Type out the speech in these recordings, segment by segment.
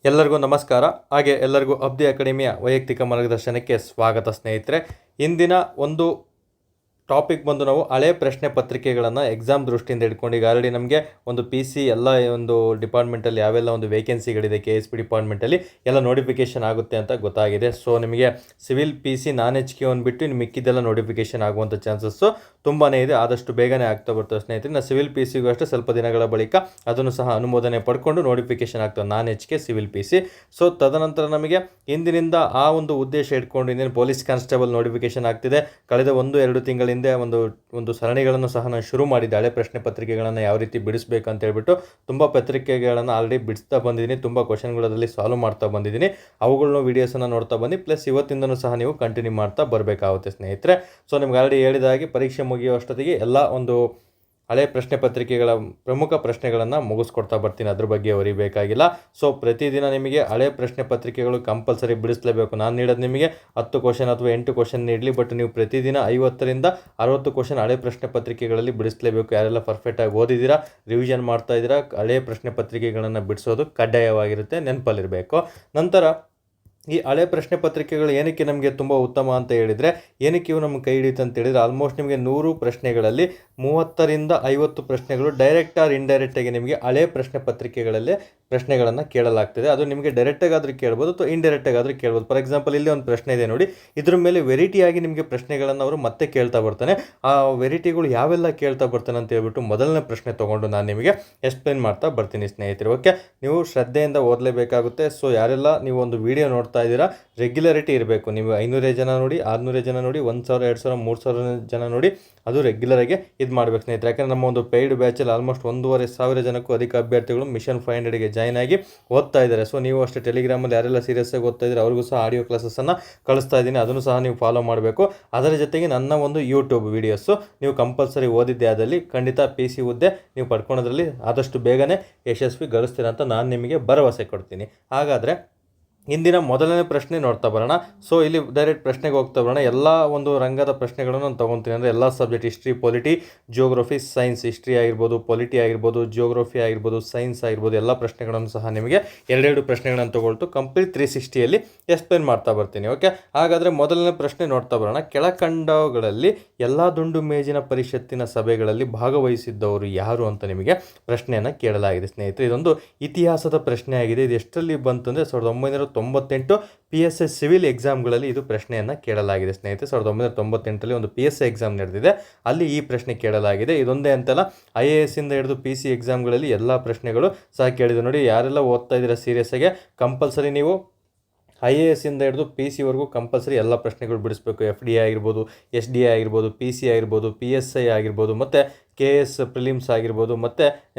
ಎಲ್ಲರಿಗೂ ನಮಸ್ಕಾರ. ಹಾಗೆ ಎಲ್ಲರಿಗೂ ಅಬ್ದಿ ಅಕಾಡೆಮಿಯ ವೈಯಕ್ತಿಕ ಮಾರ್ಗದರ್ಶನಕ್ಕೆ ಸ್ವಾಗತ ಸ್ನೇಹಿತರೆ. ಇಂದಿನ ಒಂದು ಟಾಪಿಕ್ ಬಂದು ನಾವು ಹಳೆ ಪ್ರಶ್ನೆ ಪತ್ರಿಕೆಗಳನ್ನು ಎಕ್ಸಾಮ್ ದೃಷ್ಟಿಯಿಂದ ಇಟ್ಕೊಂಡು ಈಗ ಆಲ್ರೆಡಿ ನಮಗೆ ಒಂದು ಪಿ ಸಿ ಎಲ್ಲ ಒಂದು ಡಿಪಾರ್ಟ್ಮೆಂಟಲ್ಲಿ ಯಾವೆಲ್ಲ ಒಂದು ವೇಕೆನ್ಸಿಗಳಿದೆ ಕೆ ಎಸ್ ಪಿ ಡಿಪಾರ್ಟ್ಮೆಂಟಲ್ಲಿ ಎಲ್ಲ ನೋಟಿಫಿಕೇಷನ್ ಆಗುತ್ತೆ ಅಂತ ಗೊತ್ತಾಗಿದೆ. ಸೊ ನಿಮಗೆ civil P C non H K ಬಿಟ್ಟು ಇನ್ನು ಮಿಕ್ಕಿದ್ದೆಲ್ಲ ನೋಟಿಫಿಕೇಷನ್ ಆಗುವಂಥ ಚಾನ್ಸಸ್ಸು ತುಂಬಾ ಇದೆ. ಆದಷ್ಟು ಬೇಗನೆ ಆಗ್ತಾ ಬರ್ತವೆ ಸ್ನೇಹಿತರೆ. ನಾನು ಸಿವಿಲ್ ಪಿ ಸಿಗೂ ಅಷ್ಟೇ ಸ್ವಲ್ಪ ದಿನಗಳ ಬಳಿಕ ಅದನ್ನು ಸಹ ಅನುಮೋದನೆ ಪಡ್ಕೊಂಡು ನೋಟಿಫಿಕೇಷನ್ ಆಗ್ತವೆ non H K civil P C. So ತದನಂತರ ನಮಗೆ ಇಂದಿನಿಂದ ಆ ಒಂದು ಉದ್ದೇಶ ಇಟ್ಕೊಂಡು ಇಂದಿನ ಪೊಲೀಸ್ ಕಾನ್ಸ್ಟೇಬಲ್ ನೋಟಿಫಿಕೇಷನ್ ಆಗ್ತಿದೆ. ಕಳೆದ 1-2 ತಿಂಗಳಿಂದ ಒಂದು ಸರಣಿಗಳನ್ನು ಸಹ ನಾನು ಶುರು ಮಾಡಿದ್ದೆ. ಹಳೆ ಪ್ರಶ್ನೆ ಪತ್ರಿಕೆಗಳನ್ನು ಯಾವ ರೀತಿ ಬಿಡಿಸಬೇಕು ಅಂತ ಹೇಳ್ಬಿಟ್ಟು ತುಂಬ ಪತ್ರಿಕೆಗಳನ್ನು ಆಲ್ರೆಡಿ ಬಿಡಿಸ್ತಾ ಬಂದಿದ್ದೀನಿ. ತುಂಬ ಕ್ವಶನ್ಗಳಲ್ಲಿ ಸಾಲ್ವ್ ಮಾಡ್ತಾ ಬಂದಿದ್ದೀನಿ. ಅವುಗಳನ್ನ ವೀಡಿಯೋಸನ್ನು ನೋಡ್ತಾ ಬಂದು ಪ್ಲಸ್ ಇವತ್ತಿಂದನೂ ಸಹ ನೀವು ಕಂಟಿನ್ಯೂ ಮಾಡ್ತಾ ಬರಬೇಕಾಗುತ್ತೆ ಸ್ನೇಹಿತರೆ. ಸೊ ನಿಮ್ಗೆ ಆಲ್ರೆಡಿ ಹೇಳಿದ ಹಾಗೆ ಪರೀಕ್ಷೆ ಮುಗಿಯುವಷ್ಟೊತ್ತಿಗೆ ಎಲ್ಲ ಒಂದು ಹಳೆ ಪ್ರಶ್ನೆ ಪತ್ರಿಕೆಗಳ ಪ್ರಮುಖ ಪ್ರಶ್ನೆಗಳನ್ನು ಮುಗಿಸ್ಕೊಡ್ತಾ ಬರ್ತೀನಿ. ಅದ್ರ ಬಗ್ಗೆ ಹೊರಿಬೇಕಾಗಿಲ್ಲ. ಸೊ ಪ್ರತಿದಿನ ನಿಮಗೆ ಹಳೆ ಪ್ರಶ್ನೆ ಪತ್ರಿಕೆಗಳು ಕಂಪಲ್ಸರಿ ಬಿಡಿಸಲೇಬೇಕು. ನಾನು ನೀಡೋದು ನಿಮಗೆ 10 ಕ್ವಶನ್ ಅಥವಾ 8 ಕ್ವಶನ್ ನೀಡಲಿ, ಬಟ್ ನೀವು ಪ್ರತಿದಿನ 50ರಿಂದ 60 ಕ್ವಶನ್ ಹಳೆ ಪ್ರಶ್ನೆ ಪತ್ರಿಕೆಗಳಲ್ಲಿ ಬಿಡಿಸಲೇಬೇಕು. ಯಾರೆಲ್ಲ ಪರ್ಫೆಕ್ಟಾಗಿ ಓದಿದ್ದೀರಾ, ರಿವಿಷನ್ ಮಾಡ್ತಾ ಇದ್ದೀರಾ, ಹಳೆ ಪ್ರಶ್ನೆ ಪತ್ರಿಕೆಗಳನ್ನು ಬಿಡಿಸೋದು ಕಡ್ಡಾಯವಾಗಿರುತ್ತೆ, ನೆನಪಲ್ಲಿರಬೇಕು. ನಂತರ ಈ ಹಳೆ ಪ್ರಶ್ನೆ ಪತ್ರಿಕೆಗಳು ಏನಕ್ಕೆ ನಮಗೆ ತುಂಬ ಉತ್ತಮ ಅಂತ ಹೇಳಿದರೆ, ಏನಕ್ಕೆ ಇವು ನಮಗೆ ಕೈ ಹಿಡಿಯುತ್ತೆ ಅಂತ ಹೇಳಿದರೆ, ಆಲ್ಮೋಸ್ಟ್ ನಿಮಗೆ 100 ಪ್ರಶ್ನೆಗಳಲ್ಲಿ 30ರಿಂದ 50 ಪ್ರಶ್ನೆಗಳು ಡೈರೆಕ್ಟ್ ಆರ್ ಇಂಡೈರೆಕ್ಟಾಗಿ ನಿಮಗೆ ಹಳೆ ಪ್ರಶ್ನೆ ಪತ್ರಿಕೆಗಳಲ್ಲೇ ಪ್ರಶ್ನೆಗಳನ್ನು ಕೇಳಲಾಗ್ತದೆ. ಅದು ನಿಮಗೆ ಡೈರೆಕ್ಟಾಗಾದರೂ ಕೇಳ್ಬೋದು ಅಥವಾ ಇಂಡೈರೆಕ್ಟಾಗಾದರೂ ಕೇಳ್ಬೋದು. ಫಾರ್ ಎಕ್ಸಾಂಪಲ್ ಇಲ್ಲಿ ಒಂದು ಪ್ರಶ್ನೆ ಇದೆ ನೋಡಿ, ಇದ್ರ ಮೇಲೆ ವೆರೈಟಿಯಾಗಿ ನಿಮಗೆ ಪ್ರಶ್ನೆಗಳನ್ನು ಅವರು ಮತ್ತೆ ಕೇಳ್ತಾ ಬರ್ತಾನೆ. ಆ ವೆರೈಟಿಗಳು ಯಾವೆಲ್ಲ ಕೇಳ್ತಾ ಬರ್ತಾನೆ ಅಂತ ಹೇಳ್ಬಿಟ್ಟು ಮೊದಲನೇ ಪ್ರಶ್ನೆ ತೊಗೊಂಡು ನಾನು ನಿಮಗೆ ಎಕ್ಸ್ಪ್ಲೇನ್ ಮಾಡ್ತಾ ಬರ್ತೀನಿ ಸ್ನೇಹಿತರೆ. ಓಕೆ, ನೀವು ಶ್ರದ್ಧೆಯಿಂದ ಓದಲೇಬೇಕಾಗುತ್ತೆ. ಸೊ ಯಾರೆಲ್ಲ ನೀವು ಒಂದು ವಿಡಿಯೋ ನೋಡ್ತಾ ಇದ್ದೀರಾ, ರೆಗ್ಯುಲರಿಟಿ ಇರಬೇಕು. ನೀವು 500 ಜನ ನೋಡಿ, 600 ಜನ ನೋಡಿ, 1000, 2000, 3000 ಜನ ನೋಡಿ, ಅದು ರೆಗ್ಯುಲರಾಗಿ ಇದು ಮಾಡಬೇಕು ಸ್ನೇಹಿತರೆ. ಯಾಕಂದರೆ ನಮ್ಮ ಒಂದು ಪೇಯ್ಡ್ ಬ್ಯಾಚಲ್ಲಿ ಆಲ್ಮೋಸ್ಟ್ 1500 ಜನಕ್ಕೂ ಅಧಿಕ ಅಭ್ಯರ್ಥಿಗಳು ಮಿಷನ್ 500ಗೆ ಜಾಯ್ನ್ ಆಗಿ ಓದ್ತಾ ಇದ್ದಾರೆ. ಸೊ ನೀವು ಅಷ್ಟೇ ಟೆಲಿಗ್ರಾಮಲ್ಲಿ ಯಾರೆಲ್ಲ ಸೀರಿಯಸ್ ಆಗಿ ಓದ್ತಾ ಇದ್ದಾರೆ ಅವ್ರಿಗೂ ಸಹ ಆಡಿಯೋ ಕ್ಲಾಸಸ್ಸನ್ನು ಕಳಿಸ್ತಾ ಇದ್ದೀನಿ. ಅದನ್ನು ಸಹ ನೀವು ಫಾಲೋ ಮಾಡಬೇಕು. ಅದರ ಜೊತೆಗೆ ನನ್ನ ಒಂದು ಯೂಟ್ಯೂಬ್ ವೀಡಿಯೋಸು ನೀವು ಕಂಪಲ್ಸರಿ ಓದಿದ್ದೆ ಆದಲ್ಲಿ ಖಂಡಿತ ಪಿ ಸಿ ಹುದ್ದೆ ನೀವು ಪಡ್ಕೊಳೋದ್ರಲ್ಲಿ ಆದಷ್ಟು ಬೇಗನೆ ಯಶಸ್ವಿ ಗಳಿಸ್ತೀರ ಅಂತ ನಾನು ನಿಮಗೆ ಭರವಸೆ ಕೊಡ್ತೀನಿ. ಹಾಗಾದರೆ ಇಂದಿನ ಮೊದಲನೇ ಪ್ರಶ್ನೆ ನೋಡ್ತಾ ಬರೋಣ. ಸೊ ಇಲ್ಲಿ ಡೈರೆಕ್ಟ್ ಪ್ರಶ್ನೆಗೆ ಹೋಗ್ತಾ ಬರೋಣ. ಎಲ್ಲ ಒಂದು ರಂಗದ ಪ್ರಶ್ನೆಗಳನ್ನು ನಾನು ತೊಗೊತೀನಿ. ಅಂದರೆ ಎಲ್ಲ subject, history, polity, geography, science, history ಆಗಿರ್ಬೋದು, ಪೊಲಿಟಿ ಆಗಿರ್ಬೋದು, ಜಿಯೋಗ್ರಫಿ ಆಗಿರ್ಬೋದು, ಸೈನ್ಸ್ ಆಗಿರ್ಬೋದು, ಎಲ್ಲ ಪ್ರಶ್ನೆಗಳನ್ನು ಸಹ ನಿಮಗೆ 2 ಪ್ರಶ್ನೆಗಳನ್ನು ತೊಗೊಳ್ತು ಕಂಪ್ಲೀಟ್ 360ಯಲ್ಲಿ ಎಕ್ಸ್ಪ್ಲೇನ್ ಮಾಡ್ತಾ ಬರ್ತೀನಿ. ಓಕೆ, ಹಾಗಾದರೆ ಮೊದಲನೇ ಪ್ರಶ್ನೆ ನೋಡ್ತಾ ಬರೋಣ. ಕೆಳಕಂಡಗಳಲ್ಲಿ ಎಲ್ಲ ದುಂಡು ಮೇಜಿನ ಪರಿಷತ್ತಿನ ಸಭೆಗಳಲ್ಲಿ ಭಾಗವಹಿಸಿದ್ದವರು ಯಾರು ಅಂತ ನಿಮಗೆ ಪ್ರಶ್ನೆಯನ್ನು ಕೇಳಲಾಗಿದೆ ಸ್ನೇಹಿತರೆ. ಇದೊಂದು ಇತಿಹಾಸದ ಪ್ರಶ್ನೆ ಆಗಿದೆ. ಇದು ಎಷ್ಟರಲ್ಲಿ ಬಂತಂದರೆ 1998 PSI ಸಿವಿಲ್ ಎಕ್ಸಾಮ್ಗಳಲ್ಲಿ ಇದು ಪ್ರಶ್ನೆಯನ್ನು ಕೇಳಲಾಗಿದೆ ಸ್ನೇಹಿತರೆ. 1998ರಲ್ಲಿ ಒಂದು PSI ಎಕ್ಸಾಮ್ ನಡೆದಿದೆ, ಅಲ್ಲಿ ಈ ಪ್ರಶ್ನೆ ಕೇಳಲಾಗಿದೆ. ಇದೊಂದೇ ಅಂತಲ್ಲ, IAS ಇಂದ ಹಿಡಿದು PC ಎಕ್ಸಾಮ್ಗಳಲ್ಲಿ ಎಲ್ಲ ಪ್ರಶ್ನೆಗಳು ಸಹ ಕೇಳಿದೆ. ನೋಡಿ, ಯಾರೆಲ್ಲ ಓದ್ತಾ ಇದ್ದೀರಾ ಸೀರಿಯಸ್ ಆಗಿ, ಕಂಪಲ್ಸರಿ ನೀವು IAS ಇಂದ ಹಿಡಿದು PC ವರೆಗೂ ಕಂಪಲ್ಸರಿ ಎಲ್ಲ ಪ್ರಶ್ನೆಗಳು ಬಿಡಿಸ್ಬೇಕು. FDA ಆಗಿರ್ಬೋದು, SDA ಆಗಿರ್ಬೋದು, PC ಆಗಿರ್ಬೋದು, PSI ಆಗಿರ್ಬೋದು, ಮತ್ತು KS ಪ್ರಿಲಿಮ್ಸ್ ಆಗಿರ್ಬೋದು, ಮತ್ತು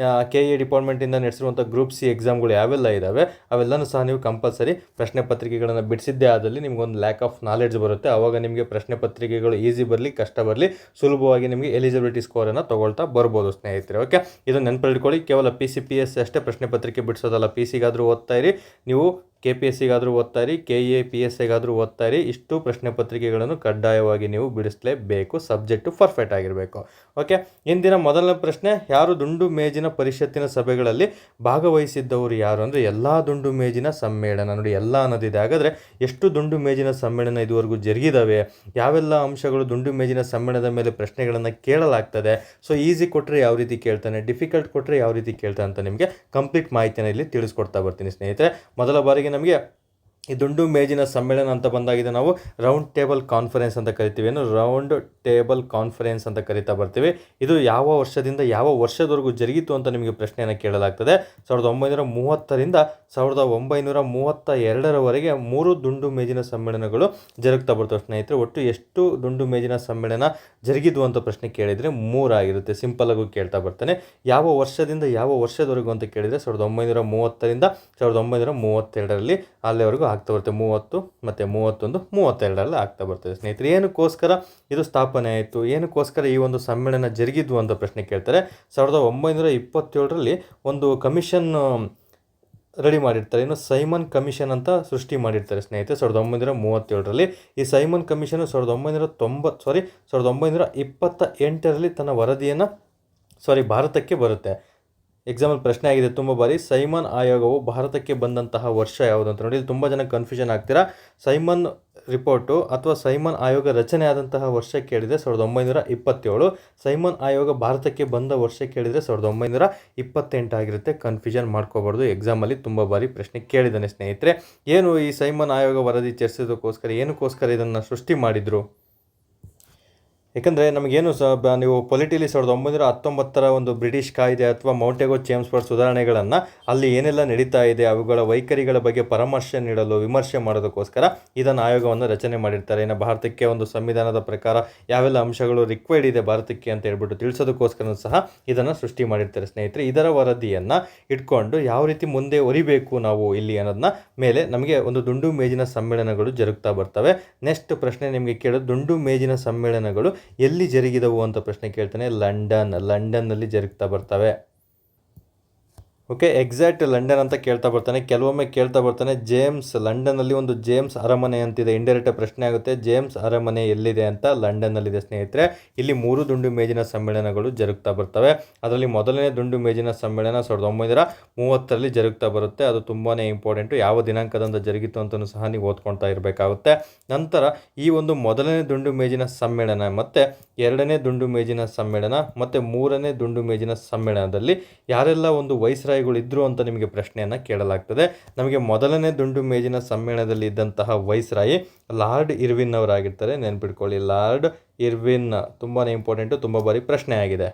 KE ಡಿಪಾರ್ಟ್ಮೆಂಟಿಂದ ನಡೆಸಿರುವಂಥ ಗ್ರೂಪ್ C ಎಕ್ಸಾಮ್ಗಳು ಯಾವೆಲ್ಲ ಇದ್ದಾವೆ ಅವೆಲ್ಲನೂ ಸಹ ನೀವು ಕಂಪಲ್ಸರಿ ಪ್ರಶ್ನೆ ಪತ್ರಿಕೆಗಳನ್ನು ಬಿಡಿಸಿದ್ದೇ ಆದಲ್ಲಿ ನಿಮಗೊಂದು ಲ್ಯಾಕ್ ಆಫ್ ನಾಲೆಡ್ಜ್ ಬರುತ್ತೆ. ಆವಾಗ ನಿಮಗೆ ಪ್ರಶ್ನೆ ಪತ್ರಿಕೆಗಳು ಈಸಿ ಬರಲಿ ಕಷ್ಟ ಬರಲಿ ಸುಲಭವಾಗಿ ನಿಮಗೆ ಎಲಿಜಿಬಿಲಿಟಿ ಸ್ಕೋರನ್ನು ತೊಗೊಳ್ತಾ ಬರ್ಬೋದು ಸ್ನೇಹಿತರೆ. ಓಕೆ, ಇದನ್ನು ನೆನಪಿಟ್ಕೊಳ್ಳಿ. ಕೇವಲ PC PS ಅಷ್ಟೇ ಪ್ರಶ್ನೆ ಪತ್ರಿಕೆ ಬಿಡಿಸೋದಲ್ಲ. PCಗಾದರೂ ಓದ್ತಾ ಇರಿ, ನೀವು KPSCಗಾದರೂ ಓದ್ತಾ ಇರಿ, KA PSIಗಾದರೂ ಓದ್ತಾ ಇರಿ. ಇಷ್ಟು ಪ್ರಶ್ನೆ ಪತ್ರಿಕೆಗಳನ್ನು ಕಡ್ಡಾಯವಾಗಿ ನೀವು ಬಿಡಿಸಲೇಬೇಕು. ಸಬ್ಜೆಕ್ಟು ಪರ್ಫೆಕ್ಟ್ ಆಗಿರಬೇಕು. ಓಕೆ, ಇಂದಿನ ಮೊದಲನೇ ಪ್ರಶ್ನೆ, ಯಾರು ದುಂಡು ಮೇಜಿನ ಪರಿಷತ್ತಿನ ಸಭೆಗಳಲ್ಲಿ ಭಾಗವಹಿಸಿದ್ದವರು ಯಾರು ಅಂದರೆ ಎಲ್ಲ ದುಂಡು ಮೇಜಿನ ಸಮ್ಮೇಳನ. ನೋಡಿ, ಎಲ್ಲ ಅನ್ನೋದಿದೆ. ಹಾಗಾದರೆ ಎಷ್ಟು ದುಂಡು ಮೇಜಿನ ಸಮ್ಮೇಳನ ಇದುವರೆಗೂ ಜರುಗಿದಾವೆ, ಯಾವೆಲ್ಲ ಅಂಶಗಳು ದುಂಡು ಮೇಜಿನ ಸಮ್ಮೇಳನದ ಮೇಲೆ ಪ್ರಶ್ನೆಗಳನ್ನು ಕೇಳಲಾಗ್ತದೆ. ಸೊ ಈಸಿ ಕೊಟ್ಟರೆ ಯಾವ ರೀತಿ ಕೇಳ್ತಾನೆ, ಡಿಫಿಕಲ್ಟ್ ಕೊಟ್ಟರೆ ಯಾವ ರೀತಿ ಕೇಳ್ತಾನೆ ಅಂತ ನಿಮಗೆ ಕಂಪ್ಲೀಟ್ ಮಾಹಿತಿಯನ್ನು ಇಲ್ಲಿ ತಿಳಿಸ್ಕೊಡ್ತಾ ಬರ್ತೀನಿ ಸ್ನೇಹಿತರೆ. ಮೊದಲ ಬಾರಿಗೆ ನಮಗೆ ಈ ದುಂಡು ಮೇಜಿನ ಸಮ್ಮೇಳನ ಅಂತ ಬಂದಾಗಿದೆ ನಾವು ರೌಂಡ್ ಟೇಬಲ್ ಕಾನ್ಫರೆನ್ಸ್ ಅಂತ ಕರಿತೀವಿ. ಏನು ರೌಂಡ್ ಟೇಬಲ್ ಕಾನ್ಫರೆನ್ಸ್ ಅಂತ ಕರಿತಾ ಬರ್ತೀವಿ. ಇದು ಯಾವ ವರ್ಷದಿಂದ ಯಾವ ವರ್ಷದವರೆಗೂ ಜರುಗಿತು ಅಂತ ನಿಮಗೆ ಪ್ರಶ್ನೆಯನ್ನು ಕೇಳಲಾಗ್ತದೆ. 1930ರಿಂದ 1932ರವರೆಗೆ 3 ದುಂಡು ಮೇಜಿನ ಸಮ್ಮೇಳನಗಳು ಜರುಗ್ತಾ ಬರ್ತವೆ ಸ್ನೇಹಿತರೆ. ಒಟ್ಟು ಎಷ್ಟು ದುಂಡು ಮೇಜಿನ ಸಮ್ಮೇಳನ ಜರುಗಿದ್ವು ಅಂತ ಪ್ರಶ್ನೆ ಕೇಳಿದರೆ 3 ಆಗಿರುತ್ತೆ. ಸಿಂಪಲ್ ಆಗಿ ಕೇಳ್ತಾ ಬರ್ತಾನೆ. ಯಾವ ವರ್ಷದಿಂದ ಯಾವ ವರ್ಷದವರೆಗೂ ಅಂತ ಕೇಳಿದರೆ 1930ರಿಂದ 1932ರಲ್ಲಿ ಅಲ್ಲಿವರೆಗೂ ಆಗ್ತಾ ಬರುತ್ತೆ. 30 ಮತ್ತು 31, 32ರಲ್ಲಿ ಆಗ್ತಾ ಬರ್ತದೆ ಸ್ನೇಹಿತರೆ. ಏನಕ್ಕೋಸ್ಕರ ಇದು ಸ್ಥಾಪನೆ ಆಯಿತು, ಏನಕ್ಕೋಸ್ಕರ ಈ ಒಂದು ಸಮ್ಮೇಳನ ಜರುಗಿದ್ವು ಅಂತ ಪ್ರಶ್ನೆ ಕೇಳ್ತಾರೆ. 1927ರಲ್ಲಿ ಒಂದು ಕಮಿಷನ್ ರೆಡಿ ಮಾಡಿರ್ತಾರೆ. ಇನ್ನು ಸೈಮನ್ ಕಮಿಷನ್ ಅಂತ ಸೃಷ್ಟಿ ಮಾಡಿರ್ತಾರೆ ಸ್ನೇಹಿತರೆ 1937ರಲ್ಲಿ. ಈ ಸೈಮನ್ ಕಮಿಷನ್ 1928ರಲ್ಲಿ ತನ್ನ ವರದಿಯನ್ನು ಭಾರತಕ್ಕೆ ಬರುತ್ತೆ. ಎಕ್ಸಾಂಪಲ್ ಪ್ರಶ್ನೆ ಆಗಿದೆ ತುಂಬ ಬಾರಿ, ಸೈಮನ್ ಆಯೋಗವು ಭಾರತಕ್ಕೆ ಬಂದಂತಹ ವರ್ಷ ಯಾವುದು ಅಂತ ನೋಡಿ. ಇಲ್ಲಿ ತುಂಬ ಜನ ಕನ್ಫ್ಯೂಷನ್ ಆಗ್ತೀರಾ. ಸೈಮನ್ ರಿಪೋರ್ಟು ಅಥವಾ ಸೈಮನ್ ಆಯೋಗ ರಚನೆ ಆದಂತಹ ವರ್ಷ ಕೇಳಿದರೆ 1927. ಸೈಮನ್ ಆಯೋಗ ಭಾರತಕ್ಕೆ ಬಂದ ವರ್ಷ ಕೇಳಿದರೆ 1928 ಆಗಿರುತ್ತೆ. ಕನ್ಫ್ಯೂಷನ್ ಮಾಡ್ಕೋಬಾರ್ದು, ಎಕ್ಸಾಮಲ್ಲಿ ತುಂಬ ಬಾರಿ ಪ್ರಶ್ನೆ ಕೇಳಿದ್ದಾನೆ ಸ್ನೇಹಿತರೆ. ಏನು ಈ ಸೈಮನ್ ಆಯೋಗ ವರದಿ ಚರ್ಚಿಸೋದಕ್ಕೋಸ್ಕರ ಏನಕ್ಕೋಸ್ಕರ ಇದನ್ನು ಸೃಷ್ಟಿ ಮಾಡಿದರು? ಯಾಕಂದರೆ ನಮಗೇನು ನೀವು ಪೊಲಿಟಿಲಿ 1919 ಒಂದು ಬ್ರಿಟಿಷ್ ಕಾಯ್ದೆ ಅಥವಾ ಮೌಂಟೆಗೋ ಚೇಮ್ಸ್ಫೋರ್ಡ್ ಸುಧಾರಣೆಗಳನ್ನು ಅಲ್ಲಿ ಏನೆಲ್ಲ ನಡೀತಾ ಇದೆ ಅವುಗಳ ವೈಖರಿಗಳ ಬಗ್ಗೆ ಪರಾಮರ್ಶೆ ನೀಡಲು ವಿಮರ್ಶೆ ಮಾಡೋದಕ್ಕೋಸ್ಕರ ಇದನ್ನು ಆಯೋಗವನ್ನು ರಚನೆ ಮಾಡಿರ್ತಾರೆ. ಇನ್ನು ಭಾರತಕ್ಕೆ ಒಂದು ಸಂವಿಧಾನದ ಪ್ರಕಾರ ಯಾವೆಲ್ಲ ಅಂಶಗಳು ರಿಕ್ವೈರ್ಡ್ ಇದೆ ಭಾರತಕ್ಕೆ ಅಂತ ಹೇಳ್ಬಿಟ್ಟು ತಿಳಿಸೋದಕ್ಕೋಸ್ಕರ ಸಹ ಇದನ್ನು ಸೃಷ್ಟಿ ಮಾಡಿರ್ತಾರೆ ಸ್ನೇಹಿತರೆ. ಇದರ ವರದಿಯನ್ನು ಇಟ್ಕೊಂಡು ಯಾವ ರೀತಿ ಮುಂದೆ ಒರಿಬೇಕು ನಾವು ಇಲ್ಲಿ ಅನ್ನೋದನ್ನ ಮೇಲೆ ನಮಗೆ ಒಂದು ದುಂಡು ಮೇಜಿನ ಸಮ್ಮೇಳನಗಳು ಜರುಗ್ತಾ ಬರ್ತವೆ. ನೆಕ್ಸ್ಟ್ ಪ್ರಶ್ನೆ ನಿಮಗೆ ಕೇಳೋದು, ದುಂಡು ಮೇಜಿನ ಸಮ್ಮೇಳನಗಳು ಎಲ್ಲಿ ಜರುಗಿದವು ಅಂತ ಪ್ರಶ್ನೆ ಕೇಳ್ತಾನೆ. ಲಂಡನ್ನಲ್ಲಿ ಜರುಗ್ತಾ ಬರ್ತವೆ. ಓಕೆ, ಎಕ್ಸಾಕ್ಟ್ ಲಂಡನ್ ಅಂತ ಕೇಳ್ತಾ ಬರ್ತಾನೆ. ಕೆಲವೊಮ್ಮೆ ಕೇಳ್ತಾ ಬರ್ತಾನೆ ಜೇಮ್ಸ್, ಲಂಡನ್ನಲ್ಲಿ ಒಂದು ಜೇಮ್ಸ್ ಅರಮನೆ ಅಂತಿದೆ. ಇಂಡೈರೆಕ್ಟ್ ಪ್ರಶ್ನೆ ಆಗುತ್ತೆ, ಜೇಮ್ಸ್ ಅರಮನೆ ಎಲ್ಲಿದೆ ಅಂತ. ಲಂಡನ್ನಲ್ಲಿದೆ ಸ್ನೇಹಿತರೆ. ಇಲ್ಲಿ 3 ದುಂಡು ಮೇಜಿನ ಸಮ್ಮೇಳನಗಳು ಜರುಗ್ತಾ ಬರ್ತವೆ. ಅದರಲ್ಲಿ ಮೊದಲನೇ ದುಂಡು ಮೇಜಿನ ಸಮ್ಮೇಳನ 1930 ಜರುಗ್ತಾ ಬರುತ್ತೆ. ಅದು ತುಂಬಾ ಇಂಪಾರ್ಟೆಂಟು. ಯಾವ ದಿನಾಂಕದಂದು ಜರುಗಿತು ಅಂತಲೂ ಸಹ ನೀವು ಓದ್ಕೊಳ್ತಾ ಇರಬೇಕಾಗುತ್ತೆ. ನಂತರ ಈ ಒಂದು ಮೊದಲನೇ ದುಂಡು ಮೇಜಿನ ಸಮ್ಮೇಳನ ಮತ್ತು ಎರಡನೇ ದುಂಡು ಮೇಜಿನ ಸಮ್ಮೇಳನ ಮತ್ತು ಮೂರನೇ ದುಂಡು ಮೇಜಿನ ಸಮ್ಮೇಳನದಲ್ಲಿ ಯಾರೆಲ್ಲ ಒಂದು ವೈಸ್ರಾಯ್ಗಳಿದ್ರು ಅಂತ ನಿಮಗೆ ಪ್ರಶ್ನೆಯನ್ನು ಕೇಳಲಾಗ್ತದೆ. ನಮಗೆ ಮೊದಲನೇ ದುಂಡು ಮೇಜಿನ ಸಮ್ಮೇಳನದಲ್ಲಿ ಇದ್ದಂತಹ ವೈಸ್ರಾಯಿ ಲಾರ್ಡ್ ಇರ್ವಿನ್ ಅವರಾಗಿರ್ತಾರೆ. ನೆನ್ಪಿಟ್ಕೊಳ್ಳಿ, ಲಾರ್ಡ್ ಇರ್ವಿನ್ ತುಂಬಾ ಇಂಪಾರ್ಟೆಂಟು, ತುಂಬ ಬಾರಿ ಪ್ರಶ್ನೆ ಆಗಿದೆ.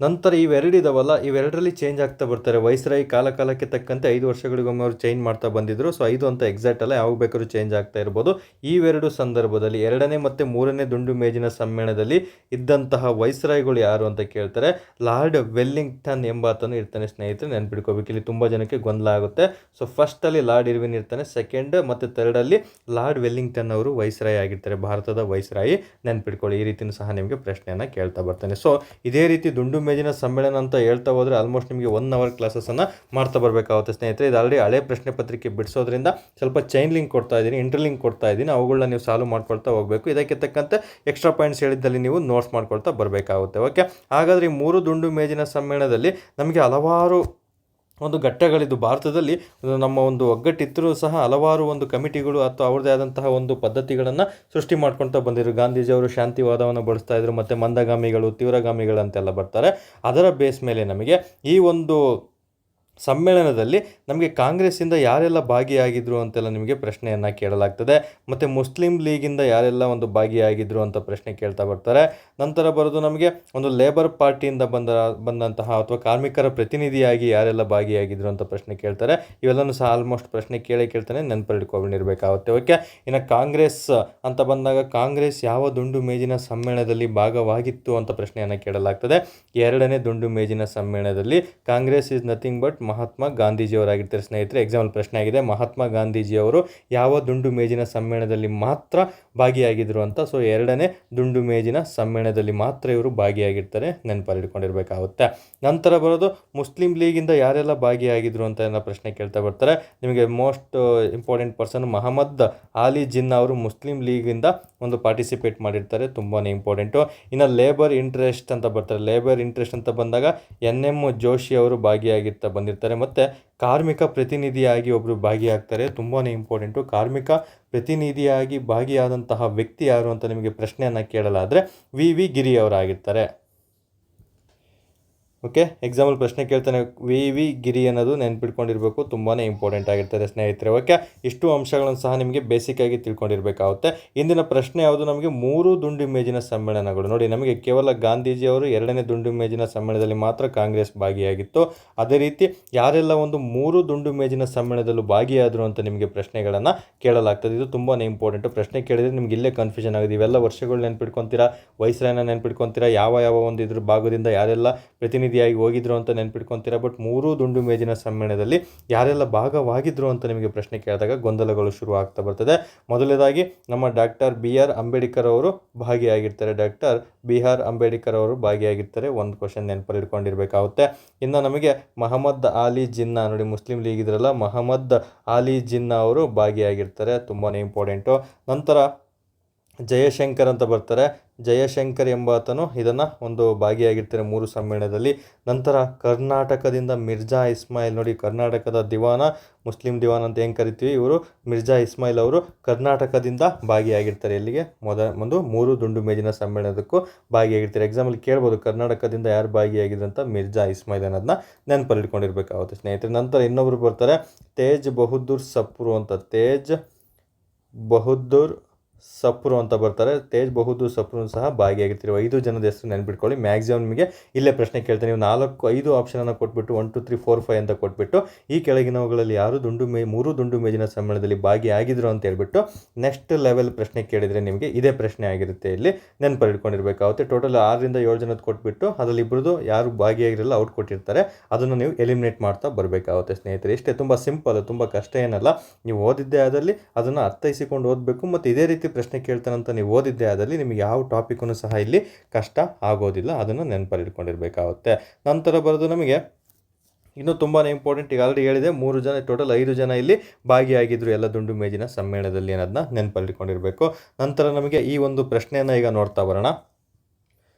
ನಂತರ ಇವೆರಡಿದಾವಲ್ಲ, ಇವೆರಡರಲ್ಲಿ ಚೇಂಜ್ ಆಗ್ತಾ ಬರ್ತಾರೆ. ವೈಸ್ರಾಯಿ ಕಾಲಕ್ಕೆ ತಕ್ಕಂತೆ 5 ವರ್ಷಗಳಿಗೊಮ್ಮೆ ಅವರು ಚೇಂಜ್ ಮಾಡ್ತಾ ಬಂದಿದ್ರು. ಸೊ 5 ಅಂತ ಎಕ್ಸಾಕ್ಟ್ ಅಲ್ಲ, ಯಾವಾಗ ಬೇಕಾದ್ರೂ ಚೇಂಜ್ ಆಗ್ತಾ ಇರ್ಬೋದು. ಇವೆರಡು ಸಂದರ್ಭದಲ್ಲಿ ಎರಡನೇ ಮತ್ತು ಮೂರನೇ ದುಂಡು ಮೇಜಿನ ಸಮ್ಮೇಳನದಲ್ಲಿ ಇದ್ದಂತಹ ವೈಸ್ರಾಯ್ಗಳು ಯಾರು ಅಂತ ಕೇಳ್ತಾರೆ. ಲಾರ್ಡ್ ವೆಲ್ಲಿಂಗ್ಟನ್ ಎಂಬಾತನು ಇರ್ತಾನೆ ಸ್ನೇಹಿತರೆ, ನೆನ್ಪಿಡ್ಕೋಬೇಕು. ಇಲ್ಲಿ ತುಂಬ ಜನಕ್ಕೆ ಗೊಂದಲ ಆಗುತ್ತೆ. ಸೊ ಫಸ್ಟಲ್ಲಿ ಲಾರ್ಡ್ ಇರ್ವಿನ್ ಇರ್ತಾನೆ, ಸೆಕೆಂಡ್ ಮತ್ತು ಥರ್ಡಲ್ಲಿ ಲಾರ್ಡ್ ವೆಲ್ಲಿಂಗ್ಟನ್ ಅವರು ವೈಸ್ರಾಯಿ ಆಗಿರ್ತಾರೆ, ಭಾರತದ ವೈಸ್ರಾಯಿ. ನೆನ್ಪಿಡ್ಕೊಳ್ಳಿ, ಈ ರೀತಿಯೂ ಸಹ ನಿಮಗೆ ಪ್ರಶ್ನೆಯನ್ನು ಕೇಳ್ತಾ ಬರ್ತಾನೆ. ಸೊ ಇದೇ ರೀತಿ ದುಂಡು ಮೇಜಿನ ಸಮ್ಮೇಳನ ಅಂತ ಹೇಳ್ತಾ ಹೋದರೆ ಆಲ್ಮೋಸ್ಟ್ ನಿಮಗೆ 1 ಅವರ್ ಕ್ಲಾಸಸ್ಸನ್ನು ಮಾಡ್ತಾ ಬರಬೇಕಾಗುತ್ತೆ ಸ್ನೇಹಿತರೆ. ಇದು ಆಲ್ರೆಡಿ ಹಳೆ ಪ್ರಶ್ನೆ ಪತ್ರಿಕೆ ಬಿಡಿಸೋದ್ರಿಂದ ಸ್ವಲ್ಪ ಚೈನ್ ಲಿಂಕ್ ಕೊಡ್ತಾ ಇದ್ದೀನಿ, ಇಂಟರ್ಲಿಂಕ್ ಕೊಡ್ತಾ ಇದ್ದೀನಿ. ಅವುಗಳನ್ನ ನೀವು ಸಾಲ್ವ್ ಮಾಡ್ಕೊಳ್ತಾ ಹೋಗಬೇಕು. ಇದಕ್ಕೆ ತಕ್ಕಂತೆ ಎಕ್ಸ್ಟ್ರಾ ಪಾಯಿಂಟ್ಸ್ ಹೇಳಿದ್ದಲ್ಲಿ ನೀವು ನೋಟ್ಸ್ ಮಾಡ್ಕೊಳ್ತಾ ಬರಬೇಕಾಗುತ್ತೆ. ಓಕೆ, ಹಾಗಾದರೆ ಈ 3 ದುಂಡು ಮೇಜಿನ ಸಮ್ಮೇಳನದಲ್ಲಿ ನಮಗೆ ಹಲವಾರು ಒಂದು ಘಟ್ಟಗಳಿದ್ದು ಭಾರತದಲ್ಲಿ ನಮ್ಮ ಒಂದು ಒಗ್ಗಟ್ಟಿದ್ದರೂ ಸಹ ಹಲವಾರು ಒಂದು ಕಮಿಟಿಗಳು ಅಥವಾ ಅವ್ರದ್ದೇ ಆದಂತಹ ಒಂದು ಪದ್ಧತಿಗಳನ್ನು ಸೃಷ್ಟಿ ಮಾಡ್ಕೊಳ್ತಾ ಬಂದಿದ್ರು. ಗಾಂಧೀಜಿಯವರು ಶಾಂತಿವಾದವನ್ನು ಬಳಸ್ತಾ ಇದ್ರು, ಮತ್ತು ಮಂದಗಾಮಿಗಳು, ತೀವ್ರಗಾಮಿಗಳು ಅಂತೆಲ್ಲ ಬರ್ತಾರೆ. ಅದರ ಬೇಸ್ ಮೇಲೆ ನಮಗೆ ಈ ಒಂದು ಸಮ್ಮೇಳನದಲ್ಲಿ ನಮಗೆ ಕಾಂಗ್ರೆಸ್ಸಿಂದ ಯಾರೆಲ್ಲ ಭಾಗಿಯಾಗಿದ್ದರು ಅಂತೆಲ್ಲ ನಿಮಗೆ ಪ್ರಶ್ನೆಯನ್ನು ಕೇಳಲಾಗ್ತದೆ. ಮತ್ತು ಮುಸ್ಲಿಂ ಲೀಗಿಂದ ಯಾರೆಲ್ಲ ಒಂದು ಭಾಗಿಯಾಗಿದ್ದರು ಅಂತ ಪ್ರಶ್ನೆ ಕೇಳ್ತಾ ಬರ್ತಾರೆ. ನಂತರ ಬರೋದು ನಮಗೆ ಒಂದು ಲೇಬರ್ ಪಾರ್ಟಿಯಿಂದ ಬಂದಂತಹ ಅಥವಾ ಕಾರ್ಮಿಕರ ಪ್ರತಿನಿಧಿಯಾಗಿ ಯಾರೆಲ್ಲ ಭಾಗಿಯಾಗಿದ್ದರು ಅಂತ ಪ್ರಶ್ನೆ ಕೇಳ್ತಾರೆ. ಇವೆಲ್ಲನೂ ಸಹ ಆಲ್ಮೋಸ್ಟ್ ಪ್ರಶ್ನೆ ಕೇಳ್ತಾನೆ, ನೆನಪಿಟ್ಕೊಂಡಿರಬೇಕಾಗುತ್ತೆ. ಓಕೆ, ಇನ್ನು ಕಾಂಗ್ರೆಸ್ ಅಂತ ಬಂದಾಗ ಕಾಂಗ್ರೆಸ್ ಯಾವ ದುಂಡು ಮೇಜಿನ ಸಮ್ಮೇಳನದಲ್ಲಿ ಭಾಗವಾಗಿತ್ತು ಅಂತ ಪ್ರಶ್ನೆಯನ್ನು ಕೇಳಲಾಗ್ತದೆ. ಎರಡನೇ ದುಂಡು ಮೇಜಿನ ಸಮ್ಮೇಳನದಲ್ಲಿ Congress is nothing but Mahatma ಗಾಂಧೀಜಿಯವರಾಗಿರ್ತಾರೆ ಸ್ನೇಹಿತರೆ. ಎಕ್ಸಾಂಪಲ್ ಪ್ರಶ್ನೆ ಆಗಿದೆ, ಮಹಾತ್ಮ ಗಾಂಧೀಜಿಯವರು ಯಾವ ದುಂಡು ಮೇಜಿನ ಸಮ್ಮೇಳನದಲ್ಲಿ ಮಾತ್ರ ಭಾಗಿಯಾಗಿದ್ರು ಅಂತ. ಸೊ ಎರಡನೇ ದುಂಡು ಮೇಜಿನ ಸಮ್ಮೇಳನದಲ್ಲಿ ಮಾತ್ರ ಇವರು ಭಾಗಿಯಾಗಿರ್ತಾರೆ, ನೆನಪಲ್ಲಿಟ್ಕೊಂಡಿರಬೇಕಾಗುತ್ತೆ. ನಂತರ ಬರೋದು ಮುಸ್ಲಿಂ ಲೀಗಿಂದ ಯಾರೆಲ್ಲ ಭಾಗಿಯಾಗಿದ್ರು ಅಂತ ಏನೋ ಪ್ರಶ್ನೆ ಕೇಳ್ತಾ ಬರ್ತಾರೆ. ನಿಮಗೆ ಮೋಸ್ಟ್ ಇಂಪಾರ್ಟೆಂಟ್ ಪರ್ಸನ್ ಮಹಮ್ಮದ್ ಆಲಿ ಜಿನ್ನಾ ಅವರು ಮುಸ್ಲಿಂ ಲೀಗಿಂದ ಒಂದು ಪಾರ್ಟಿಸಿಪೇಟ್ ಮಾಡಿರ್ತಾರೆ, ತುಂಬಾ ಇಂಪಾರ್ಟೆಂಟು. ಇನ್ನು ಲೇಬರ್ ಇಂಟ್ರೆಸ್ಟ್ ಅಂತ ಬರ್ತಾರೆ. ಲೇಬರ್ ಇಂಟ್ರೆಸ್ಟ್ ಅಂತ ಬಂದಾಗ NM ಜೋಶಿ ಅವರು ಭಾಗಿಯಾಗಿರ್ತಾ ಬಂದಿರ್ತಾರೆ. ಮತ್ತು ಕಾರ್ಮಿಕ ಪ್ರತಿನಿಧಿಯಾಗಿ ಒಬ್ಬರು ಭಾಗಿಯಾಗ್ತಾರೆ, ತುಂಬಾ ಇಂಪಾರ್ಟೆಂಟು. ಕಾರ್ಮಿಕ ಪ್ರತಿನಿಧಿಯಾಗಿ ಭಾಗಿಯಾದಂತಹ ವ್ಯಕ್ತಿ ಯಾರು ಅಂತ ನಿಮಗೆ ಪ್ರಶ್ನೆಯನ್ನು ಕೇಳಲಾದರೆ ವಿ ಗಿರಿ ಅವರಾಗಿರ್ತಾರೆ. ಓಕೆ, ಎಕ್ಸಾಂಪಲ್ ಪ್ರಶ್ನೆ ಕೇಳ್ತಾನೆ, ವಿ ಗಿರಿ ಅನ್ನೋದು ನೆನ್ಪಿಟ್ಕೊಂಡಿರಬೇಕು, ತುಂಬಾ ಇಂಪಾರ್ಟೆಂಟ್ ಆಗಿರ್ತಾರೆ ಸ್ನೇಹಿತರೆ. ಓಕೆ, ಇಷ್ಟು ಅಂಶಗಳನ್ನು ಸಹ ನಿಮಗೆ ಬೇಸಿಕ್ಕಾಗಿ ತಿಳ್ಕೊಂಡಿರಬೇಕಾಗುತ್ತೆ. ಇಂದಿನ ಪ್ರಶ್ನೆ ಯಾವುದು, ನಮಗೆ 3 ದುಂಡು ಮೇಜಿನ ಸಮ್ಮೇಳನಗಳು. ನೋಡಿ, ನಮಗೆ ಕೇವಲ ಗಾಂಧೀಜಿಯವರು ಎರಡನೇ ದುಂಡು ಮೇಜಿನ ಸಮ್ಮೇಳನದಲ್ಲಿ ಮಾತ್ರ ಕಾಂಗ್ರೆಸ್ ಭಾಗಿಯಾಗಿತ್ತು. ಅದೇ ರೀತಿ ಯಾರೆಲ್ಲ ಒಂದು 3 ದುಂಡು ಮೇಜಿನ ಸಮ್ಮೇಳನದಲ್ಲೂ ಭಾಗಿಯಾದರು ಅಂತ ನಿಮಗೆ ಪ್ರಶ್ನೆಗಳನ್ನು ಕೇಳಲಾಗ್ತದೆ. ಇದು ತುಂಬಾ ಇಂಪಾರ್ಟೆಂಟು. ಪ್ರಶ್ನೆ ಕೇಳಿದರೆ ನಿಮ್ಗೆ ಇಲ್ಲೇ ಕನ್ಫ್ಯೂಷನ್ ಆಗಿದೆ. ಇವೆಲ್ಲ ವರ್ಷಗಳು ನೆನ್ಪಿಟ್ಕೊತೀರಾ, ವಯಸ್ಸನ್ನು ನೆನ್ಪಿಟ್ಕೊತೀರಾ, ಯಾವ ಒಂದು ಇದ್ರ ಭಾಗದಿಂದ ಯಾರೆಲ್ಲ ಪ್ರತಿನಿಧಿಯಾಗಿ ಹೋಗಿದ್ರು ಅಂತ ನೆನ್ಪಿಟ್ಕೊತೀರಾ. ಬಟ್ 3 ದುಂಡು ಮೇಜಿನ ಸಮ್ಮೇಳನದಲ್ಲಿ ಯಾರೆಲ್ಲ ಭಾಗವಾಗಿದ್ರು ಅಂತ ನಿಮಗೆ ಪ್ರಶ್ನೆ ಕೇಳಿದಾಗ ಗೊಂದಲಗಳು ಶುರು ಆಗ್ತಾ ಬರ್ತದೆ. ಮೊದಲನೇದಾಗಿ ನಮ್ಮ ಡಾಕ್ಟರ್ BR ಅಂಬೇಡ್ಕರ್ ಅವರು ಭಾಗಿಯಾಗಿರ್ತಾರೆ. ಡಾಕ್ಟರ್ BR ಅಂಬೇಡ್ಕರ್ ಅವರು ಭಾಗಿಯಾಗಿರ್ತಾರೆ. ಒಂದು ಕ್ವಶನ್ ನೆನಪಲ್ಲಿ ಇಟ್ಕೊಂಡಿರಬೇಕಾಗುತ್ತೆ. ಇನ್ನು ನಮಗೆ ಮಹಮ್ಮದ್ ಆಲಿ ಜಿನ್ನಾ, ನೋಡಿ ಮುಸ್ಲಿಂ ಲೀಗ್ ಇದ್ರಲ್ಲ, ಮಹಮ್ಮದ್ ಆಲಿ ಜಿನ್ನಾ ಅವರು ಭಾಗಿಯಾಗಿರ್ತಾರೆ, ತುಂಬಾ ಇಂಪಾರ್ಟೆಂಟು. ನಂತರ ಜಯಶಂಕರ್ ಅಂತ ಬರ್ತಾರೆ. ಜಯಶಂಕರ್ ಎಂಬಾತನು ಇದನ್ನು ಒಂದು ಭಾಗಿಯಾಗಿರ್ತಾರೆ 3 ಸಮ್ಮೇಳನದಲ್ಲಿ. ನಂತರ ಕರ್ನಾಟಕದಿಂದ ಮಿರ್ಜಾ ಇಸ್ಮಾಯಿಲ್, ನೋಡಿ ಕರ್ನಾಟಕದ ದಿವಾನ, ಮುಸ್ಲಿಂ ದಿವಾನ್ ಅಂತ ಹೆಂಗೆ ಕರಿತೀವಿ, ಇವರು ಮಿರ್ಜಾ ಇಸ್ಮಾಯಿಲ್ ಅವರು ಕರ್ನಾಟಕದಿಂದ ಭಾಗಿಯಾಗಿರ್ತಾರೆ. ಇಲ್ಲಿಗೆ ಒಂದು 3 ದುಂಡು ಮೇಜಿನ ಸಮ್ಮೇಳನದಕ್ಕೂ ಭಾಗಿಯಾಗಿರ್ತಾರೆ. ಎಕ್ಸಾಂಪಲ್ ಕೇಳ್ಬೋದು ಕರ್ನಾಟಕದಿಂದ ಯಾರು ಭಾಗಿಯಾಗಿದ್ರು ಅಂತ, ಮಿರ್ಜಾ ಇಸ್ಮಾಯಿಲ್ ಅನ್ನೋದನ್ನ ನೆನಪಲ್ಲಿ ಇಟ್ಕೊಂಡಿರ್ಬೇಕಾಗುತ್ತೆ ಸ್ನೇಹಿತರೆ. ನಂತರ ಇನ್ನೊಬ್ರು ಬರ್ತಾರೆ ತೇಜ್ ಬಹದ್ದೂರ್ ಸಪ್ರು ಅಂತ, ತೇಜ್ ಬಹದ್ದೂರ್ ಸಪ್ರು ಅಂತ ಬರ್ತಾರೆ. ತೇಜ್ ಬಹದ್ದೂರ್ ಸಪ್ರು ಸಹ ಭಾಗಿಯಾಗಿರ್ತೀವಿ. 5 ಜನದ ಹೆಸರು ನೆನ್ಪಿಟ್ಕೊಳ್ಳಿ. ಮ್ಯಾಕ್ಸಿಮಮ್ ನಿಮಗೆ ಇಲ್ಲೇ ಪ್ರಶ್ನೆ ಕೇಳ್ತಾರೆ. ನೀವು 4-5 ಆಪ್ಷನನ್ನು ಕೊಟ್ಬಿಟ್ಟು 1 2 3 4 5 ಅಂತ ಕೊಟ್ಬಿಟ್ಟು ಈ ಕೆಳಗಿನವುಗಳಲ್ಲಿ ಯಾರು 3 ದುಂಡು ಮೇಜಿನ ಸಮ್ಮೇಳನದಲ್ಲಿ ಭಾಗಿಯಾಗಿದ್ರು ಅಂತ ಹೇಳ್ಬಿಟ್ಟು ನೆಕ್ಸ್ಟ್ ಲೆವೆಲ್ ಪ್ರಶ್ನೆ ಕೇಳಿದರೆ ನಿಮಗೆ ಇದೇ ಪ್ರಶ್ನೆ ಆಗಿರುತ್ತೆ. ಇಲ್ಲಿ ನೆನಪಲ್ಲಿ ಇಟ್ಕೊಂಡಿರ್ಬೇಕಾಗುತ್ತೆ. ಟೋಟಲ್ 6ರಿಂದ 7 ಜನದ ಕೊಟ್ಬಿಟ್ಟು ಅದರಲ್ಲಿ ಇಬ್ಬರದು ಯಾರು ಭಾಗಿಯಾಗಿರಲ್ಲ ಔಟ್ ಕೊಟ್ಟಿರ್ತಾರೆ, ಅದನ್ನು ನೀವು ಎಲಿಮಿನೇಟ್ ಮಾಡ್ತಾ ಬರಬೇಕಾಗುತ್ತೆ ಸ್ನೇಹಿತರೆ. ಇಷ್ಟೇ, ತುಂಬ ಸಿಂಪಲ್, ತುಂಬ ಕಷ್ಟ ಏನಲ್ಲ. ನೀವು ಓದಿದ್ದೇ ಆದಲ್ಲಿ ಅದನ್ನು ಅರ್ಥೈಸಿಕೊಂಡು ಓದಬೇಕು. ಮತ್ತು ಇದೇ ರೀತಿ ಪ್ರಶ್ನೆ ಕೇಳ್ತಾನಂತ ನೀವು ಓದಿದ್ದೇ ಆದಲ್ಲಿ ನಿಮಗೆ ಯಾವ ಟಾಪಿಕ್ಕೂ ಸಹ ಇಲ್ಲಿ ಕಷ್ಟ ಆಗೋದಿಲ್ಲ. ಅದನ್ನು ನೆನಪಲ್ಲಿ ಇಟ್ಕೊಂಡಿರಬೇಕಾಗುತ್ತೆ. ನಂತರ ಬರೋದು ನಮಗೆ ಇನ್ನೂ ತುಂಬಾ ಇಂಪಾರ್ಟೆಂಟ್. ಈಗ ಆಲ್ರೆಡಿ ಹೇಳಿದೆ 3 ಜನ, ಟೋಟಲ್ 5 ಜನ ಇಲ್ಲಿ ಭಾಗಿಯಾಗಿದ್ದರು ಎಲ್ಲ ದುಂಡು ಮೇಜಿನ ಸಮ್ಮೇಳನದಲ್ಲಿ ಅನ್ನೋದನ್ನ ನೆನಪಲ್ಲಿ ಇಟ್ಕೊಂಡಿರಬೇಕು. ನಂತರ ನಮಗೆ ಈ ಒಂದು ಪ್ರಶ್ನೆಯನ್ನು ಈಗ ನೋಡ್ತಾ ಬರೋಣ.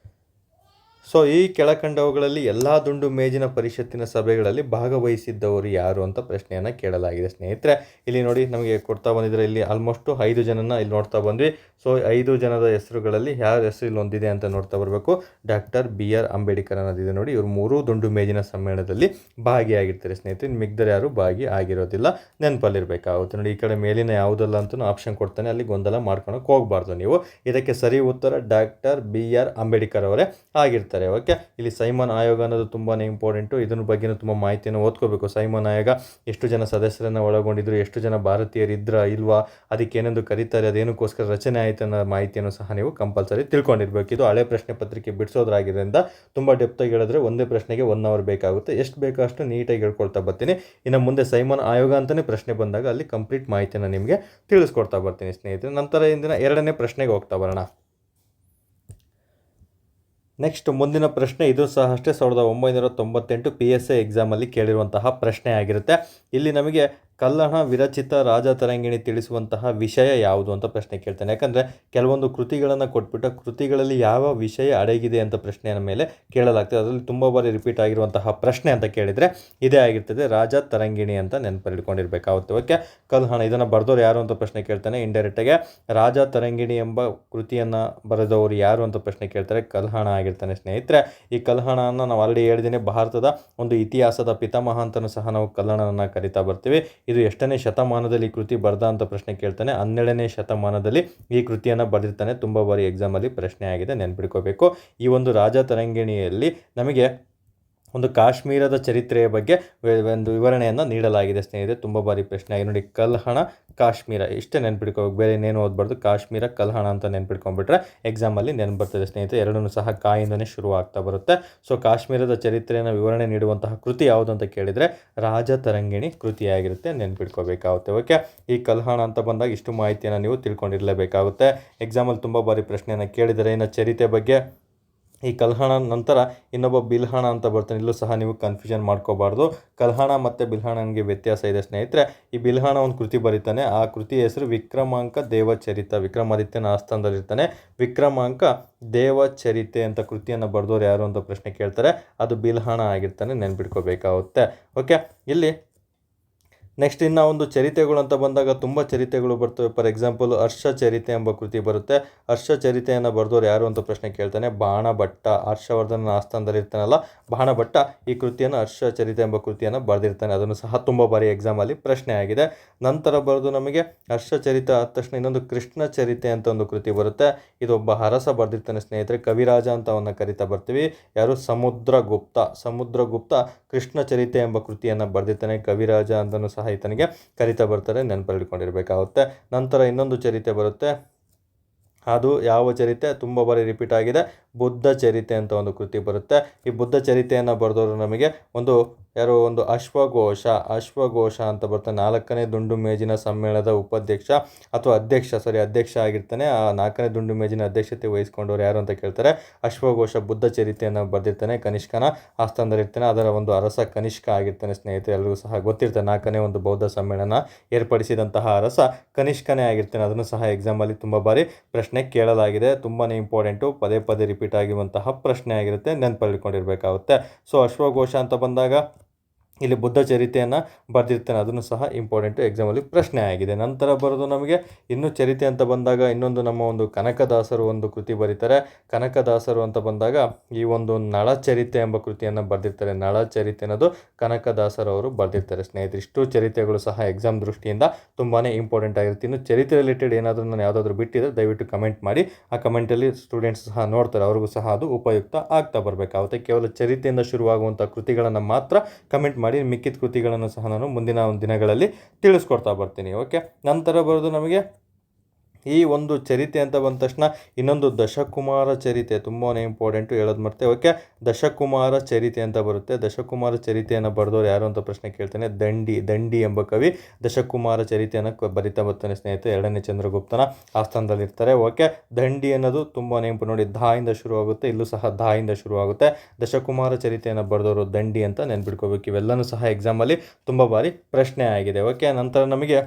ಸೊ ಈ ಕೆಳಕಂಡವುಗಳಲ್ಲಿ ಎಲ್ಲ ದುಂಡು ಮೇಜಿನ ಪರಿಷತ್ತಿನ ಸಭೆಗಳಲ್ಲಿ ಭಾಗವಹಿಸಿದ್ದವರು ಯಾರು ಅಂತ ಪ್ರಶ್ನೆಯನ್ನು ಕೇಳಲಾಗಿದೆ ಸ್ನೇಹಿತರೆ. ಇಲ್ಲಿ ನೋಡಿ ನಮಗೆ ಕೊಡ್ತಾ ಬಂದಿದ್ರೆ ಇಲ್ಲಿ ಆಲ್ಮೋಸ್ಟು 5 ಜನನ ಇಲ್ಲಿ ನೋಡ್ತಾ ಬಂದ್ವಿ. ಸೊ 5 ಜನದ ಹೆಸರುಗಳಲ್ಲಿ ಯಾರ ಹೆಸರು ಇಲ್ಲಿ ಒಂದಿದೆ ಅಂತ ನೋಡ್ತಾ ಬರಬೇಕು. ಡಾಕ್ಟರ್ BR ಅಂಬೇಡ್ಕರ್ ಅನ್ನೋದಿದೆ ನೋಡಿ. ಇವರು 3 ದುಂಡು ಮೇಜಿನ ಸಮ್ಮೇಳನದಲ್ಲಿ ಭಾಗಿಯಾಗಿರ್ತಾರೆ ಸ್ನೇಹಿತರೆ. ಮಿಗ್ದರೆ ಯಾರು ಭಾಗಿ ಆಗಿರೋದಿಲ್ಲ, ನೆನಪಲ್ಲಿರಬೇಕಾಗುತ್ತೆ. ನೋಡಿ ಈ ಕಡೆ ಮೇಲಿನ ಯಾವುದಲ್ಲ ಅಂತಲೂ ಆಪ್ಷನ್ ಕೊಡ್ತಾನೆ, ಅಲ್ಲಿ ಗೊಂದಲ ಮಾಡ್ಕೊಳಕ್ಕೆ ಹೋಗಬಾರ್ದು ನೀವು. ಇದಕ್ಕೆ ಸರಿ ಉತ್ತರ ಡಾಕ್ಟರ್ BR ಅಂಬೇಡ್ಕರ್ ಅವರೇ ಆಗಿರ್ತಾರೆ. ಓಕೆ, ಇಲ್ಲಿ ಸೈಮನ್ ಆಯೋಗ ಅನ್ನೋದು ತುಂಬಾ ಇಂಪಾರ್ಟೆಂಟು. ಇದ್ರ ಬಗ್ಗೆ ತುಂಬ ಮಾಹಿತಿಯನ್ನು ಓದ್ಕೋಬೇಕು. ಸೈಮನ್ ಆಯೋಗ ಎಷ್ಟು ಜನ ಸದಸ್ಯರನ್ನು ಒಳಗೊಂಡಿದ್ರು, ಎಷ್ಟು ಜನ ಭಾರತೀಯರು ಇದ್ರಾ ಇಲ್ವಾ, ಅದಕ್ಕೆ ಏನೆಂದು ಕರೀತಾರೆ, ಅದೇನಕ್ಕೋಸ್ಕರ ರಚನೆ ಆಯಿತು ಅನ್ನೋ ಮಾಹಿತಿಯನ್ನು ಸಹ ನೀವು ಕಂಪಲ್ಸರಿ ತಿಳ್ಕೊಂಡಿರ್ಬೇಕು. ಇದು ಹಳೆ ಪ್ರಶ್ನೆ ಪತ್ರಿಕೆ ಬಿಡಿಸೋದ್ರಾಗಿರೋದ್ರಿಂದ ತುಂಬ ಡೆಪ್ತಾಗಿ ಹೇಳಿದ್ರೆ ಒಂದೇ ಪ್ರಶ್ನೆಗೆ 1 ಅವರ್ ಬೇಕಾಗುತ್ತೆ. ಎಷ್ಟು ಬೇಕೋ ಅಷ್ಟು ನೀಟಾಗಿ ಹೇಳ್ಕೊಳ್ತಾ ಬರ್ತೀನಿ. ಇನ್ನು ಮುಂದೆ ಸೈಮನ್ ಆಯೋಗ ಅಂತಲೇ ಪ್ರಶ್ನೆ ಬಂದಾಗ ಅಲ್ಲಿ ಕಂಪ್ಲೀಟ್ ಮಾಹಿತಿಯನ್ನು ನಿಮಗೆ ತಿಳಿಸ್ಕೊಡ್ತಾ ಬರ್ತೀನಿ ಸ್ನೇಹಿತರೆ. ನಂತರ ಇಂದಿನ 2ನೇ ಪ್ರಶ್ನೆಗೆ ಹೋಗ್ತಾ ಬರೋಣ. ನೆಕ್ಸ್ಟ್ ಮುಂದಿನ ಪ್ರಶ್ನೆ, ಇದು ಸಹ ಅಷ್ಟೇ 1998 PSI ಎಕ್ಸಾಮಲ್ಲಿ ಕೇಳಿರುವಂತಹ ಪ್ರಶ್ನೆ ಆಗಿರುತ್ತೆ. ಇಲ್ಲಿ ನಮಗೆ ಕಲ್ಲಣ ವಿರಚಿತ ರಾಜತರಂಗಿಣಿ ತಿಳಿಸುವಂತಹ ವಿಷಯ ಯಾವುದು ಅಂತ ಪ್ರಶ್ನೆ ಕೇಳ್ತಾನೆ. ಯಾಕಂದರೆ ಕೆಲವೊಂದು ಕೃತಿಗಳನ್ನು ಕೊಟ್ಬಿಟ್ಟು ಕೃತಿಗಳಲ್ಲಿ ಯಾವ ವಿಷಯ ಅಡಗಿದೆ ಅಂತ ಪ್ರಶ್ನೆಯ ಮೇಲೆ ಕೇಳಲಾಗ್ತದೆ. ಅದರಲ್ಲಿ ತುಂಬ ಬಾರಿ ರಿಪೀಟ್ ಆಗಿರುವಂತಹ ಪ್ರಶ್ನೆ ಅಂತ ಕೇಳಿದರೆ ಇದೇ ಆಗಿರ್ತದೆ, ರಾಜತರಂಗಿಣಿ ಅಂತ ನೆನಪಲ್ಲಿಟ್ಕೊಂಡಿರ್ಬೇಕಾಗುತ್ತೆ. ಓಕೆ, ಕಲ್ಹಣ ಇದನ್ನು ಬರೆದವರು ಯಾರು ಅಂತ ಪ್ರಶ್ನೆ ಕೇಳ್ತಾನೆ. ಇಂಡೈರೆಕ್ಟಾಗಿ ರಾಜತರಂಗಿಣಿ ಎಂಬ ಕೃತಿಯನ್ನು ಬರೆದವರು ಯಾರು ಅಂತ ಪ್ರಶ್ನೆ ಕೇಳ್ತಾರೆ. ಕಲ್ಹಣ ಆಗಿರ್ತಾನೆ ಸ್ನೇಹಿತರೆ. ಈ ಕಲ್ಹಣವನ್ನು ನಾವು ಆಲ್ರೆಡಿ ಹೇಳಿದ್ದೀನಿ, ಭಾರತದ ಒಂದು ಇತಿಹಾಸದ ಪಿತಾಮಹ ಅಂತಲೂ ಸಹ ನಾವು ಕಲ್ಹಣವನ್ನು ಕರಿತಾ ಬರ್ತೀವಿ. ಇದು ಎಷ್ಟನೇ ಶತಮಾನದಲ್ಲಿ ಈ ಕೃತಿ ಬರ್ದ ಅಂತ ಪ್ರಶ್ನೆ ಕೇಳ್ತಾನೆ. 12ನೇ ಶತಮಾನದಲ್ಲಿ ಈ ಕೃತಿಯನ್ನು ಬರೆದಿರ್ತಾನೆ. ತುಂಬ ಬಾರಿ ಎಕ್ಸಾಮಲ್ಲಿ ಪ್ರಶ್ನೆ ಆಗಿದೆ, ನೆನ್ಪಿಟ್ಕೋಬೇಕು. ಈ ಒಂದು ರಾಜತರಂಗಿಣಿಯಲ್ಲಿ ನಮಗೆ ಒಂದು ಕಾಶ್ಮೀರದ ಚರಿತ್ರೆಯ ಬಗ್ಗೆ ಒಂದು ವಿವರಣೆಯನ್ನು ನೀಡಲಾಗಿದೆ ಸ್ನೇಹಿತರೆ. ತುಂಬ ಬಾರಿ ಪ್ರಶ್ನೆ ಆಗಿದೆ ನೋಡಿ. ಕಲ್ಹಣ ಕಾಶ್ಮೀರ ಇಷ್ಟೇ ನೆನ್ಪಿಟ್ಕೋಬೇಕು, ಬೇರೆ ಇನ್ನೇನು ಓದಬಾರ್ದು. ಕಾಶ್ಮೀರ ಕಲ್ಹಣ ಅಂತ ನೆನ್ಪಿಟ್ಕೊಂಡ್ಬಿಟ್ರೆ ಎಕ್ಸಾಮಲ್ಲಿ ನೆನಪು ಸ್ನೇಹಿತರೆ. ಎರಡನ್ನೂ ಸಹ ಕಾಯಿಂದನೇ ಶುರು ಆಗ್ತಾ ಬರುತ್ತೆ. ಸೊ ಕಾಶ್ಮೀರದ ಚರಿತ್ರೆಯನ್ನು ವಿವರಣೆ ನೀಡುವಂತಹ ಕೃತಿ ಯಾವುದು ಅಂತ ಕೇಳಿದರೆ ರಾಜತರಂಗಿಣಿ ಕೃತಿಯಾಗಿರುತ್ತೆ, ನೆನ್ಪಿಟ್ಕೋಬೇಕಾಗುತ್ತೆ. ಓಕೆ, ಈ ಕಲ್ಹಣ ಅಂತ ಬಂದಾಗ ಇಷ್ಟು ಮಾಹಿತಿಯನ್ನು ನೀವು ತಿಳ್ಕೊಂಡಿರಲೇಬೇಕಾಗುತ್ತೆ. ಎಕ್ಸಾಮಲ್ಲಿ ತುಂಬ ಬಾರಿ ಪ್ರಶ್ನೆಯನ್ನು ಕೇಳಿದರೆ. ಇನ್ನು ಚರಿತ್ರೆ ಬಗ್ಗೆ ಈ ಕಲ್ಹಣ ನಂತರ ಇನ್ನೊಬ್ಬ ಬಿಲ್ಹಣ ಅಂತ ಬರ್ತಾನೆ. ಇಲ್ಲೂ ಸಹ ನೀವು ಕನ್ಫ್ಯೂಷನ್ ಮಾಡ್ಕೋಬಾರ್ದು. ಕಲ್ಹಣ ಮತ್ತು ಬಿಲ್ಹಣನಿಗೆ ವ್ಯತ್ಯಾಸ ಇದೆ ಸ್ನೇಹಿತರೆ. ಈ ಬಿಲ್ಹಣ ಒಂದು ಕೃತಿ ಬರೀತಾನೆ. ಆ ಕೃತಿಯ ಹೆಸರು ವಿಕ್ರಮಾಂಕ ದೇವಚರಿತ. ವಿಕ್ರಮಾದಿತ್ಯನ ಆಸ್ಥಾನದಲ್ಲಿರ್ತಾನೆ. ವಿಕ್ರಮಾಂಕ ದೇವಚರಿತೆ ಅಂತ ಕೃತಿಯನ್ನು ಬರೆದವರು ಯಾರು ಅಂತ ಪ್ರಶ್ನೆ ಕೇಳ್ತಾರೆ. ಅದು ಬಿಲ್ಹಣ ಆಗಿರ್ತಾನೆ, ನೆನ್ಪಿಟ್ಕೋಬೇಕಾಗುತ್ತೆ. ಓಕೆ, ಇಲ್ಲಿ ನೆಕ್ಸ್ಟ್ ಇನ್ನು ಒಂದು ಚರಿತೆಗಳು ಅಂತ ಬಂದಾಗ ತುಂಬ ಚರಿತೆಗಳು ಬರ್ತವೆ. ಫಾರ್ ಎಕ್ಸಾಂಪಲ್ ಹರ್ಷ ಚರಿತೆ ಎಂಬ ಕೃತಿ ಬರುತ್ತೆ. ಹರ್ಷ ಚರಿತೆಯನ್ನು ಬರೆದವರು ಯಾರು ಅಂತ ಪ್ರಶ್ನೆ ಕೇಳ್ತಾನೆ. ಬಾಣಭಟ್ಟ, ಹರ್ಷವರ್ಧನ ಆಸ್ಥಾನದಲ್ಲಿ ಇರ್ತಾನಲ್ಲ ಬಾಣಭಟ್ಟ, ಈ ಕೃತಿಯನ್ನು ಹರ್ಷ ಚರಿತೆ ಎಂಬ ಕೃತಿಯನ್ನು ಬರೆದಿರ್ತಾನೆ. ಅದನ್ನು ಸಹ ತುಂಬ ಬಾರಿ ಎಕ್ಸಾಮಲ್ಲಿ ಪ್ರಶ್ನೆ ಆಗಿದೆ. ನಂತರ ಬರೆದು ನಮಗೆ ಹರ್ಷ ಚರಿತೆ ಆದ ತಕ್ಷಣ ಇನ್ನೊಂದು ಕೃಷ್ಣ ಚರಿತೆ ಅಂತ ಒಂದು ಕೃತಿ ಬರುತ್ತೆ. ಇದೊಬ್ಬ ಅರಸ ಬರೆದಿರ್ತಾನೆ ಸ್ನೇಹಿತರೆ. ಕವಿರಾಜ ಅಂತ ಅವನ್ನ ಕರಿತಾ ಬರ್ತೀವಿ. ಯಾರು? ಸಮುದ್ರಗುಪ್ತ. ಸಮುದ್ರಗುಪ್ತ ಕೃಷ್ಣ ಚರಿತೆ ಎಂಬ ಕೃತಿಯನ್ನು ಬರೆದಿರ್ತಾನೆ. ಕವಿರಾಜ ಅಂತಲೂ ಸಹ ಈತನಿಗೆ ಕರಿತಾ ಬರ್ತಾರೆ, ನೆನಪಲ್ಲಿಟ್ಕೊಂಡಿರಬೇಕಾಗುತ್ತೆ. ನಂತರ ಇನ್ನೊಂದು ಚರಿತೆ ಬರುತ್ತೆ. ಅದು ಯಾವ ಚರಿತೆ? ತುಂಬ ಬಾರಿ ರಿಪೀಟ್ ಆಗಿದೆ. ಬುದ್ಧ ಚರಿತೆ ಅಂತ ಒಂದು ಕೃತಿ ಬರುತ್ತೆ. ಈ ಬುದ್ಧ ಚರಿತೆಯನ್ನು ಬರೆದವರು ನಮಗೆ ಒಂದು ಯಾರೋ ಒಂದು ಅಶ್ವಘೋಷ ಅಂತ ಬರ್ತಾನೆ. 4ನೇ ದುಂಡು ಮೇಜಿನ ಸಮ್ಮೇಳನದ ಉಪಾಧ್ಯಕ್ಷ ಅಥವಾ ಅಧ್ಯಕ್ಷ ಆಗಿರ್ತಾನೆ. ಆ 4ನೇ ದುಂಡು ಮೇಜಿನ ಅಧ್ಯಕ್ಷತೆ ವಹಿಸ್ಕೊಂಡವ್ರು ಯಾರು ಅಂತ ಕೇಳ್ತಾರೆ. ಅಶ್ವಘೋಷ ಬುದ್ಧ ಚರಿತೆಯನ್ನು ಬರೆದಿರ್ತಾನೆ. ಕನಿಷ್ಕನ ಆಸ್ಥಾನದಲ್ಲಿರ್ತಾನೆ. ಅದರ ಒಂದು ಅರಸ ಕನಿಷ್ಕ ಆಗಿರ್ತಾನೆ. ಸ್ನೇಹಿತರೆ ಎಲ್ಲರಿಗೂ ಸಹ ಗೊತ್ತಿರ್ತಾನೆ 4ನೇ ಒಂದು ಬೌದ್ಧ ಸಮ್ಮೇಳನ ಏರ್ಪಡಿಸಿದಂತಹ ಅರಸ ಕನಿಷ್ಕನೇ ಆಗಿರ್ತಾನೆ. ಅದನ್ನು ಸಹ ಎಕ್ಸಾಮಲ್ಲಿ ತುಂಬ ಬಾರಿ ಪ್ರಶ್ನೆ ಕೇಳಲಾಗಿದೆ. ತುಂಬಾ ಇಂಪಾರ್ಟೆಂಟು, ಪದೇ ಪದೇ ರಿಪೀಟ್ ಆಗಿರುವಂತಹ ಪ್ರಶ್ನೆ ಆಗಿರುತ್ತೆ, ನೆನಪಲ್ಲಿಟ್ಕೊಂಡಿರ್ಬೇಕಾಗುತ್ತೆ. ಸೊ ಅಶ್ವಘೋಷ ಅಂತ ಬಂದಾಗ ಇಲ್ಲಿ ಬುದ್ಧ ಚರಿತೆಯನ್ನು ಬರೆದಿರ್ತಾನೆ. ಅದನ್ನು ಸಹ ಇಂಪಾರ್ಟೆಂಟು, ಎಕ್ಸಾಮಲ್ಲಿ ಪ್ರಶ್ನೆ ಆಗಿದೆ. ನಂತರ ಬರೋದು ನಮಗೆ ಇನ್ನು ಚರಿತೆ ಅಂತ ಬಂದಾಗ ಇನ್ನೊಂದು ನಮ್ಮ ಒಂದು ಕನಕದಾಸರು ಒಂದು ಕೃತಿ ಬರೀತಾರೆ. ಕನಕದಾಸರು ಅಂತ ಬಂದಾಗ ಈ ಒಂದು ನಳಚರಿತೆ ಎಂಬ ಕೃತಿಯನ್ನು ಬರೆದಿರ್ತಾರೆ. ನಳಚರಿತೆ ಅನ್ನೋದು ಕನಕದಾಸರು ಅವರು ಬರೆದಿರ್ತಾರೆ. ಸ್ನೇಹಿತರೆ ಇಷ್ಟು ಚರಿತೆಗಳು ಸಹ ಎಕ್ಸಾಮ್ ದೃಷ್ಟಿಯಿಂದ ತುಂಬಾ ಇಂಪಾರ್ಟೆಂಟ್ ಆಗಿರುತ್ತೆ. ಇನ್ನು ಚರಿತ್ರೆ ರಿಲೇಟೆಡ್ ಏನಾದರೂ ನಾನು ಯಾವುದಾದ್ರೂ ಬಿಟ್ಟಿದ್ರೆ ದಯವಿಟ್ಟು ಕಮೆಂಟ್ ಮಾಡಿ. ಆ ಕಮೆಂಟಲ್ಲಿ ಸ್ಟೂಡೆಂಟ್ಸ್ ಸಹ ನೋಡ್ತಾರೆ, ಅವ್ರಿಗೂ ಸಹ ಅದು ಉಪಯುಕ್ತ ಆಗ್ತಾ ಬರಬೇಕಾಗುತ್ತೆ. ಕೇವಲ ಚರಿತೆಯಿಂದ ಶುರುವಾಗುವಂಥ ಕೃತಿಗಳನ್ನು ಮಾತ್ರ ಕಮೆಂಟ್ ಮಾಡಿ. ಮಿಕ್ಕಿದ ಕೃತಿಗಳನ್ನು ಸಹ ನಾನು ಮುಂದಿನ ದಿನಗಳಲ್ಲಿ ತಿಳಿಸ್ಕೊಡ್ತಾ ಬರ್ತೀನಿ. ಓಕೆ, ನಂತರ ಬರೋದು ನಮಗೆ ಈ ಒಂದು ಚರಿತೆ ಅಂತ ಬಂದ ತಕ್ಷಣ ಇನ್ನೊಂದು ದಶಕುಮಾರ ಚರಿತೆ ತುಂಬಾ ಇಂಪಾರ್ಟೆಂಟು, ಹೇಳೋದು ಮತ್ತೆ. ಓಕೆ, ದಶಕುಮಾರ ಚರಿತೆ ಅಂತ ಬರುತ್ತೆ. ದಶಕುಮಾರ ಚರಿತೆಯನ್ನು ಬರೆದವರು ಯಾರು ಅಂತ ಪ್ರಶ್ನೆ ಕೇಳ್ತಾನೆ. ದಂಡಿ ಎಂಬ ಕವಿ ದಶಕುಮಾರ ಚರಿತೆಯನ್ನು ಬರಿತಾ ಬರ್ತಾನೆ. ಸ್ನೇಹಿತರೆ 2ನೇ ಚಂದ್ರಗುಪ್ತನ ಆಸ್ಥಾನದಲ್ಲಿರ್ತಾರೆ. ಓಕೆ, ದಂಡಿ ಅನ್ನೋದು ತುಂಬಾ ಇಂಪು ನೋಡಿ, ಇಂದ ಶುರುವಾಗುತ್ತೆ. ಇಲ್ಲೂ ಸಹ ಇಂದ ಶುರುವಾಗುತ್ತೆ. ದಶಕುಮಾರ ಚರಿತೆಯನ್ನು ಬರೆದವರು ದಂಡಿ ಅಂತ ನೆನ್ಪಿಟ್ಕೋಬೇಕು. ಇವೆಲ್ಲನೂ ಸಹ ಎಕ್ಸಾಮಲ್ಲಿ ತುಂಬ ಬಾರಿ ಪ್ರಶ್ನೆ ಆಗಿದೆ. ಓಕೆ, ನಂತರ ನಮಗೆ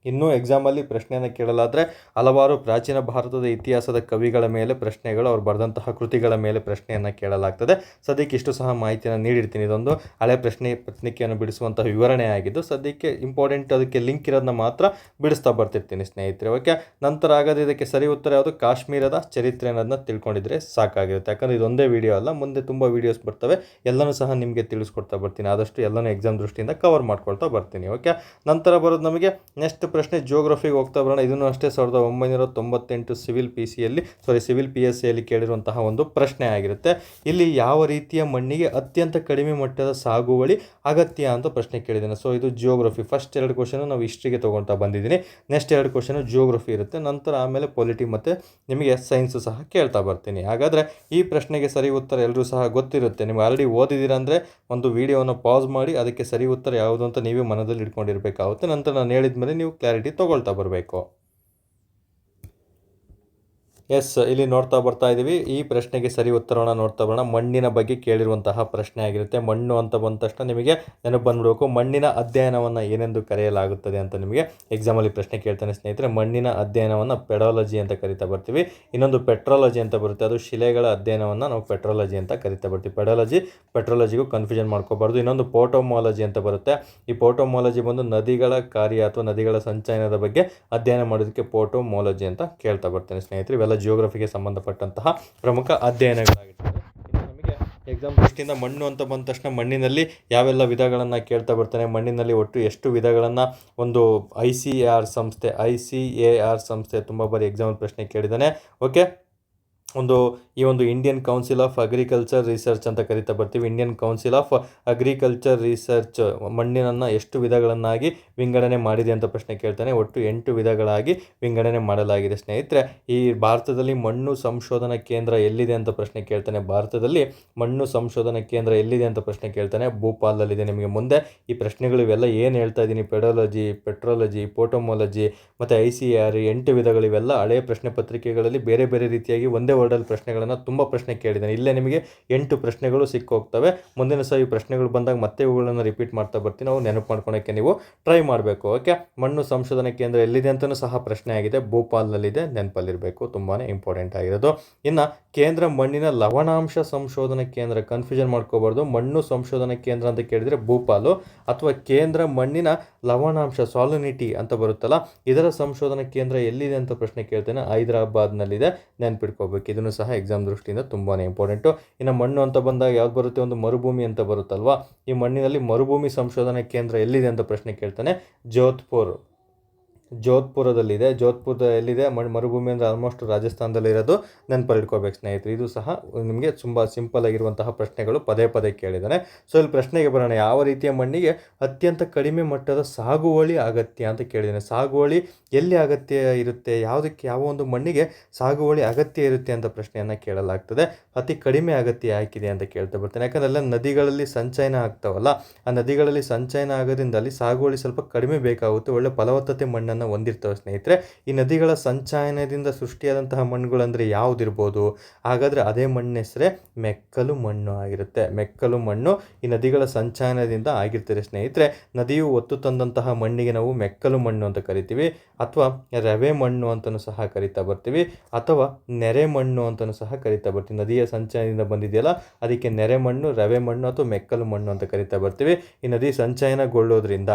ಇನ್ನೂ ಎಕ್ಸಾಮಲ್ಲಿ ಪ್ರಶ್ನೆಯನ್ನು ಕೇಳಲಾದರೆ ಹಲವಾರು ಪ್ರಾಚೀನ ಭಾರತದ ಇತಿಹಾಸದ ಕವಿಗಳ ಮೇಲೆ ಪ್ರಶ್ನೆಗಳು, ಅವ್ರು ಬರೆದಂತಹ ಕೃತಿಗಳ ಮೇಲೆ ಪ್ರಶ್ನೆಯನ್ನು ಕೇಳಲಾಗ್ತದೆ. ಸದ್ಯಕ್ಕೆ ಇಷ್ಟು ಸಹ ಮಾಹಿತಿಯನ್ನು ನೀಡಿರ್ತೀನಿ. ಇದೊಂದು ಹಳೆ ಪತ್ರಿಕೆಯನ್ನು ಬಿಡಿಸುವಂತಹ ವಿವರಣೆ ಆಗಿದ್ದು, ಸದ್ಯಕ್ಕೆ ಇಂಪಾರ್ಟೆಂಟ್ ಅದಕ್ಕೆ ಲಿಂಕ್ ಇರೋದನ್ನ ಮಾತ್ರ ಬಿಡಿಸ್ತಾ ಬರ್ತಿರ್ತೀನಿ ಸ್ನೇಹಿತರೆ. ಓಕೆ, ನಂತರ ಆಗೋದು ಇದಕ್ಕೆ ಸರಿ ಉತ್ತರ ಯಾವುದು, ಕಾಶ್ಮೀರದ ಚರಿತ್ರೆ ಅನ್ನೋದನ್ನ ತಿಳ್ಕೊಂಡಿದ್ರೆ ಸಾಕಾಗಿರುತ್ತೆ. ಯಾಕಂದರೆ ಇದೊಂದೇ ವಿಡಿಯೋ ಅಲ್ಲ, ಮುಂದೆ ತುಂಬ ವೀಡಿಯೋಸ್ ಬರ್ತವೆ, ಎಲ್ಲನೂ ಸಹ ನಿಮಗೆ ತಿಳಿಸ್ಕೊಡ್ತಾ ಬರ್ತೀನಿ. ಆದಷ್ಟು ಎಲ್ಲನೂ ಎಕ್ಸಾಮ್ ದೃಷ್ಟಿಯಿಂದ ಕವರ್ ಮಾಡ್ಕೊಳ್ತಾ ಬರ್ತೀನಿ. ಓಕೆ, ನಂತರ ಬರೋದು ನಮಗೆ ನೆಕ್ಸ್ಟ್ ಪ್ರಶ್ನೆ ಜಿಯೋಗ್ರಫಿಗೆ ಹೋಗ್ತಾ ಬರೋಣ. ಇದನ್ನು ಅಷ್ಟೇ 1998 ಸಿವಿಲ್ PSCಯಲ್ಲಿ ಕೇಳಿರುವಂತಹ ಒಂದು ಪ್ರಶ್ನೆ ಆಗಿರುತ್ತೆ. ಇಲ್ಲಿ ಯಾವ ರೀತಿಯ ಮಣ್ಣಿಗೆ ಅತ್ಯಂತ ಕಡಿಮೆ ಮಟ್ಟದ ಸಾಗುವಳಿ ಅಗತ್ಯ ಅಂತ ಪ್ರಶ್ನೆ ಕೇಳಿದ್ದೇನೆ. ಸೊ ಇದು ಜಿಯೋಗ್ರಫಿ. ಫಸ್ಟ್ 2 ಕ್ವಶನ್ ನಾವು ಹಿಸ್ಟ್ರಿಗೆ ತೊಗೊಳ್ತಾ ಬಂದಿದ್ದೀನಿ. ನೆಕ್ಸ್ಟ್ 2 ಕ್ವಶನ್ ಜಿಯೋಗ್ರಫಿ ಇರುತ್ತೆ. ನಂತರ ಆಮೇಲೆ ಪೊಲಿಟಿ ಮತ್ತು ನಿಮಗೆ ಸೈನ್ಸು ಸಹ ಕೇಳ್ತಾ ಬರ್ತೀನಿ. ಹಾಗಾದರೆ ಈ ಪ್ರಶ್ನೆಗೆ ಸರಿ ಉತ್ತರ ಎಲ್ಲರೂ ಸಹ ಗೊತ್ತಿರುತ್ತೆ. ನಿಮ್ಗೆ ಆಲ್ರೆಡಿ ಓದಿದ್ದೀರಾ ಅಂದರೆ ಒಂದು ವಿಡಿಯೋವನ್ನು ಪಾಸ್ ಮಾಡಿ ಅದಕ್ಕೆ ಸರಿ ಉತ್ತರ ಯಾವುದು ಅಂತ ನೀವೇ ಮನದಲ್ಲಿ ಇಟ್ಕೊಂಡಿರಬೇಕಾಗುತ್ತೆ. ನಂತರ ನಾನು ಹೇಳಿದ ಮೇಲೆ ನೀವು ಕ್ಲಾರಿಟಿ ತೊಗೊಳ್ತಾ ಬರಬೇಕು. ಎಸ್, ಇಲ್ಲಿ ನೋಡ್ತಾ ಬರ್ತಾ ಇದ್ದೀವಿ. ಈ ಪ್ರಶ್ನೆಗೆ ಸರಿ ಉತ್ತರವನ್ನು ನೋಡ್ತಾ ಬರೋಣ. ಮಣ್ಣಿನ ಬಗ್ಗೆ ಕೇಳಿರುವಂತಹ ಪ್ರಶ್ನೆ ಆಗಿರುತ್ತೆ. ಮಣ್ಣು ಅಂತ ಬಂದ ತಕ್ಷಣ ನಿಮಗೆ ನೆನಪು ಬಂದ್ಬಿಡಬೇಕು, ಮಣ್ಣಿನ ಅಧ್ಯಯನವನ್ನು ಏನೆಂದು ಕರೆಯಲಾಗುತ್ತದೆ ಅಂತ ನಿಮಗೆ ಎಕ್ಸಾಮಲ್ಲಿ ಪ್ರಶ್ನೆ ಕೇಳ್ತಾನೆ ಸ್ನೇಹಿತರೆ. ಮಣ್ಣಿನ ಅಧ್ಯಯನವನ್ನು ಪೆಡಾಲಜಿ ಅಂತ ಕರಿತಾ ಬರ್ತೀವಿ. ಇನ್ನೊಂದು ಪೆಟ್ರಾಲಜಿ ಅಂತ ಬರುತ್ತೆ, ಅದು ಶಿಲೆಗಳ ಅಧ್ಯಯನವನ್ನು ನಾವು ಪೆಟ್ರಾಲಜಿ ಅಂತ ಕರಿತಾ ಬರ್ತೀವಿ. ಪೆಟ್ರಾಲಜಿಗೂ ಕನ್ಫ್ಯೂಷನ್ ಮಾಡ್ಕೋಬಾರ್ದು. ಇನ್ನೊಂದು ಪೋಟೋಮಾಲಜಿ ಅಂತ ಬರುತ್ತೆ. ಈ ಪೋಟೋಮಾಲಜಿ ಬಂದು ನದಿಗಳ ಕಾರ್ಯ ಅಥವಾ ನದಿಗಳ ಸಂಚಯನದ ಬಗ್ಗೆ ಅಧ್ಯಯನ ಮಾಡೋದಕ್ಕೆ ಪೋಟೋಮಾಲಜಿ ಅಂತ ಕೇಳ್ತಾ ಬರ್ತೇನೆ ಸ್ನೇಹಿತರೆ. ಇವೆಲ್ಲ ಜಿಯೋಗ್ರಫಿಗೆ ಸಂಬಂಧಪಟ್ಟಂತಹ ಪ್ರಮುಖ ಅಧ್ಯಯನಗಳಾಗಿರ್ತವೆ. ನಮಗೆ ಎಕ್ಸಾಮ್ ದೃಷ್ಟಿಯಿಂದ ಮಣ್ಣು ಅಂತ ಬಂದ ತಕ್ಷಣ ಮಣ್ಣಿನಲ್ಲಿ ಯಾವೆಲ್ಲ ವಿಧಗಳನ್ನು ಕೇಳ್ತಾ ಬರ್ತಾನೆ, ಮಣ್ಣಿನಲ್ಲಿ ಒಟ್ಟು ಎಷ್ಟು ವಿಧಗಳನ್ನು ಒಂದು ICAR ಸಂಸ್ಥೆ ತುಂಬ ಬಾರಿ ಎಕ್ಸಾಮ್ ಪ್ರಶ್ನೆ ಕೇಳಿದ್ದಾನೆ. ಓಕೆ, ಈ ಒಂದು Indian Council of Agriculture Research ಅಂತ ಕರಿತಾ ಬರ್ತೀವಿ. Indian Council of Agriculture Research ಮಣ್ಣಿನನ್ನು ಎಷ್ಟು ವಿಧಗಳನ್ನಾಗಿ ವಿಂಗಡಣೆ ಮಾಡಿದೆ ಅಂತ ಪ್ರಶ್ನೆ ಕೇಳ್ತಾನೆ. ಒಟ್ಟು 8 ವಿಧಗಳಾಗಿ ವಿಂಗಡಣೆ ಮಾಡಲಾಗಿದೆ ಸ್ನೇಹಿತರೆ. ಈ ಭಾರತದಲ್ಲಿ ಮಣ್ಣು ಸಂಶೋಧನಾ ಕೇಂದ್ರ ಎಲ್ಲಿದೆ ಅಂತ ಪ್ರಶ್ನೆ ಕೇಳ್ತಾನೆ. ಭಾರತದಲ್ಲಿ ಮಣ್ಣು ಸಂಶೋಧನಾ ಕೇಂದ್ರ ಎಲ್ಲಿದೆ ಅಂತ ಪ್ರಶ್ನೆ ಕೇಳ್ತಾನೆ. ಭೂಪಾಲದಲ್ಲಿದೆ. ನಿಮಗೆ ಮುಂದೆ ಈ ಪ್ರಶ್ನೆಗಳು ಇವೆಲ್ಲ ಏನು ಹೇಳ್ತಾ ಇದ್ದೀನಿ, ಪೆಡಾಲಜಿ, ಪೆಟ್ರಾಲಜಿ, ಪೋಟೋಮಾಲಜಿ ಮತ್ತು ICAR 8 ವಿಧಗಳು, ಇವೆಲ್ಲ ಹಳೆಯ ಪ್ರಶ್ನೆ ಪತ್ರಿಕೆಗಳಲ್ಲಿ ಬೇರೆ ಬೇರೆ ರೀತಿಯಾಗಿ ಒಂದೇ ವರ್ಡಲ್ಲಿ ಪ್ರಶ್ನೆಗಳನ್ನು ತುಂಬ ಪ್ರಶ್ನೆ ಕೇಳಿದ್ದಾನೆ. ಇಲ್ಲೇ ನಿಮಗೆ 8 ಪ್ರಶ್ನೆಗಳು ಸಿಕ್ಕೋಗ್ತವೆ. ಮುಂದಿನ ಸಹ ಈ ಪ್ರಶ್ನೆಗಳು ಬಂದಾಗ ಮತ್ತೆ ಇವುಗಳನ್ನು ರಿಪೀಟ್ ಮಾಡ್ತಾ ಬರ್ತೀನಿ. ನಾವು ನೆನಪು ಮಾಡ್ಕೊಳಕ್ಕೆ ನೀವು ಟ್ರೈ ಮಾಡಬೇಕು. ಓಕೆ, ಮಣ್ಣು ಸಂಶೋಧನಾ ಕೇಂದ್ರ ಎಲ್ಲಿದೆ ಅಂತಲೂ ಸಹ ಪ್ರಶ್ನೆ ಆಗಿದೆ. ಭೂಪಾಲ್ನಲ್ಲಿದೆ, ನೆನಪಲ್ಲಿರಬೇಕು, ತುಂಬಾ ಇಂಪಾರ್ಟೆಂಟ್ ಆಗಿರೋದು. ಇನ್ನು ಕೇಂದ್ರ ಮಣ್ಣಿನ ಲವಣಾಂಶ ಸಂಶೋಧನಾ ಕೇಂದ್ರ, ಕನ್ಫ್ಯೂಷನ್ ಮಾಡ್ಕೋಬಾರ್ದು. ಮಣ್ಣು ಸಂಶೋಧನಾ ಕೇಂದ್ರ ಅಂತ ಕೇಳಿದರೆ ಭೂಪಾಲು, ಅಥವಾ ಕೇಂದ್ರ ಮಣ್ಣಿನ ಲವಣಾಂಶ ಸಾಲಿನಿಟಿ ಅಂತ ಬರುತ್ತಲ್ಲ, ಇದರ ಸಂಶೋಧನಾ ಕೇಂದ್ರ ಎಲ್ಲಿದೆ ಅಂತ ಪ್ರಶ್ನೆ ಕೇಳ್ತೇನೆ. ಹೈದರಾಬಾದ್ನಲ್ಲಿದೆ, ನೆನ್ಪಿಟ್ಕೋಬೇಕು. ಇದನ್ನು ಸಹ ಎಕ್ಸಾಮ್ ದೃಷ್ಟಿಯಿಂದ ತುಂಬಾ ಇಂಪಾರ್ಟೆಂಟು. ಇನ್ನು ಮಣ್ಣು ಅಂತ ಬಂದಾಗ ಯಾವ್ದು ಬರುತ್ತೆ, ಒಂದು ಮರುಭೂಮಿ ಅಂತ ಬರುತ್ತಲ್ವಾ. ಈ ಮಣ್ಣಿನಲ್ಲಿ ಮರುಭೂಮಿ ಸಂಶೋಧನಾ ಕೇಂದ್ರ ಎಲ್ಲಿದೆ ಅಂತ ಪ್ರಶ್ನೆ ಕೇಳ್ತಾನೆ. ಜೋಧ್ಪುರದಲ್ಲಿದೆ. ಜೋಧ್ಪುರದ ಎಲ್ಲಿದೆ? ಮರುಭೂಮಿ ಅಂದರೆ ಆಲ್ಮೋಸ್ಟ್ ರಾಜಸ್ಥಾನದಲ್ಲಿ ಇರೋದು, ನೆನಪಲ್ಲಿಟ್ಕೋಬೇಕು ಸ್ನೇಹಿತರೆ. ಇದು ಸಹ ನಿಮಗೆ ತುಂಬ ಸಿಂಪಲ್ ಆಗಿರುವಂತಹ ಪ್ರಶ್ನೆಗಳು ಪದೇ ಪದೇ ಕೇಳಿದ್ದಾನೆ. ಸೊ ಇಲ್ಲಿ ಪ್ರಶ್ನೆಗೆ ಬರೋಣ. ಯಾವ ರೀತಿಯ ಮಣ್ಣಿಗೆ ಅತ್ಯಂತ ಕಡಿಮೆ ಮಟ್ಟದ ಸಾಗುವಳಿ ಅಗತ್ಯ ಅಂತ ಕೇಳಿದ್ದಾನೆ. ಸಾಗುವಳಿ ಎಲ್ಲಿ ಅಗತ್ಯ ಇರುತ್ತೆ, ಯಾವುದಕ್ಕೆ, ಯಾವ ಒಂದು ಮಣ್ಣಿಗೆ ಸಾಗುವಳಿ ಅಗತ್ಯ ಇರುತ್ತೆ ಅಂತ ಪ್ರಶ್ನೆಯನ್ನು ಕೇಳಲಾಗ್ತದೆ. ಅತಿ ಕಡಿಮೆ ಅಗತ್ಯ ಯಾಕಿದೆ ಅಂತ ಕೇಳ್ತಾ ಬರ್ತಾನೆ. ಯಾಕಂದರೆ ಎಲ್ಲ ನದಿಗಳಲ್ಲಿ ಸಂಚಯನ ಆಗ್ತಾವಲ್ಲ, ಆ ನದಿಗಳಲ್ಲಿ ಸಂಚಯನ ಆಗೋದ್ರಿಂದ ಅಲ್ಲಿ ಸಾಗುವಳಿ ಸ್ವಲ್ಪ ಕಡಿಮೆ ಬೇಕಾಗುತ್ತೆ. ಒಳ್ಳೆ ಫಲವತ್ತತೆ ಮಣ್ಣನ್ನು ಹೊಂದಿರ್ತವೆ ಸ್ನೇಹಿತರೆ. ಈ ನದಿಗಳ ಸಂಚಯನದಿಂದ ಸೃಷ್ಟಿಯಾದಂತಹ ಮಣ್ಣುಗಳಂದರೆ ಯಾವುದಿರ್ಬೋದು? ಹಾಗಾದರೆ ಅದೇ ಮಣ್ಣಿನ ಹೆಸರೇ ಮೆಕ್ಕಲು ಮಣ್ಣು ಆಗಿರುತ್ತೆ. ಮೆಕ್ಕಲು ಮಣ್ಣು ಈ ನದಿಗಳ ಸಂಚಯನದಿಂದ ಆಗಿರ್ತದೆ ಸ್ನೇಹಿತರೆ. ನದಿಯು ಒತ್ತು ತಂದಂತಹ ಮಣ್ಣಿಗೆ ನಾವು ಮೆಕ್ಕಲು ಮಣ್ಣು ಅಂತ ಕರಿತೀವಿ, ಅಥವಾ ರವೆ ಮಣ್ಣು ಅಂತಲೂ ಸಹ ಕರಿತಾ ಬರ್ತೀವಿ, ಅಥವಾ ನೆರೆ ಮಣ್ಣು ಅಂತಲೂ ಸಹ ಕರಿತಾ ಬರ್ತೀವಿ. ನದಿಯ ಸಂಚಯನದಿಂದ ಬಂದಿದೆಯಲ್ಲ, ಅದಕ್ಕೆ ನೆರೆ ಮಣ್ಣು, ರವೆ ಮಣ್ಣು ಅಥವಾ ಮೆಕ್ಕಲು ಮಣ್ಣು ಅಂತ ಕರಿತಾ ಬರ್ತೀವಿ. ಈ ನದಿ ಸಂಚಯನಗೊಳ್ಳೋದ್ರಿಂದ,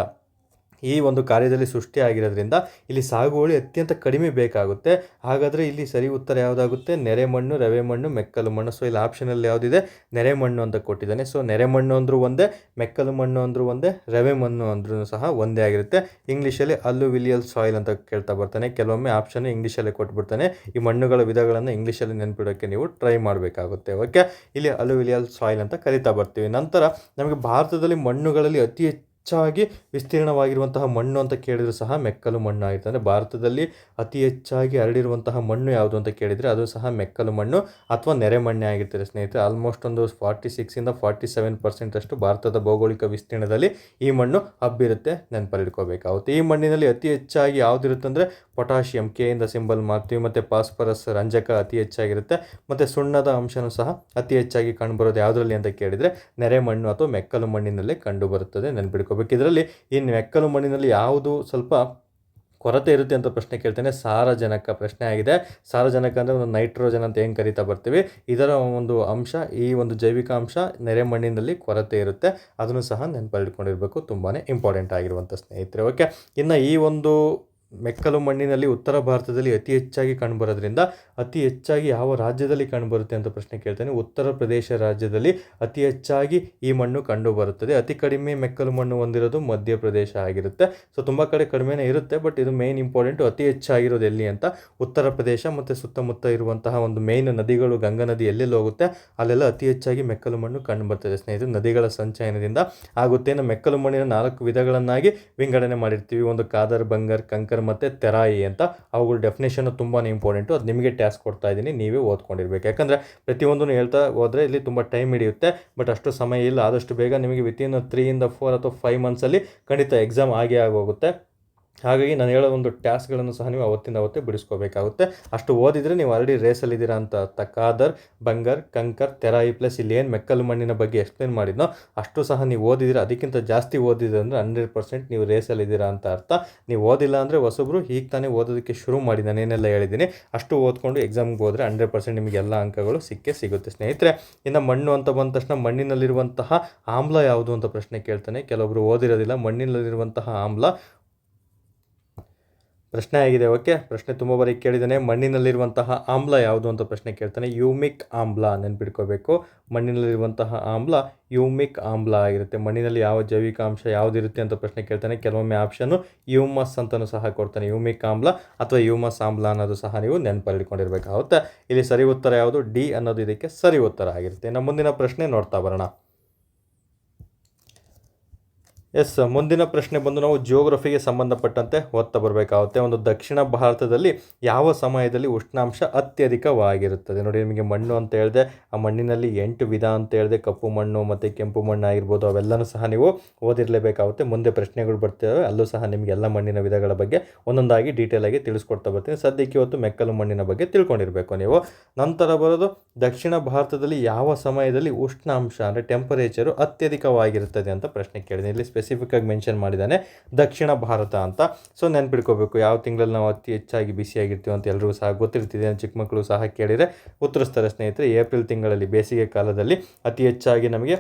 ಈ ಒಂದು ಕಾರ್ಯದಲ್ಲಿ ಸೃಷ್ಟಿಯಾಗಿರೋದ್ರಿಂದ ಇಲ್ಲಿ ಸಾಗುವಳಿ ಅತ್ಯಂತ ಕಡಿಮೆ ಬೇಕಾಗುತ್ತೆ. ಹಾಗಾದರೆ ಇಲ್ಲಿ ಸರಿ ಉತ್ತರ ಯಾವುದಾಗುತ್ತೆ? ನೆರೆ ಮಣ್ಣು, ರವೆ ಮಣ್ಣು, ಮೆಕ್ಕಲು ಮಣ್ಣು. ಸೊ ಇಲ್ಲಿ ಆಪ್ಷನಲ್ಲಿ ಯಾವುದಿದೆ? ನೆರೆ ಮಣ್ಣು ಅಂತ ಕೊಟ್ಟಿದ್ದಾನೆ. ಸೊ ನೆರೆ ಮಣ್ಣು ಅಂದರೂ ಒಂದೇ, ಮೆಕ್ಕಲು ಮಣ್ಣು ಅಂದರೂ ಒಂದೇ, ರವೆ ಮಣ್ಣು ಅಂದ್ರೂ ಸಹ ಒಂದೇ ಆಗಿರುತ್ತೆ. ಇಂಗ್ಲೀಷಲ್ಲಿ ಅಲ್ಯುವಿಲಿಯಲ್ ಸಾಯಿಲ್ ಅಂತ ಕೇಳ್ತಾ ಬರ್ತಾನೆ. ಕೆಲವೊಮ್ಮೆ ಆಪ್ಷನ್ ಇಂಗ್ಲೀಷಲ್ಲೇ ಕೊಟ್ಬಿಡ್ತಾನೆ. ಈ ಮಣ್ಣುಗಳ ವಿಧಗಳನ್ನು ಇಂಗ್ಲೀಷಲ್ಲಿ ನೆನ್ಪಿಡೋಕ್ಕೆ ನೀವು ಟ್ರೈ ಮಾಡಬೇಕಾಗುತ್ತೆ. ಓಕೆ, ಇಲ್ಲಿ ಅಲ್ಯುವಿಲಿಯಲ್ ಸಾಯಿಲ್ ಅಂತ ಕರಿತಾ ಬರ್ತೀವಿ. ನಂತರ ನಮಗೆ ಭಾರತದಲ್ಲಿ ಮಣ್ಣುಗಳಲ್ಲಿ ಅತಿ ಹೆಚ್ಚಾಗಿ ವಿಸ್ತೀರ್ಣವಾಗಿರುವಂತಹ ಮಣ್ಣು ಅಂತ ಕೇಳಿದರೂ ಸಹ ಮೆಕ್ಕಲು ಮಣ್ಣು ಆಯಿತು. ಅಂದರೆ ಭಾರತದಲ್ಲಿ ಅತಿ ಹೆಚ್ಚಾಗಿ ಹರಡಿರುವಂತಹ ಮಣ್ಣು ಯಾವುದು ಅಂತ ಕೇಳಿದರೆ ಅದು ಸಹ ಮೆಕ್ಕಲು ಮಣ್ಣು ಅಥವಾ ನೆರೆ ಮಣ್ಣೆ ಆಗಿರ್ತಾರೆ ಸ್ನೇಹಿತರೆ. ಆಲ್ಮೋಸ್ಟ್ ಒಂದು 46ಇಂದ 47% ಅಷ್ಟು ಭಾರತದ ಭೌಗೋಳಿಕ ವಿಸ್ತೀರ್ಣದಲ್ಲಿ ಈ ಮಣ್ಣು ಹಬ್ಬಿರುತ್ತೆ, ನೆನಪಲ್ಲಿಟ್ಕೋಬೇಕಾಗುತ್ತೆ. ಈ ಮಣ್ಣಿನಲ್ಲಿ ಅತಿ ಹೆಚ್ಚಾಗಿ ಯಾವುದಿರುತ್ತೆ ಅಂದರೆ ಪೊಟ್ಯಾಷಿಯಂ, ಕೆಯಿಂದ ಸಿಂಬಲ್ ಮಾಡ್ತೀವಿ, ಮತ್ತು ಫಾಸ್ಫರಸ್, ರಂಜಕ ಅತಿ ಹೆಚ್ಚಾಗಿರುತ್ತೆ, ಮತ್ತು ಸುಣ್ಣದ ಅಂಶನೂ ಸಹ ಅತಿ ಹೆಚ್ಚಾಗಿ ಕಂಡುಬರೋದು ಯಾವುದರಲ್ಲಿ ಅಂತ ಕೇಳಿದರೆ ನೆರೆ ಮಣ್ಣು ಅಥವಾ ಮೆಕ್ಕಲು ಮಣ್ಣಿನಲ್ಲೇ ಕಂಡುಬರುತ್ತದೆ, ನೆನಪಿಟ್ಕೋಬೇಕು. ಇದರಲ್ಲಿ ಈ ಮೆಕ್ಕಲು ಮಣ್ಣಿನಲ್ಲಿ ಯಾವುದು ಸ್ವಲ್ಪ ಕೊರತೆ ಇರುತ್ತೆ ಅಂತ ಪ್ರಶ್ನೆ ಕೇಳ್ತೇನೆ. ಸಾರಜನಕ ಪ್ರಶ್ನೆ ಆಗಿದೆ. ಸಾರಜನಕ ಅಂದರೆ ಒಂದು ನೈಟ್ರೋಜನ್ ಅಂತ ಏನು ಕರಿತಾ ಬರ್ತೀವಿ, ಇದರ ಒಂದು ಅಂಶ, ಈ ಒಂದು ಜೈವಿಕ ಅಂಶ ನೆರೆ ಮಣ್ಣಿನಲ್ಲಿ ಕೊರತೆ ಇರುತ್ತೆ. ಅದನ್ನು ಸಹ ನೆನಪಲ್ಲಿಟ್ಕೊಂಡಿರಬೇಕು, ತುಂಬಾ ಇಂಪಾರ್ಟೆಂಟ್ ಆಗಿರುವಂಥ ಸ್ನೇಹಿತರೆ. ಓಕೆ, ಇನ್ನು ಈ ಒಂದು ಮೆಕ್ಕಲು ಮಣ್ಣಿನಲ್ಲಿ ಉತ್ತರ ಭಾರತದಲ್ಲಿ ಅತಿ ಹೆಚ್ಚಾಗಿ ಕಂಡುಬರೋದ್ರಿಂದ ಅತಿ ಹೆಚ್ಚಾಗಿ ಯಾವ ರಾಜ್ಯದಲ್ಲಿ ಕಂಡುಬರುತ್ತೆ ಅಂತ ಪ್ರಶ್ನೆ ಕೇಳ್ತೇನೆ. ಉತ್ತರ ಪ್ರದೇಶ ರಾಜ್ಯದಲ್ಲಿ ಅತಿ ಹೆಚ್ಚಾಗಿ ಈ ಮಣ್ಣು ಕಂಡುಬರುತ್ತದೆ. ಅತಿ ಕಡಿಮೆ ಮೆಕ್ಕಲು ಮಣ್ಣು ಹೊಂದಿರೋದು ಮಧ್ಯಪ್ರದೇಶ ಆಗಿರುತ್ತೆ. ಸೊ ತುಂಬ ಕಡೆ ಕಡಿಮೆನೇ ಇರುತ್ತೆ, ಬಟ್ ಇದು ಮೇನ್ ಇಂಪಾರ್ಟೆಂಟು. ಅತಿ ಹೆಚ್ಚಾಗಿರೋದು ಎಲ್ಲಿ ಅಂತ ಉತ್ತರ ಪ್ರದೇಶ ಮತ್ತು ಸುತ್ತಮುತ್ತ ಇರುವಂತಹ ಒಂದು ಮೇನ್ ನದಿಗಳು, ಗಂಗಾ ನದಿ ಎಲ್ಲೆಲ್ಲಿ ಹೋಗುತ್ತೆ ಅಲ್ಲೆಲ್ಲ ಅತಿ ಹೆಚ್ಚಾಗಿ ಮೆಕ್ಕಲು ಮಣ್ಣು ಕಂಡುಬರ್ತದೆ ಸ್ನೇಹಿತರೆ. ನದಿಗಳ ಸಂಚಯನದಿಂದ ಆಗುತ್ತೆ. ಮೆಕ್ಕಲು ಮಣ್ಣಿನ 4 ವಿಧಗಳನ್ನಾಗಿ ವಿಂಗಡಣೆ ಮಾಡಿರ್ತೀವಿ. ಒಂದು ಕಾದರ್, ಬಂಗರ್, ಕಂಕರ್ ಮತ್ತು ತೆರಾಯಿ ಅಂತ. ಅವುಗಳ ಡೆಫಿನೇಷನ್ ತುಂಬಾ ಇಂಪಾರ್ಟೆಂಟು. ಅದು ನಿಮಗೆ ಟಾಸ್ಕ್ ಕೊಡ್ತಾ ಇದ್ದೀನಿ, ನೀವೇ ಓದ್ಕೊಂಡಿರ್ಬೇಕು. ಯಾಕಂದರೆ ಪ್ರತಿಯೊಂದನ್ನು ಹೇಳ್ತಾ ಹೋದರೆ ಇಲ್ಲಿ ತುಂಬ ಟೈಮ್ ಹಿಡಿಯುತ್ತೆ, ಬಟ್ ಅಷ್ಟು ಸಮಯ ಇಲ್ಲ. ಆದಷ್ಟು ಬೇಗ ನಿಮಗೆ ವಿತಿನ್ 3ಇಂದ 4 ಅಥವಾ 5 ಮಂತ್ಸಲ್ಲಿ ಖಂಡಿತ ಎಕ್ಸಾಮ್ ಆಗೇ ಆಗೋಗುತ್ತೆ. ಹಾಗಾಗಿ ನಾನು ಹೇಳೋ ಒಂದು ಟಾಸ್ಕ್ಗಳನ್ನು ಸಹ ನೀವು ಅವತ್ತಿಂದ ಅವತ್ತೇ ಬಿಡಿಸ್ಕೋಬೇಕಾಗುತ್ತೆ. ಅಷ್ಟು ಓದಿದರೆ ನೀವು ಆಲ್ರೆಡಿ ರೇಸಲ್ಲಿದ್ದೀರಾ ಅಂತ ಅರ್ಥ. ಕಾದರ್, ಬಂಗರ್, ಕಂಕರ್, ತೆರಾಯಿ ಪ್ಲಸ್ ಇಲ್ಲಿ ಏನು ಮೆಕ್ಕಲು ಮಣ್ಣಿನ ಬಗ್ಗೆ ಎಕ್ಸ್ಪ್ಲೇನ್ ಮಾಡಿದ್ನೋ ಅಷ್ಟು ಸಹ ನೀವು ಓದಿದ್ದೀರಾ. ಅದಕ್ಕಿಂತ ಜಾಸ್ತಿ ಓದಿದ್ರೆ ಅಂದರೆ 100% ನೀವು ರೇಸಲ್ಲಿದ್ದೀರಾ ಅಂತ ಅರ್ಥ. ನೀವು ಓದಿಲ್ಲ ಅಂದರೆ ಹೊಸಬ್ರು ಈಗ ತಾನೇ ಓದೋದಕ್ಕೆ ಶುರು ಮಾಡಿ ನಾನೇನೆಲ್ಲ ಹೇಳಿದ್ದೀನಿ ಅಷ್ಟು ಓದ್ಕೊಂಡು ಎಕ್ಸಾಮ್ಗೆ ಹೋದರೆ 100% ನಿಮಗೆ ಎಲ್ಲ ಅಂಕಗಳು ಸಿಕ್ಕೇ ಸಿಗುತ್ತೆ ಸ್ನೇಹಿತರೆ. ಇನ್ನು ಮಣ್ಣು ಅಂತ ಬಂದ ತಕ್ಷಣ ಮಣ್ಣಿನಲ್ಲಿರುವಂತಹ ಆಮ್ಲ ಯಾವುದು ಅಂತ ಪ್ರಶ್ನೆ ಕೇಳ್ತಾನೆ. ಕೆಲವೊಬ್ಬರು ಓದಿರೋದಿಲ್ಲ. ಮಣ್ಣಿನಲ್ಲಿರುವಂತಹ ಆಮ್ಲ ಪ್ರಶ್ನೆ ಆಗಿದೆ. ಓಕೆ, ಪ್ರಶ್ನೆ ತುಂಬ ಬಾರಿ ಕೇಳಿದ್ದಾನೆ. ಮಣ್ಣಿನಲ್ಲಿರುವಂತಹ ಆಮ್ಲ ಯಾವುದು ಅಂತ ಪ್ರಶ್ನೆ ಕೇಳ್ತಾನೆ. ಯೂಮಿಕ್ ಆಮ್ಲ, ನೆನ್ಪಿಟ್ಕೋಬೇಕು. ಮಣ್ಣಿನಲ್ಲಿರುವಂತಹ ಆಮ್ಲ ಯೂಮಿಕ್ ಆಮ್ಲ ಆಗಿರುತ್ತೆ. ಮಣ್ಣಿನಲ್ಲಿ ಯಾವ ಜೈವಿಕ ಅಂಶ ಯಾವುದಿರುತ್ತೆ ಅಂತ ಪ್ರಶ್ನೆ ಕೇಳ್ತಾನೆ. ಕೆಲವೊಮ್ಮೆ ಆಪ್ಷನ್ನು ಯೂಮಸ್ ಅಂತಲೂ ಸಹ ಕೊಡ್ತಾನೆ. ಯೂಮಿಕ್ ಆಮ್ಲ ಅಥವಾ ಯೂಮಸ್ ಆಮ್ಲ ಅನ್ನೋದು ಸಹ ನೀವು ನೆನಪಲ್ಲಿಟ್ಕೊಂಡಿರ್ಬೇಕಾಗುತ್ತೆ. ಇಲ್ಲಿ ಸರಿ ಉತ್ತರ ಯಾವುದು? ಡಿ ಅನ್ನೋದು ಇದಕ್ಕೆ ಸರಿ ಉತ್ತರ ಆಗಿರುತ್ತೆ. ನಮ್ಮ ಮುಂದಿನ ಪ್ರಶ್ನೆ ನೋಡ್ತಾ ಬರೋಣ. ಎಸ್, ಮುಂದಿನ ಪ್ರಶ್ನೆ ಬಂದು ನಾವು ಜಿಯೋಗ್ರಫಿಗೆ ಸಂಬಂಧಪಟ್ಟಂತೆ ಓದ್ತಾ ಬರಬೇಕಾಗುತ್ತೆ. ಒಂದು ದಕ್ಷಿಣ ಭಾರತದಲ್ಲಿ ಯಾವ ಸಮಯದಲ್ಲಿ ಉಷ್ಣಾಂಶ ಅತ್ಯಧಿಕವಾಗಿರುತ್ತದೆ? ನೋಡಿ, ನಿಮಗೆ ಮಣ್ಣು ಅಂತ ಹೇಳಿದೆ, ಆ ಮಣ್ಣಿನಲ್ಲಿ 8 ವಿಧ ಅಂತ ಹೇಳಿದೆ. ಕಪ್ಪು ಮಣ್ಣು ಮತ್ತು ಕೆಂಪು ಮಣ್ಣು ಆಗಿರ್ಬೋದು, ಅವೆಲ್ಲನೂ ಸಹ ನೀವು ಓದಿರಲೇಬೇಕಾಗುತ್ತೆ. ಮುಂದೆ ಪ್ರಶ್ನೆಗಳು ಬರ್ತವೆ, ಅಲ್ಲೂ ಸಹ ನಿಮಗೆ ಎಲ್ಲ ಮಣ್ಣಿನ ವಿಧಗಳ ಬಗ್ಗೆ ಒಂದೊಂದಾಗಿ ಡೀಟೇಲಾಗಿ ತಿಳಿಸ್ಕೊಡ್ತಾ ಬರ್ತೀನಿ. ಸದ್ಯಕ್ಕೆ ಇವತ್ತು ಮೆಕ್ಕಲು ಮಣ್ಣಿನ ಬಗ್ಗೆ ತಿಳ್ಕೊಂಡಿರಬೇಕು ನೀವು. ನಂತರ ಬರೋದು ದಕ್ಷಿಣ ಭಾರತದಲ್ಲಿ ಯಾವ ಸಮಯದಲ್ಲಿ ಉಷ್ಣಾಂಶ ಅಂದರೆ ಟೆಂಪರೇಚರು ಅತ್ಯಧಿಕವಾಗಿರುತ್ತದೆ ಅಂತ ಪ್ರಶ್ನೆ ಕೇಳಿದೆ. ಇಲ್ಲಿ ಸ್ಪೆಸಿಫಿಕ್ ಆಗಿ ಮೆನ್ಷನ್ ಮಾಡಿದ್ದಾನೆ ದಕ್ಷಿಣ ಭಾರತ ಅಂತ. ಸೊ ನೆನ್ಪಿಟ್ಕೋಬೇಕು, ಯಾವ ತಿಂಗಳಲ್ಲಿ ನಾವು ಅತಿ ಹೆಚ್ಚಾಗಿ ಬಿಸಿಯಾಗಿರ್ತೀವಿ ಅಂತ ಎಲ್ರಿಗೂ ಸಹ ಗೊತ್ತಿರ್ತಿದೆ. ಚಿಕ್ಕ ಮಕ್ಕಳು ಸಹ ಕೇಳಿದರೆ ಉತ್ತರಿಸ್ತಾರೆ ಸ್ನೇಹಿತರೆ. ಏಪ್ರಿಲ್ ತಿಂಗಳಲ್ಲಿ, ಬೇಸಿಗೆ ಕಾಲದಲ್ಲಿ ಅತಿ ಹೆಚ್ಚಾಗಿ ನಮಗೆ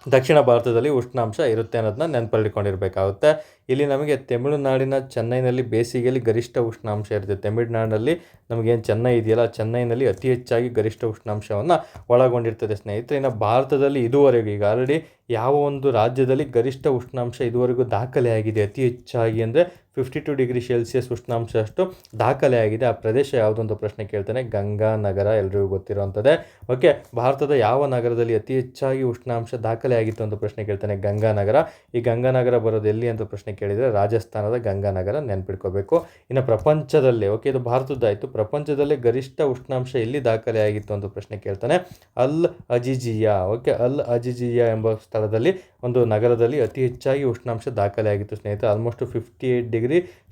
ದಕ್ಷಿಣ ಭಾರತದಲ್ಲಿ ಉಷ್ಣಾಂಶ ಇರುತ್ತೆ ಅನ್ನೋದನ್ನ ನೆನಪಲ್ಲಿಟ್ಕೊಂಡಿರಬೇಕಾಗುತ್ತೆ. ಇಲ್ಲಿ ನಮಗೆ ತಮಿಳುನಾಡಿನ ಚೆನ್ನೈನಲ್ಲಿ ಬೇಸಿಗೆಯಲ್ಲಿ ಗರಿಷ್ಠ ಉಷ್ಣಾಂಶ ಇರುತ್ತೆ. ತಮಿಳುನಾಡಿನಲ್ಲಿ ನಮಗೇನು ಚೆನ್ನೈ ಇದೆಯಲ್ಲ, ಚೆನ್ನೈನಲ್ಲಿ ಅತಿ ಹೆಚ್ಚಾಗಿ ಗರಿಷ್ಠ ಉಷ್ಣಾಂಶವನ್ನು ಒಳಗೊಂಡಿರ್ತದೆ ಸ್ನೇಹಿತರೆ. ಇನ್ನು ಭಾರತದಲ್ಲಿ ಇದುವರೆಗೂ ಈಗ ಆಲ್ರೆಡಿ ಯಾವ ಒಂದು ರಾಜ್ಯದಲ್ಲಿ ಗರಿಷ್ಠ ಉಷ್ಣಾಂಶ ಇದುವರೆಗೂ ದಾಖಲೆಯಾಗಿದೆ ಅತಿ ಹೆಚ್ಚಾಗಿ ಅಂದರೆ 52 ಡಿಗ್ರಿ ಸೆಲ್ಸಿಯಸ್ ಉಷ್ಣಾಂಶ ಅಷ್ಟು ದಾಖಲೆಯಾಗಿದೆ, ಆ ಪ್ರದೇಶ ಯಾವುದು ಅಂತ ಪ್ರಶ್ನೆ ಕೇಳ್ತಾನೆ. ಗಂಗಾನಗರ, ಎಲ್ರಿಗೂ ಗೊತ್ತಿರುವಂಥದ್ದೇ. ಓಕೆ, ಭಾರತದ ಯಾವ ನಗರದಲ್ಲಿ ಅತಿ ಹೆಚ್ಚಾಗಿ ಉಷ್ಣಾಂಶ ದಾಖಲೆಯಾಗಿತ್ತು ಅಂತ ಪ್ರಶ್ನೆ ಕೇಳ್ತಾನೆ. ಗಂಗಾನಗರ. ಈ ಗಂಗಾನಗರ ಬರೋದು ಎಲ್ಲಿ ಅಂತ ಪ್ರಶ್ನೆ ಕೇಳಿದರೆ ರಾಜಸ್ಥಾನದ ಗಂಗಾನಗರ, ನೆನ್ಪಿಟ್ಕೋಬೇಕು. ಇನ್ನು ಪ್ರಪಂಚದಲ್ಲೇ, ಓಕೆ ಇದು ಭಾರತದ್ದಾಯಿತು, ಪ್ರಪಂಚದಲ್ಲೇ ಗರಿಷ್ಠ ಉಷ್ಣಾಂಶ ಎಲ್ಲಿ ದಾಖಲೆಯಾಗಿತ್ತು ಅಂತ ಪ್ರಶ್ನೆ ಕೇಳ್ತಾನೆ. ಅಲ್ ಅಜಿಜಿಯಾ. ಓಕೆ, ಅಲ್ ಅಜಿಜಿಯಾ ಎಂಬ ಸ್ಥಳದಲ್ಲಿ, ಒಂದು ನಗರದಲ್ಲಿ ಅತಿ ಹೆಚ್ಚಾಗಿ ಉಷ್ಣಾಂಶ ದಾಖಲೆಯಾಗಿತ್ತು ಸ್ನೇಹಿತರೆ. ಆಲ್ಮೋಸ್ಟ್ 58 ಡಿಗ್ರಿ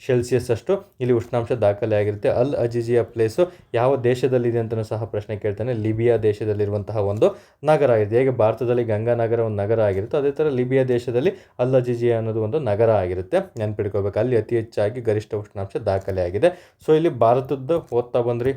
ಸೆಲ್ಸಿಯಸ್ ಅಷ್ಟು ಇಲ್ಲಿ ಉಷ್ಣಾಂಶ ದಾಖಲೆಯಾಗಿರುತ್ತೆ. ಅಲ್ ಅಜಿಜಿಯಾ ಪ್ಲೇಸು ಯಾವ ದೇಶದಲ್ಲಿದೆ ಅಂತಲೂ ಸಹ ಪ್ರಶ್ನೆ ಕೇಳ್ತಾನೆ. ಲಿಬಿಯಾ ದೇಶದಲ್ಲಿರುವಂತಹ ಒಂದು ನಗರ ಆಗಿದೆ. ಹೇಗೆ ಭಾರತದಲ್ಲಿ ಗಂಗಾನಗರ ಒಂದು ನಗರ ಆಗಿರುತ್ತೆ, ಅದೇ ಥರ ಲಿಬಿಯಾ ದೇಶದಲ್ಲಿ ಅಲ್ ಅಜಿಜಿಯಾ ಅನ್ನೋದು ಒಂದು ನಗರ ಆಗಿರುತ್ತೆ, ನೆನ್ಪಿಟ್ಕೋಬೇಕು. ಅಲ್ಲಿ ಅತಿ ಹೆಚ್ಚಾಗಿ ಗರಿಷ್ಠ ಉಷ್ಣಾಂಶ ದಾಖಲೆಯಾಗಿದೆ. ಸೊ ಇಲ್ಲಿ ಭಾರತದ್ದು ಓದ್ತಾ ಬಂದ್ರಿ.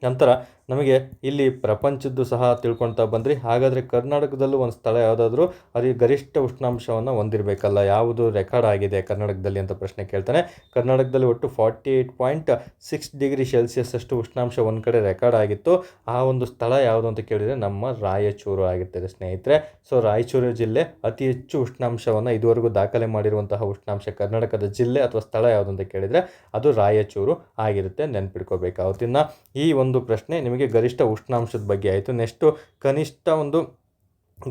ನಂತರ ನಮಗೆ ಇಲ್ಲಿ ಪ್ರಪಂಚದ್ದು ಸಹ ತಿಳ್ಕೊಳ್ತಾ ಬಂದ್ರಿ. ಹಾಗಾದರೆ ಕರ್ನಾಟಕದಲ್ಲೂ ಒಂದು ಸ್ಥಳ ಯಾವುದಾದ್ರೂ ಅದು ಗರಿಷ್ಠ ಉಷ್ಣಾಂಶವನ್ನು ಹೊಂದಿರಬೇಕಲ್ಲ, ಯಾವುದು ರೆಕಾರ್ಡ್ ಆಗಿದೆ ಕರ್ನಾಟಕದಲ್ಲಿ ಅಂತ ಪ್ರಶ್ನೆ ಕೇಳ್ತಾನೆ. ಕರ್ನಾಟಕದಲ್ಲಿ ಒಟ್ಟು 48.6 ಡಿಗ್ರಿ ಸೆಲ್ಸಿಯಸ್ ಅಷ್ಟು ಉಷ್ಣಾಂಶ ಒಂದು ಕಡೆ ರೆಕಾರ್ಡ್ ಆಗಿತ್ತು. ಆ ಒಂದು ಸ್ಥಳ ಯಾವುದು ಅಂತ ಕೇಳಿದರೆ ನಮ್ಮ ರಾಯಚೂರು ಆಗಿರ್ತದೆ ಸ್ನೇಹಿತರೆ. ಸೊ ರಾಯಚೂರು ಜಿಲ್ಲೆ ಅತಿ ಹೆಚ್ಚು ಉಷ್ಣಾಂಶವನ್ನು ಇದುವರೆಗೂ ದಾಖಲೆ ಮಾಡಿರುವಂತಹ ಉಷ್ಣಾಂಶ ಕರ್ನಾಟಕದ ಜಿಲ್ಲೆ ಅಥವಾ ಸ್ಥಳ ಯಾವುದು ಅಂತ ಕೇಳಿದರೆ ಅದು ರಾಯಚೂರು ಆಗಿರುತ್ತೆ, ನೆನ್ಪಿಟ್ಕೋಬೇಕಾಗುತ್ತೆ. ಇನ್ನು ಈ ಒಂದು ಪ್ರಶ್ನೆ ನಿಮಗೆ ಗರಿಷ್ಠ ಉಷ್ಣಾಂಶದ ಬಗ್ಗೆ ಆಯಿತು. ನೆಕ್ಸ್ಟು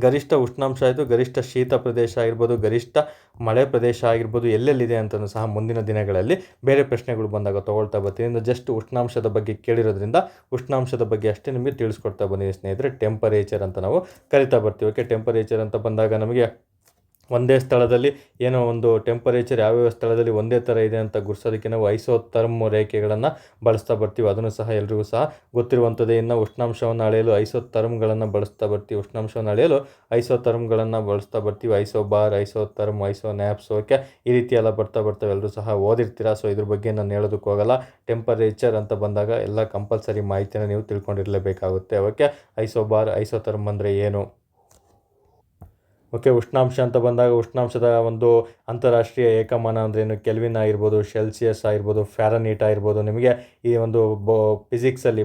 ಗರಿಷ್ಠ ಉಷ್ಣಾಂಶ ಆಯಿತು, ಗರಿಷ್ಠ ಶೀತ ಪ್ರದೇಶ ಆಗಿರ್ಬೋದು, ಗರಿಷ್ಠ ಮಳೆ ಪ್ರದೇಶ ಆಗಿರ್ಬೋದು, ಎಲ್ಲೆಲ್ಲಿದೆ ಅಂತಲೂ ಸಹ ಮುಂದಿನ ದಿನಗಳಲ್ಲಿ ಬೇರೆ ಪ್ರಶ್ನೆಗಳು ಬಂದಾಗ ತೊಗೊಳ್ತಾ ಬರ್ತೀನಿ. ಇನ್ನು ಜಸ್ಟ್ ಉಷ್ಣಾಂಶದ ಬಗ್ಗೆ ಕೇಳಿರೋದ್ರಿಂದ ಉಷ್ಣಾಂಶದ ಬಗ್ಗೆ ಅಷ್ಟೇ ನಿಮಗೆ ತಿಳಿಸ್ಕೊಡ್ತಾ ಬಂದಿದ್ದೀನಿ ಸ್ನೇಹಿತರೆ. ಟೆಂಪರೇಚರ್ ಅಂತ ನಾವು ಕರಿತಾ ಬರ್ತೀವಿ. ಓಕೆ, ಟೆಂಪರೇಚರ್ ಅಂತ ಬಂದಾಗ ನಮಗೆ ಒಂದೇ ಸ್ಥಳದಲ್ಲಿ ಏನೋ ಒಂದು ಟೆಂಪರೇಚರ್ ಯಾವ್ಯಾವ ಸ್ಥಳದಲ್ಲಿ ಒಂದೇ ಥರ ಇದೆ ಅಂತ ಗುರ್ಸೋದಕ್ಕೆ ನಾವು ಐಸೋಥರ್ಮ್ ರೇಖೆಗಳನ್ನು ಬಳಸ್ತಾ ಬರ್ತೀವಿ. ಅದನ್ನು ಸಹ ಎಲ್ರಿಗೂ ಸಹ ಗೊತ್ತಿರುವಂಥದ್ದೇ. ಇನ್ನು ಉಷ್ಣಾಂಶವನ್ನು ಅಳೆಯಲು ಐಸೋಥರ್ಮ್ಗಳನ್ನು ಬಳಸ್ತಾ ಬರ್ತೀವಿ. ಉಷ್ಣಾಂಶವನ್ನು ಅಳೆಯಲು ಐಸೋಥರ್ಮ್ಗಳನ್ನು ಬಳಸ್ತಾ ಬರ್ತೀವಿ. ಐಸೋಬಾರ್, ಐಸೋಥರ್ಮ್, ಐಸೋನ್ಯಾಪ್ಸ್. ಓಕೆ, ಈ ರೀತಿ ಎಲ್ಲ ಬರ್ತವೆ, ಎಲ್ಲರೂ ಸಹ ಓದಿರ್ತೀರಾ. ಸೊ ಇದ್ರ ಬಗ್ಗೆ ನಾನು ಹೇಳೋದಕ್ಕೆ ಹೋಗಲ್ಲ. ಟೆಂಪರೇಚರ್ ಅಂತ ಬಂದಾಗ ಎಲ್ಲ ಕಂಪಲ್ಸರಿ ಮಾಹಿತಿನ ನೀವು ತಿಳ್ಕೊಂಡಿರಲೇಬೇಕಾಗುತ್ತೆ. ಓಕೆ, ಐಸೋಬಾರ್, ಐಸೋಥರ್ಮ್ ಅಂದರೆ ಏನು? ಓಕೆ, ಉಷ್ಣಾಂಶ ಅಂತ ಬಂದಾಗ ಉಷ್ಣಾಂಶದ ಒಂದು ಅಂತಾರಾಷ್ಟ್ರೀಯ ಏಕಮಾನ ಅಂದ್ರೇನು, ಕೆಲ್ವಿನ್ ಆಗಿರ್ಬೋದು, ಸೆಲ್ಸಿಯಸ್ ಆಗಿರ್ಬೋದು, ಫ್ಯಾರನೀಟ್ ಆಗಿರ್ಬೋದು. ನಿಮಗೆ ಈ ಒಂದು ಫಿಸಿಕ್ಸಲ್ಲಿ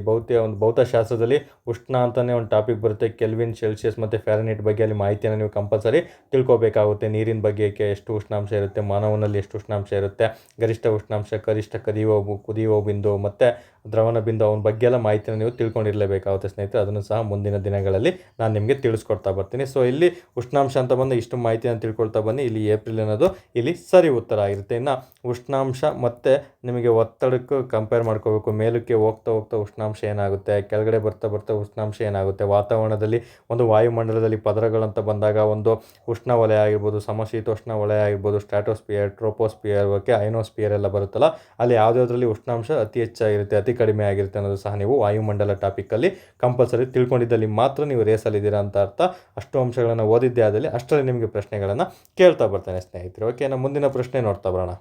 ಭೌತಶಾಸ್ತ್ರದಲ್ಲಿ ಉಷ್ಣ ಅಂತಲೇ ಒಂದು ಟಾಪಿಕ್ ಬರುತ್ತೆ. ಕೆಲ್ವಿನ್, ಸೆಲ್ಸಿಯಸ್ ಮತ್ತು ಫ್ಯಾರನೀಟ್ ಬಗ್ಗೆ ಅಲ್ಲಿ ಮಾಹಿತಿಯನ್ನು ನೀವು ಕಂಪಲ್ಸರಿ ತಿಳ್ಕೊಬೇಕಾಗುತ್ತೆ. ನೀರಿನ ಬಗ್ಗೆ ಎಷ್ಟು ಉಷ್ಣಾಂಶ ಇರುತ್ತೆ, ಮಾನವನಲ್ಲಿ ಎಷ್ಟು ಉಷ್ಣಾಂಶ ಇರುತ್ತೆ, ಗರಿಷ್ಠ ಉಷ್ಣಾಂಶ, ಕನಿಷ್ಠ ಕುದಿಯುವ ಬಿಂದು ಮತ್ತು ದ್ರವಣ ಬಿಂದು, ಅವನ ಬಗ್ಗೆ ಎಲ್ಲ ಮಾಹಿತಿನ ನೀವು ತಿಳ್ಕೊಂಡಿರಲೇಬೇಕಾಗುತ್ತೆ ಸ್ನೇಹಿತರೆ. ಅದನ್ನು ಸಹ ಮುಂದಿನ ದಿನಗಳಲ್ಲಿ ನಾನು ನಿಮಗೆ ತಿಳಿಸ್ಕೊಡ್ತಾ ಬರ್ತೀನಿ. ಸೊ ಇಲ್ಲಿ ಉಷ್ಣಾಂಶ ಅಂತ ಬಂದು ಇಷ್ಟು ಮಾಹಿತಿಯನ್ನು ತಿಳ್ಕೊಳ್ತಾ ಬನ್ನಿ. ಇಲ್ಲಿ ಏಪ್ರಿಲ್ ಅನ್ನೋದು ಇಲ್ಲಿ ಸರಿ ಉತ್ತರ ಆಗಿರುತ್ತೆ. ಇನ್ನು ಉಷ್ಣಾಂಶ ಮತ್ತು ನಿಮಗೆ ಒತ್ತಡಕ್ಕೆ ಕಂಪೇರ್ ಮಾಡ್ಕೋಬೇಕು. ಮೇಲಕ್ಕೆ ಹೋಗ್ತಾ ಉಷ್ಣಾಂಶ ಏನಾಗುತ್ತೆ, ಕೆಳಗಡೆ ಬರ್ತಾ ಉಷ್ಣಾಂಶ ಏನಾಗುತ್ತೆ. ವಾತಾವರಣದಲ್ಲಿ ಒಂದು ವಾಯುಮಂಡಲದಲ್ಲಿ ಪದರಗಳಂತ ಬಂದಾಗ ಒಂದು ಉಷ್ಣ ವಲಯ ಆಗಿರ್ಬೋದು, ಸಮಶೀತೋಷ್ಣ ವಲಯ ಆಗಿರ್ಬೋದು, ಸ್ಟ್ರಾಟೋಸ್ಪಿಯರ್, ಟ್ರೋಪೋಸ್ಪಿಯರ್, ಓಕೆ, ಐನೋಸ್ಪಿಯರ್ ಎಲ್ಲ ಬರುತ್ತಲ್ಲ, ಅಲ್ಲಿ ಯಾವುದಾದ್ರಲ್ಲಿ ಉಷ್ಣಾಂಶ ಅತಿ ಹೆಚ್ಚಾಗಿರುತ್ತೆ, ಅತಿ ಕಡಿಮೆ ಆಗಿರುತ್ತೆ ಅನ್ನೋದು ಸಹ ನೀವು ವಾಯುಮಂಡಲ ಟಾಪಿಕಲ್ಲಿ ಕಂಪಲ್ಸರಿ ತಿಳ್ಕೊಂಡಿದ್ದಲ್ಲಿ ಮಾತ್ರ ನೀವು ರೇಸಲ್ಲಿದ್ದೀರಾ ಅಂತ ಅರ್ಥ. ಅಷ್ಟು ಅಂಶಗಳನ್ನು ಓದಿದ್ದೇ ಆದಲ್ಲಿ ಅಷ್ಟರಲ್ಲಿ ನಿಮಗೆ ಪ್ರಶ್ನೆಗಳನ್ನು ಕೇಳ್ತಾ ಬರ್ತಾನೆ ಸ್ನೇಹಿತರೆ. ಓಕೆ, ನಾವು ಮುಂದಿನ ಪ್ರಶ್ನೆ ನೋಡ್ತಾ ಬರೋಣ.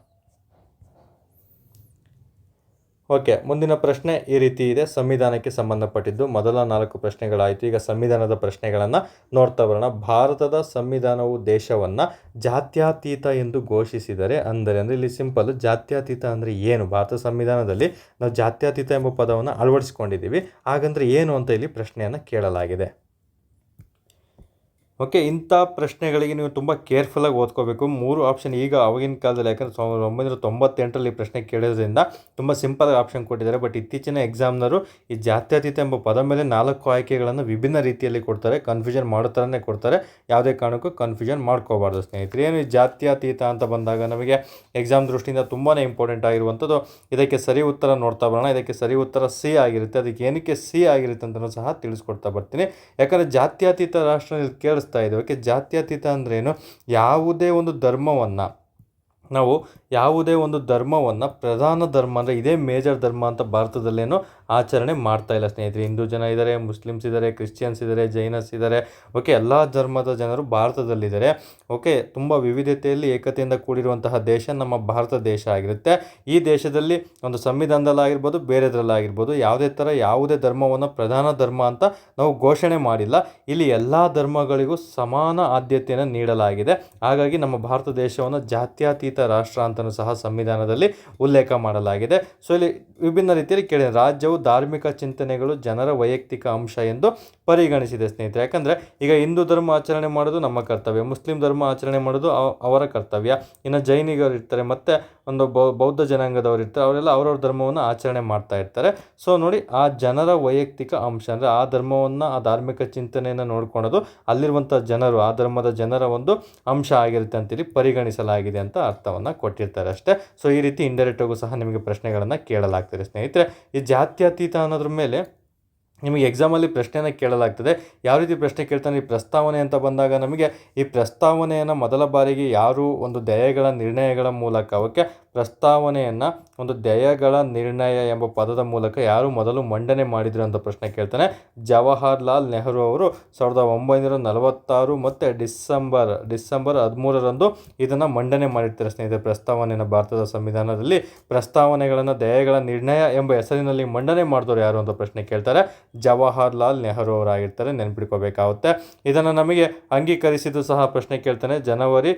ಓಕೆ, ಮುಂದಿನ ಪ್ರಶ್ನೆ ಈ ರೀತಿ ಇದೆ. ಸಂವಿಧಾನಕ್ಕೆ ಸಂಬಂಧಪಟ್ಟಿದ್ದು ಮೊದಲ 4 ಪ್ರಶ್ನೆಗಳಾಯಿತು. ಈಗ ಸಂವಿಧಾನದ ಪ್ರಶ್ನೆಗಳನ್ನು ನೋಡ್ತಾ ಬರೋಣ. ಭಾರತದ ಸಂವಿಧಾನವು ದೇಶವನ್ನು ಜಾತ್ಯತೀತ ಎಂದು ಘೋಷಿಸಿದರೆ ಅಂದರೆ ಇಲ್ಲಿ ಸಿಂಪಲ್, ಜಾತ್ಯತೀತ ಅಂದರೆ ಏನು? ಭಾರತ ಸಂವಿಧಾನದಲ್ಲಿ ನಾವು ಜಾತ್ಯತೀತ ಎಂಬ ಪದವನ್ನು ಅಳವಡಿಸ್ಕೊಂಡಿದ್ದೀವಿ. ಹಾಗಂದ್ರೆ ಏನು ಅಂತ ಇಲ್ಲಿ ಪ್ರಶ್ನೆಯನ್ನು ಕೇಳಲಾಗಿದೆ. ಓಕೆ, ಇಂಥ ಪ್ರಶ್ನೆಗಳಿಗೆ ನೀವು ತುಂಬ ಕೇರ್ಫುಲ್ಲಾಗಿ ಓದ್ಕೋಬೇಕು. 3 ಆಪ್ಷನ್ ಈಗ ಆವಾಗಿನ ಕಾಲದಲ್ಲಿ, ಯಾಕಂದರೆ 1998ರಲ್ಲಿ ಪ್ರಶ್ನೆ ಕೇಳೋದ್ರಿಂದ ತುಂಬ ಸಿಂಪಲ್ ಆಪ್ಷನ್ ಕೊಟ್ಟಿದ್ದಾರೆ. ಬಟ್ ಇತ್ತೀಚಿನ ಎಕ್ಸಾಮ್ನವರು ಈ ಜಾತ್ಯತೀತ ಎಂಬ ಪದ ಮೇಲೆ 4 ಆಯ್ಕೆಗಳನ್ನು ವಿಭಿನ್ನ ರೀತಿಯಲ್ಲಿ ಕೊಡ್ತಾರೆ. ಕನ್ಫ್ಯೂಷನ್ ಮಾಡೋ ಥರನೇ ಕೊಡ್ತಾರೆ. ಯಾವುದೇ ಕಾರಣಕ್ಕೂ ಕನ್ಫ್ಯೂಷನ್ ಮಾಡ್ಕೋಬಾರ್ದು ಸ್ನೇಹಿತರೆ. ಏನು ಈ ಜಾತ್ಯತೀತ ಅಂತ ಬಂದಾಗ ನಮಗೆ ಎಕ್ಸಾಮ್ ದೃಷ್ಟಿಯಿಂದ ತುಂಬಾ ಇಂಪಾರ್ಟೆಂಟ್ ಆಗಿರುವಂಥದ್ದು. ಇದಕ್ಕೆ ಸರಿ ಉತ್ತರ ನೋಡ್ತಾ ಬರೋಣ. ಇದಕ್ಕೆ ಸರಿ ಉತ್ತರ ಸಿ ಆಗಿರುತ್ತೆ. ಅದಕ್ಕೆ ಏನಕ್ಕೆ ಸಿ ಆಗಿರುತ್ತೆ ಅಂತಲೂ ಸಹ ತಿಳಿಸ್ಕೊಡ್ತಾ ಬರ್ತೀನಿ. ಯಾಕಂದರೆ ಜಾತ್ಯತೀತ ರಾಷ್ಟ್ರ ಕೇಳಿಸ್ತಾ ಇದೆ. ಓಕೆ, ಜಾತ್ಯತೀತ ಅಂದ್ರೇನು? ಯಾವುದೇ ಒಂದು ಧರ್ಮವನ್ನು ಪ್ರಧಾನ ಧರ್ಮ ಅಂದರೆ ಇದೇ ಮೇಜರ್ ಧರ್ಮ ಅಂತ ಭಾರತದಲ್ಲೇನು ಆಚರಣೆ ಮಾಡ್ತಾ ಇಲ್ಲ ಸ್ನೇಹಿತರೆ. ಹಿಂದೂ ಜನ ಇದ್ದಾರೆ, ಮುಸ್ಲಿಮ್ಸ್ ಇದ್ದಾರೆ, ಕ್ರಿಶ್ಚಿಯನ್ಸ್ ಇದ್ದಾರೆ, ಜೈನಸ್ ಇದ್ದಾರೆ. ಓಕೆ, ಎಲ್ಲ ಧರ್ಮದ ಜನರು ಭಾರತದಲ್ಲಿದ್ದಾರೆ. ಓಕೆ, ತುಂಬ ವಿವಿಧತೆಯಲ್ಲಿ ಏಕತೆಯಿಂದ ಕೂಡಿರುವಂತಹ ದೇಶ ನಮ್ಮ ಭಾರತ ದೇಶ ಆಗಿರುತ್ತೆ. ಈ ದೇಶದಲ್ಲಿ ಒಂದು ಸಂವಿಧಾನದಲ್ಲಾಗಿರ್ಬೋದು, ಬೇರೆದ್ರಲ್ಲಾಗಿರ್ಬೋದು, ಯಾವುದೇ ಧರ್ಮವನ್ನು ಪ್ರಧಾನ ಧರ್ಮ ಅಂತ ನಾವು ಘೋಷಣೆ ಮಾಡಿಲ್ಲ. ಇಲ್ಲಿ ಎಲ್ಲ ಧರ್ಮಗಳಿಗೂ ಸಮಾನ ಆದ್ಯತೆಯನ್ನು ನೀಡಲಾಗಿದೆ. ಹಾಗಾಗಿ ನಮ್ಮ ಭಾರತ ದೇಶವನ್ನು ಜಾತ್ಯತೀತ ರಾಷ್ಟ್ರ ಅಂತಲೂ ಸಹ ಸಂವಿಧಾನದಲ್ಲಿ ಉಲ್ಲೇಖ ಮಾಡಲಾಗಿದೆ. ಸೊ ಇಲ್ಲಿ ವಿಭಿನ್ನ ರೀತಿಯಲ್ಲಿ ಕೇಳಿದೆ. ರಾಜ್ಯವು ಧಾರ್ಮಿಕ ಚಿಂತನೆಗಳು ಜನರ ವೈಯಕ್ತಿಕ ಅಂಶ ಎಂದು ಪರಿಗಣಿಸಿದೆ ಸ್ನೇಹಿತರೆ. ಯಾಕಂದರೆ ಈಗ ಹಿಂದೂ ಧರ್ಮ ಆಚರಣೆ ಮಾಡೋದು ನಮ್ಮ ಕರ್ತವ್ಯ, ಮುಸ್ಲಿಂ ಧರ್ಮ ಆಚರಣೆ ಮಾಡೋದು ಅವರ ಕರ್ತವ್ಯ, ಇನ್ನು ಜೈನಿಗರು ಇರ್ತಾರೆ, ಮತ್ತು ಒಂದು ಬೌದ್ಧ ಜನಾಂಗದವರು ಇರ್ತಾರೆ, ಅವರೆಲ್ಲ ಅವ್ರವ್ರ ಧರ್ಮವನ್ನು ಆಚರಣೆ ಮಾಡ್ತಾ ಇರ್ತಾರೆ. ಸೊ ನೋಡಿ, ಆ ಜನರ ವೈಯಕ್ತಿಕ ಅಂಶ ಅಂದರೆ ಆ ಧರ್ಮವನ್ನು, ಆ ಧಾರ್ಮಿಕ ಚಿಂತನೆಯನ್ನು ನೋಡ್ಕೊಳೋದು ಅಲ್ಲಿರುವಂಥ ಜನರು, ಆ ಧರ್ಮದ ಜನರ ಒಂದು ಅಂಶ ಆಗಿರುತ್ತೆ ಅಂತೇಳಿ ಪರಿಗಣಿಸಲಾಗಿದೆ ಅಂತ ಅರ್ಥವನ್ನು ಕೊಟ್ಟಿರ್ತಾರೆ ಅಷ್ಟೇ. ಸೊ ಈ ರೀತಿ ಇಂಡೈರೆಕ್ಟಾಗೂ ಸಹ ನಿಮಗೆ ಪ್ರಶ್ನೆಗಳನ್ನು ಕೇಳಲಾಗ್ತದೆ ಸ್ನೇಹಿತರೆ. ಈ ಜಾತ್ಯತೀತ ಅನ್ನೋದ್ರ ಮೇಲೆ ನಿಮಗೆ ಎಕ್ಸಾಮಲ್ಲಿ ಪ್ರಶ್ನೆಯನ್ನು ಕೇಳಲಾಗ್ತದೆ. ಯಾವ ರೀತಿ ಪ್ರಶ್ನೆ ಕೇಳ್ತಾನೆ, ಈ ಪ್ರಸ್ತಾವನೆ ಅಂತ ಬಂದಾಗ ನಮಗೆ ಈ ಪ್ರಸ್ತಾವನೆಯನ್ನು ಮೊದಲ ಬಾರಿಗೆ ಯಾರು ಒಂದು ದಯೆಗಳ ನಿರ್ಣಯಗಳ ಮೂಲಕ, ಓಕೆ, ಪ್ರಸ್ತಾವನೆಯನ್ನು ಒಂದು ದಯೆಗಳ ನಿರ್ಣಯ ಎಂಬ ಪದದ ಮೂಲಕ ಯಾರು ಮೊದಲು ಮಂಡನೆ ಮಾಡಿದ್ರು ಅಂತ ಪ್ರಶ್ನೆ ಕೇಳ್ತಾನೆ. ಜವಾಹರ್ಲಾಲ್ ನೆಹರು ಅವರು 1946 ಮತ್ತು ಡಿಸೆಂಬರ್ 13ರಂದು ಇದನ್ನು ಮಂಡನೆ ಮಾಡಿರ್ತಾರೆ ಸ್ನೇಹಿತರೆ. ಪ್ರಸ್ತಾವನೆಯನ್ನು ಭಾರತದ ಸಂವಿಧಾನದಲ್ಲಿ ಪ್ರಸ್ತಾವನೆಗಳನ್ನು ದಯೆಗಳ ನಿರ್ಣಯ ಎಂಬ ಹೆಸರಿನಲ್ಲಿ ಮಂಡನೆ ಮಾಡಿದವರು ಯಾರು ಅಂತ ಪ್ರಶ್ನೆ ಕೇಳ್ತಾರೆ. ಜವಾಹರ್ಲಾಲ್ ನೆಹರು ಅವರಾಗಿರ್ತಾರೆ, ನೆನ್ಪಿಟ್ಕೋಬೇಕಾಗುತ್ತೆ. ಇದನ್ನು ನಮಗೆ ಅಂಗೀಕರಿಸಿದ್ದು ಸಹ ಪ್ರಶ್ನೆ ಕೇಳ್ತಾನೆ. ಜನವರಿ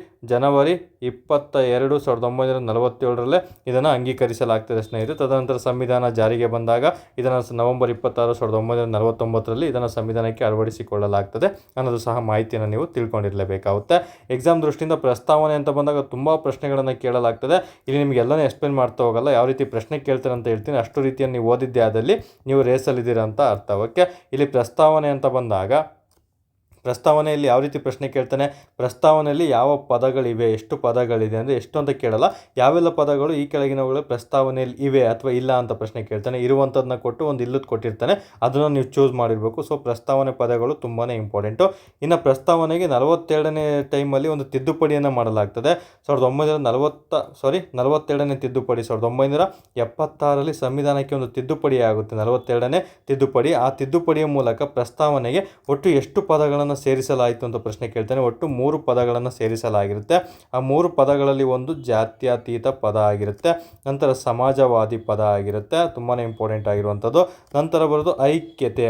22, 1947ರಲ್ಲೇ ಇದನ್ನು ಅಂಗೀಕರಿಸಲಾಗ್ತದೆ ಸ್ನೇಹಿತರೆ. ತದನಂತರ ಸಂವಿಧಾನ ಜಾರಿಗೆ ಬಂದಾಗ ಇದನ್ನು ನವೆಂಬರ್ 26, 1949ರಲ್ಲಿ ಇದನ್ನು ಸಂವಿಧಾನಕ್ಕೆ ಅಳವಡಿಸಿಕೊಳ್ಳಲಾಗ್ತದೆ ಅನ್ನೋದು ಸಹ ಮಾಹಿತಿಯನ್ನು ನೀವು ತಿಳ್ಕೊಂಡಿರಲೇಬೇಕಾಗುತ್ತೆ. ಎಕ್ಸಾಮ್ ದೃಷ್ಟಿಯಿಂದ ಪ್ರಸ್ತಾವನೆ ಅಂತ ಬಂದಾಗ ತುಂಬ ಪ್ರಶ್ನೆಗಳನ್ನು ಕೇಳಲಾಗ್ತದೆ. ಇಲ್ಲಿ ನಿಮಗೆ ಎಲ್ಲನೇ ಎಕ್ಸ್ಪ್ಲೇನ್ ಮಾಡ್ತಾ ಹೋಗಲ್ಲ, ಯಾವ ರೀತಿ ಪ್ರಶ್ನೆ ಕೇಳ್ತಾರೆ ಅಂತ ಹೇಳ್ತೀನಿ. ಅಷ್ಟು ರೀತಿಯನ್ನು ನೀವು ಓದಿದ್ದೆ ಆದಲ್ಲಿ ನೀವು ರೇಸಲ್ಲಿದ್ದೀರಾ ಅಂತ ಅರ್ಥ. ಓಕೆ, ಇಲ್ಲಿ ಪ್ರಸ್ತಾವನೆ ಅಂತ ಬಂದಾಗ ಪ್ರಸ್ತಾವನೆಯಲ್ಲಿ ಯಾವ ರೀತಿ ಪ್ರಶ್ನೆ ಕೇಳ್ತಾನೆ, ಪ್ರಸ್ತಾವನೆಯಲ್ಲಿ ಯಾವ ಪದಗಳಿವೆ, ಎಷ್ಟು ಪದಗಳಿದೆ ಅಂದರೆ ಎಷ್ಟು ಅಂತ ಕೇಳಲ್ಲ, ಯಾವೆಲ್ಲ ಪದಗಳು ಈ ಕೆಳಗಿನವುಗಳು ಪ್ರಸ್ತಾವನೆಯಲ್ಲಿ ಇವೆ ಅಥವಾ ಇಲ್ಲ ಅಂತ ಪ್ರಶ್ನೆ ಕೇಳ್ತಾನೆ. ಇರುವಂಥದ್ದನ್ನ ಕೊಟ್ಟು ಒಂದು ಇಲ್ಲದ್ದು ಕೊಟ್ಟಿರ್ತಾನೆ, ಅದನ್ನು ನೀವು ಚೂಸ್ ಮಾಡಿರಬೇಕು. ಸೊ ಪ್ರಸ್ತಾವನೆ ಪದಗಳು ತುಂಬಾ ಇಂಪಾರ್ಟೆಂಟು. ಇನ್ನು ಪ್ರಸ್ತಾವನೆಗೆ 42ನೇ ಟೈಮಲ್ಲಿ ಒಂದು ತಿದ್ದುಪಡಿಯನ್ನು ಮಾಡಲಾಗ್ತದೆ. 42ನೇ ತಿದ್ದುಪಡಿ 1976ರಲ್ಲಿ ಸಂವಿಧಾನಕ್ಕೆ ಒಂದು ತಿದ್ದುಪಡಿ ಆಗುತ್ತೆ, 42ನೇ ತಿದ್ದುಪಡಿ. ಆ ತಿದ್ದುಪಡಿಯ ಮೂಲಕ ಪ್ರಸ್ತಾವನೆಗೆ ಒಟ್ಟು ಎಷ್ಟು ಪದಗಳನ್ನು ಸೇರಿಸಲಾಯಿತು ಅಂತ ಪ್ರಶ್ನೆ ಕೇಳ್ತಾನೆ. ಒಟ್ಟು 3 ಪದಗಳನ್ನು ಸೇರಿಸಲಾಗಿರುತ್ತೆ. ಆ 3 ಪದಗಳಲ್ಲಿ ಒಂದು ಜಾತ್ಯತೀತ ಪದ ಆಗಿರುತ್ತೆ, ನಂತರ ಸಮಾಜವಾದಿ ಪದ ಆಗಿರುತ್ತೆ, ತುಂಬಾ ಇಂಪಾರ್ಟೆಂಟ್ ಆಗಿರುವಂಥದ್ದು. ನಂತರ ಬರೋದು ಐಕ್ಯತೆ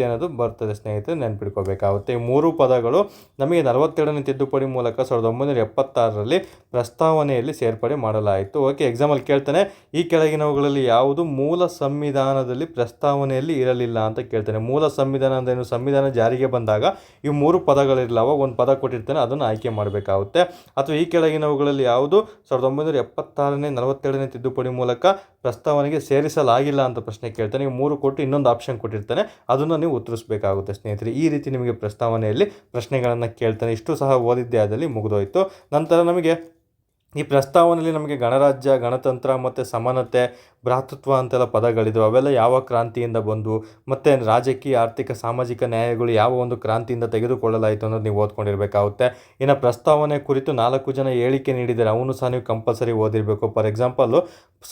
ಅನ್ನೋದು ಬರ್ತದೆ ಸ್ನೇಹಿತರೆ, ನೆನ್ಪಿಟ್ಕೋಬೇಕಾಗುತ್ತೆ. ಈ 3 ಪದಗಳು ನಮಗೆ 42ನೇ ತಿದ್ದುಪಡಿ ಮೂಲಕ 1976ರಲ್ಲಿ ಪ್ರಸ್ತಾವನೆಯಲ್ಲಿ ಸೇರ್ಪಡೆ ಮಾಡಲಾಯಿತು. ಓಕೆ, ಎಕ್ಸಾಮಲ್ಲಿ ಕೇಳ್ತಾನೆ, ಈ ಕೆಳಗಿನವುಗಳಲ್ಲಿ ಯಾವುದು ಮೂಲ ಸಂವಿಧಾನದಲ್ಲಿ ಪ್ರಸ್ತಾವನೆಯಲ್ಲಿ ಇರಲಿಲ್ಲ ಅಂತ ಕೇಳ್ತಾನೆ. ಮೂಲ ಸಂವಿಧಾನ ಅಂದ್ರೇನು, ಸಂವಿಧಾನ ಜಾರಿಗೆ ಬಂದಾಗ ಈ 3 ಪದಗಳಿರಲ್ಲ, ಅವಾಗ ಒಂದು ಪದ ಕೊಟ್ಟಿರ್ತಾನೆ, ಅದನ್ನು ಆಯ್ಕೆ ಮಾಡಬೇಕಾಗುತ್ತೆ. ಅಥವಾ ಈ ಕೆಳಗಿನವುಗಳಲ್ಲಿ ಯಾವುದು 1976ನೇ 42ನೇ ತಿದ್ದುಪಡಿ ಮೂಲಕ ಪ್ರಸ್ತಾವನೆಗೆ ಸೇರಿಸಲಾಗಿಲ್ಲ ಅಂತ ಪ್ರಶ್ನೆ ಕೇಳ್ತಾನೆ. ಈ 3 ಕೊಟ್ಟು ಇನ್ನೊಂದು ಆಪ್ಷನ್ ಕೊಟ್ಟಿರ್ತಾನೆ, ಅದನ್ನು ನೀವು ಉತ್ತರಿಸಬೇಕಾಗುತ್ತೆ ಸ್ನೇಹಿತರೆ. ಈ ರೀತಿ ನಿಮಗೆ ಪ್ರಸ್ತಾವನೆಯಲ್ಲಿ ಪ್ರಶ್ನೆಗಳನ್ನು ಕೇಳ್ತಾನೆ. ಇಷ್ಟು ಸಹ ಓದಿದ್ದೇ ಆದಲ್ಲಿ ಮುಗಿದೋಯ್ತು. ನಂತರ ನಮಗೆ ಈ ಪ್ರಸ್ತಾವನೆಯಲ್ಲಿ ನಮಗೆ ಗಣರಾಜ್ಯ, ಗಣತಂತ್ರ ಮತ್ತು ಸಮಾನತೆ, ಭ್ರಾತೃತ್ವ ಅಂತೆಲ್ಲ ಪದಗಳಿದ್ದು ಅವೆಲ್ಲ ಯಾವ ಕ್ರಾಂತಿಯಿಂದ ಬಂದು, ಮತ್ತು ರಾಜಕೀಯ, ಆರ್ಥಿಕ, ಸಾಮಾಜಿಕ ನ್ಯಾಯಗಳು ಯಾವ ಒಂದು ಕ್ರಾಂತಿಯಿಂದ ತೆಗೆದುಕೊಳ್ಳಲಾಯಿತು ಅನ್ನೋದು ನೀವು ಓದ್ಕೊಂಡಿರಬೇಕಾಗುತ್ತೆ. ಇನ್ನು ಪ್ರಸ್ತಾವನೆ ಕುರಿತು 4 ಜನ ಹೇಳಿಕೆ ನೀಡಿದ್ದಾರೆ, ಅವನು ಸಹ ನೀವು ಕಂಪಲ್ಸರಿ ಓದಿರಬೇಕು. ಫಾರ್ ಎಕ್ಸಾಂಪಲ್ಲು,